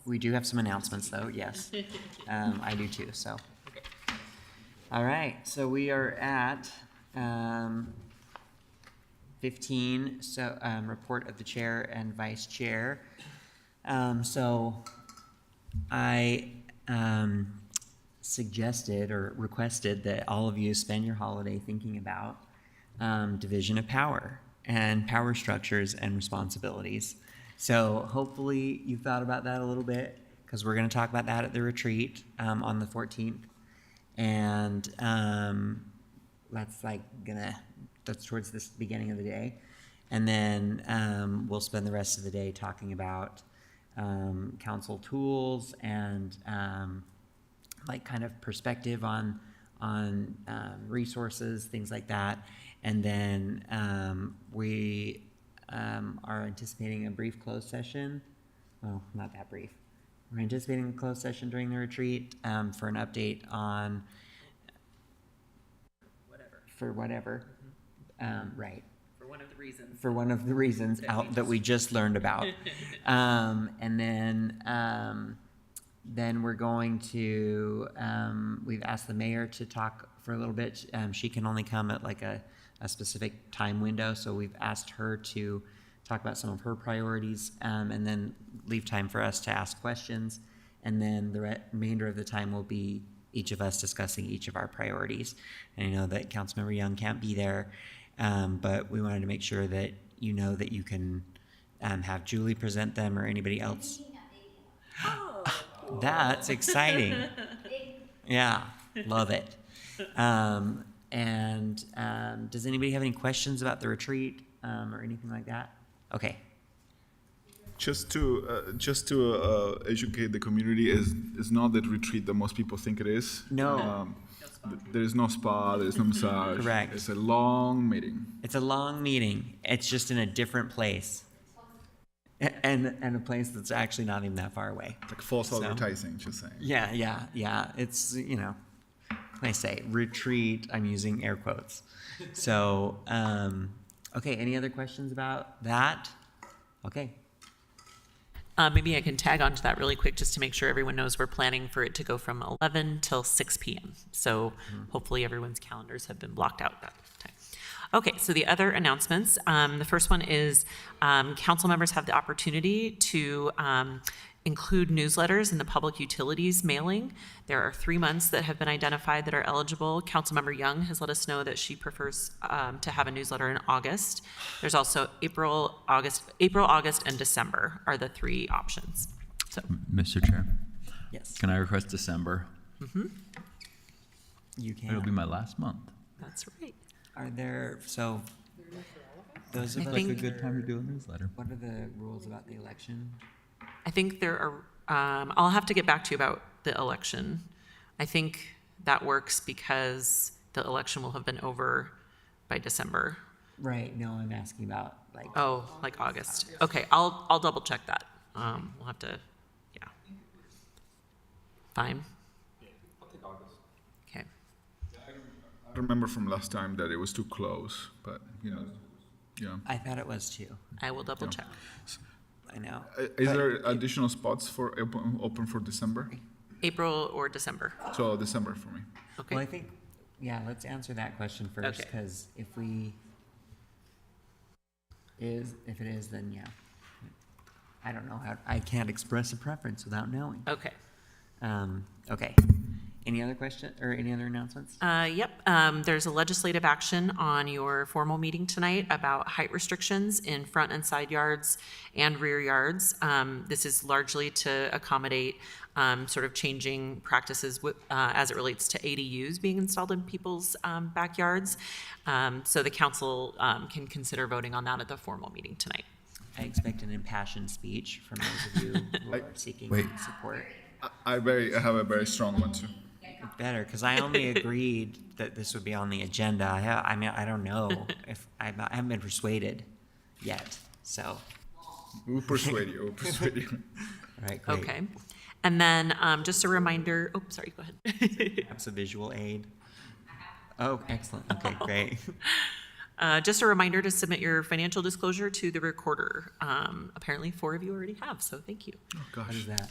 we do have some announcements, though, yes. I do too, so. All right, so we are at 15, so report of the chair and vice chair. So I suggested or requested that all of you spend your holiday thinking about division of power and power structures and responsibilities. So hopefully you thought about that a little bit, because we're going to talk about that at the retreat on the 14th. And that's towards this beginning of the day. And then we'll spend the rest of the day talking about council tools and like kind of perspective on resources, things like that. And then we are anticipating a brief closed session. Well, not that brief. We're anticipating a closed session during the retreat for an update on whatever. Right. For one of the reasons. For one of the reasons that we just learned about. And then we're going to, we've asked the mayor to talk for a little bit. She can only come at like a specific time window, so we've asked her to talk about some of her priorities, and then leave time for us to ask questions. And then the remainder of the time will be each of us discussing each of our priorities. And I know that Councilmember Young can't be there, but we wanted to make sure that you know that you can have Julie present them or anybody else. That's exciting. Yeah, love it. And does anybody have any questions about the retreat or anything like that? Okay. Just to educate the community, is not that retreat that most people think it is. No. There is no spa, there is no massage. Correct. It's a long meeting. It's a long meeting. It's just in a different place. And a place that's actually not even that far away. Like false advertising, just saying. Yeah. It's, you know, when I say retreat, I'm using air quotes. So, okay, any other questions about that? Okay. Maybe I can tag on to that really quick just to make sure everyone knows we're planning for it to go from 11 till 6 p.m. So hopefully everyone's calendars have been blocked out that time. Okay, so the other announcements. The first one is council members have the opportunity to include newsletters in the public utilities mailing. There are 3 months that have been identified that are eligible. Councilmember Young has let us know that she prefers to have a newsletter in August. There's also April, August, and December are the 3 options. So, Mr. Chair. Yes. Can I request December? Mm-hmm. You can. It'll be my last month. That's right. Are there, so those are like a good time to do a newsletter. What are the rules about the election? I think there are, I'll have to get back to you about the election. I think that works because the election will have been over by December. Right, no, I'm asking about like. Oh, like August. Okay, I'll double check that. We'll have to, yeah. Fine. I'll take August. Okay. I remember from last time that it was too close, but you know. I thought it was too. I will double check. I know. Is there additional spots for open for December? April or December. So December for me. Okay. Well, I think, yeah, let's answer that question first, because if it is, then yeah. I don't know how, I can't express a preference without knowing. Okay. Okay. Any other question or any other announcements? Yep. There's a legislative action on your formal meeting tonight about height restrictions in front and side yards and rear yards. This is largely to accommodate sort of changing practices as it relates to ADUs being installed in people's backyards. So the council can consider voting on that at the formal meeting tonight. I expect an impassioned speech from those of you who are seeking support. I have a very strong one too. Better, because I only agreed that this would be on the agenda. I mean, I don't know if I haven't been persuaded yet. So we'll persuade you. We'll persuade you. All right, great. Okay. And then just a reminder. Oh, sorry. Go ahead. Perhaps a visual aid. Oh, excellent. Okay, great. Just a reminder to submit your financial disclosure to the recorder. Apparently 4 of you already have, so thank you. Oh gosh. What is that?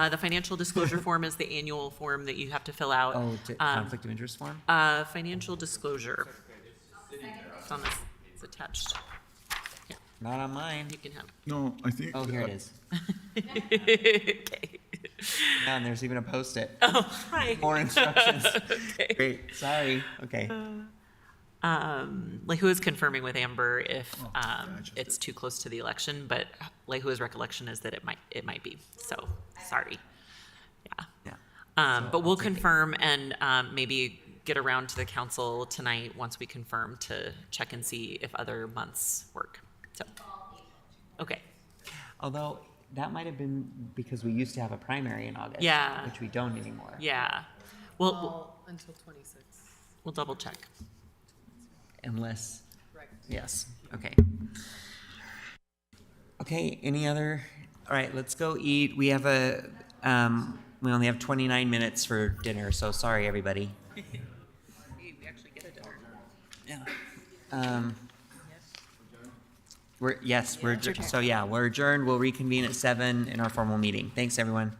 The financial disclosure form is the annual form that you have to fill out. Oh, conflict of interest form? Financial disclosure. It's on this, it's attached. Here. Not on mine. You can have it. No, I think. Oh, here it is. Okay. Yeah, and there's even a Post-it. Oh, hi. More instructions. Okay. Great. Sorry. Okay. Lehu is confirming with Amber if it's too close to the election, but Lehu's recollection is that it might be. So sorry. Yeah. But we'll confirm and maybe get around to the council tonight once we confirm to check and see if other months work. So, okay. Although that might have been because we used to have a primary in August. Yeah. Which we don't anymore. Yeah. Well, until 26. We'll double check. Unless. Right. Yes. Okay. Okay. Any other? All right. Let's go eat. We have we only have 29 minutes for dinner, so sorry, everybody. We actually get a dinner. Yeah. We're adjourned. So yeah, we're adjourned. We'll reconvene at 7 in our formal meeting. Thanks, everyone.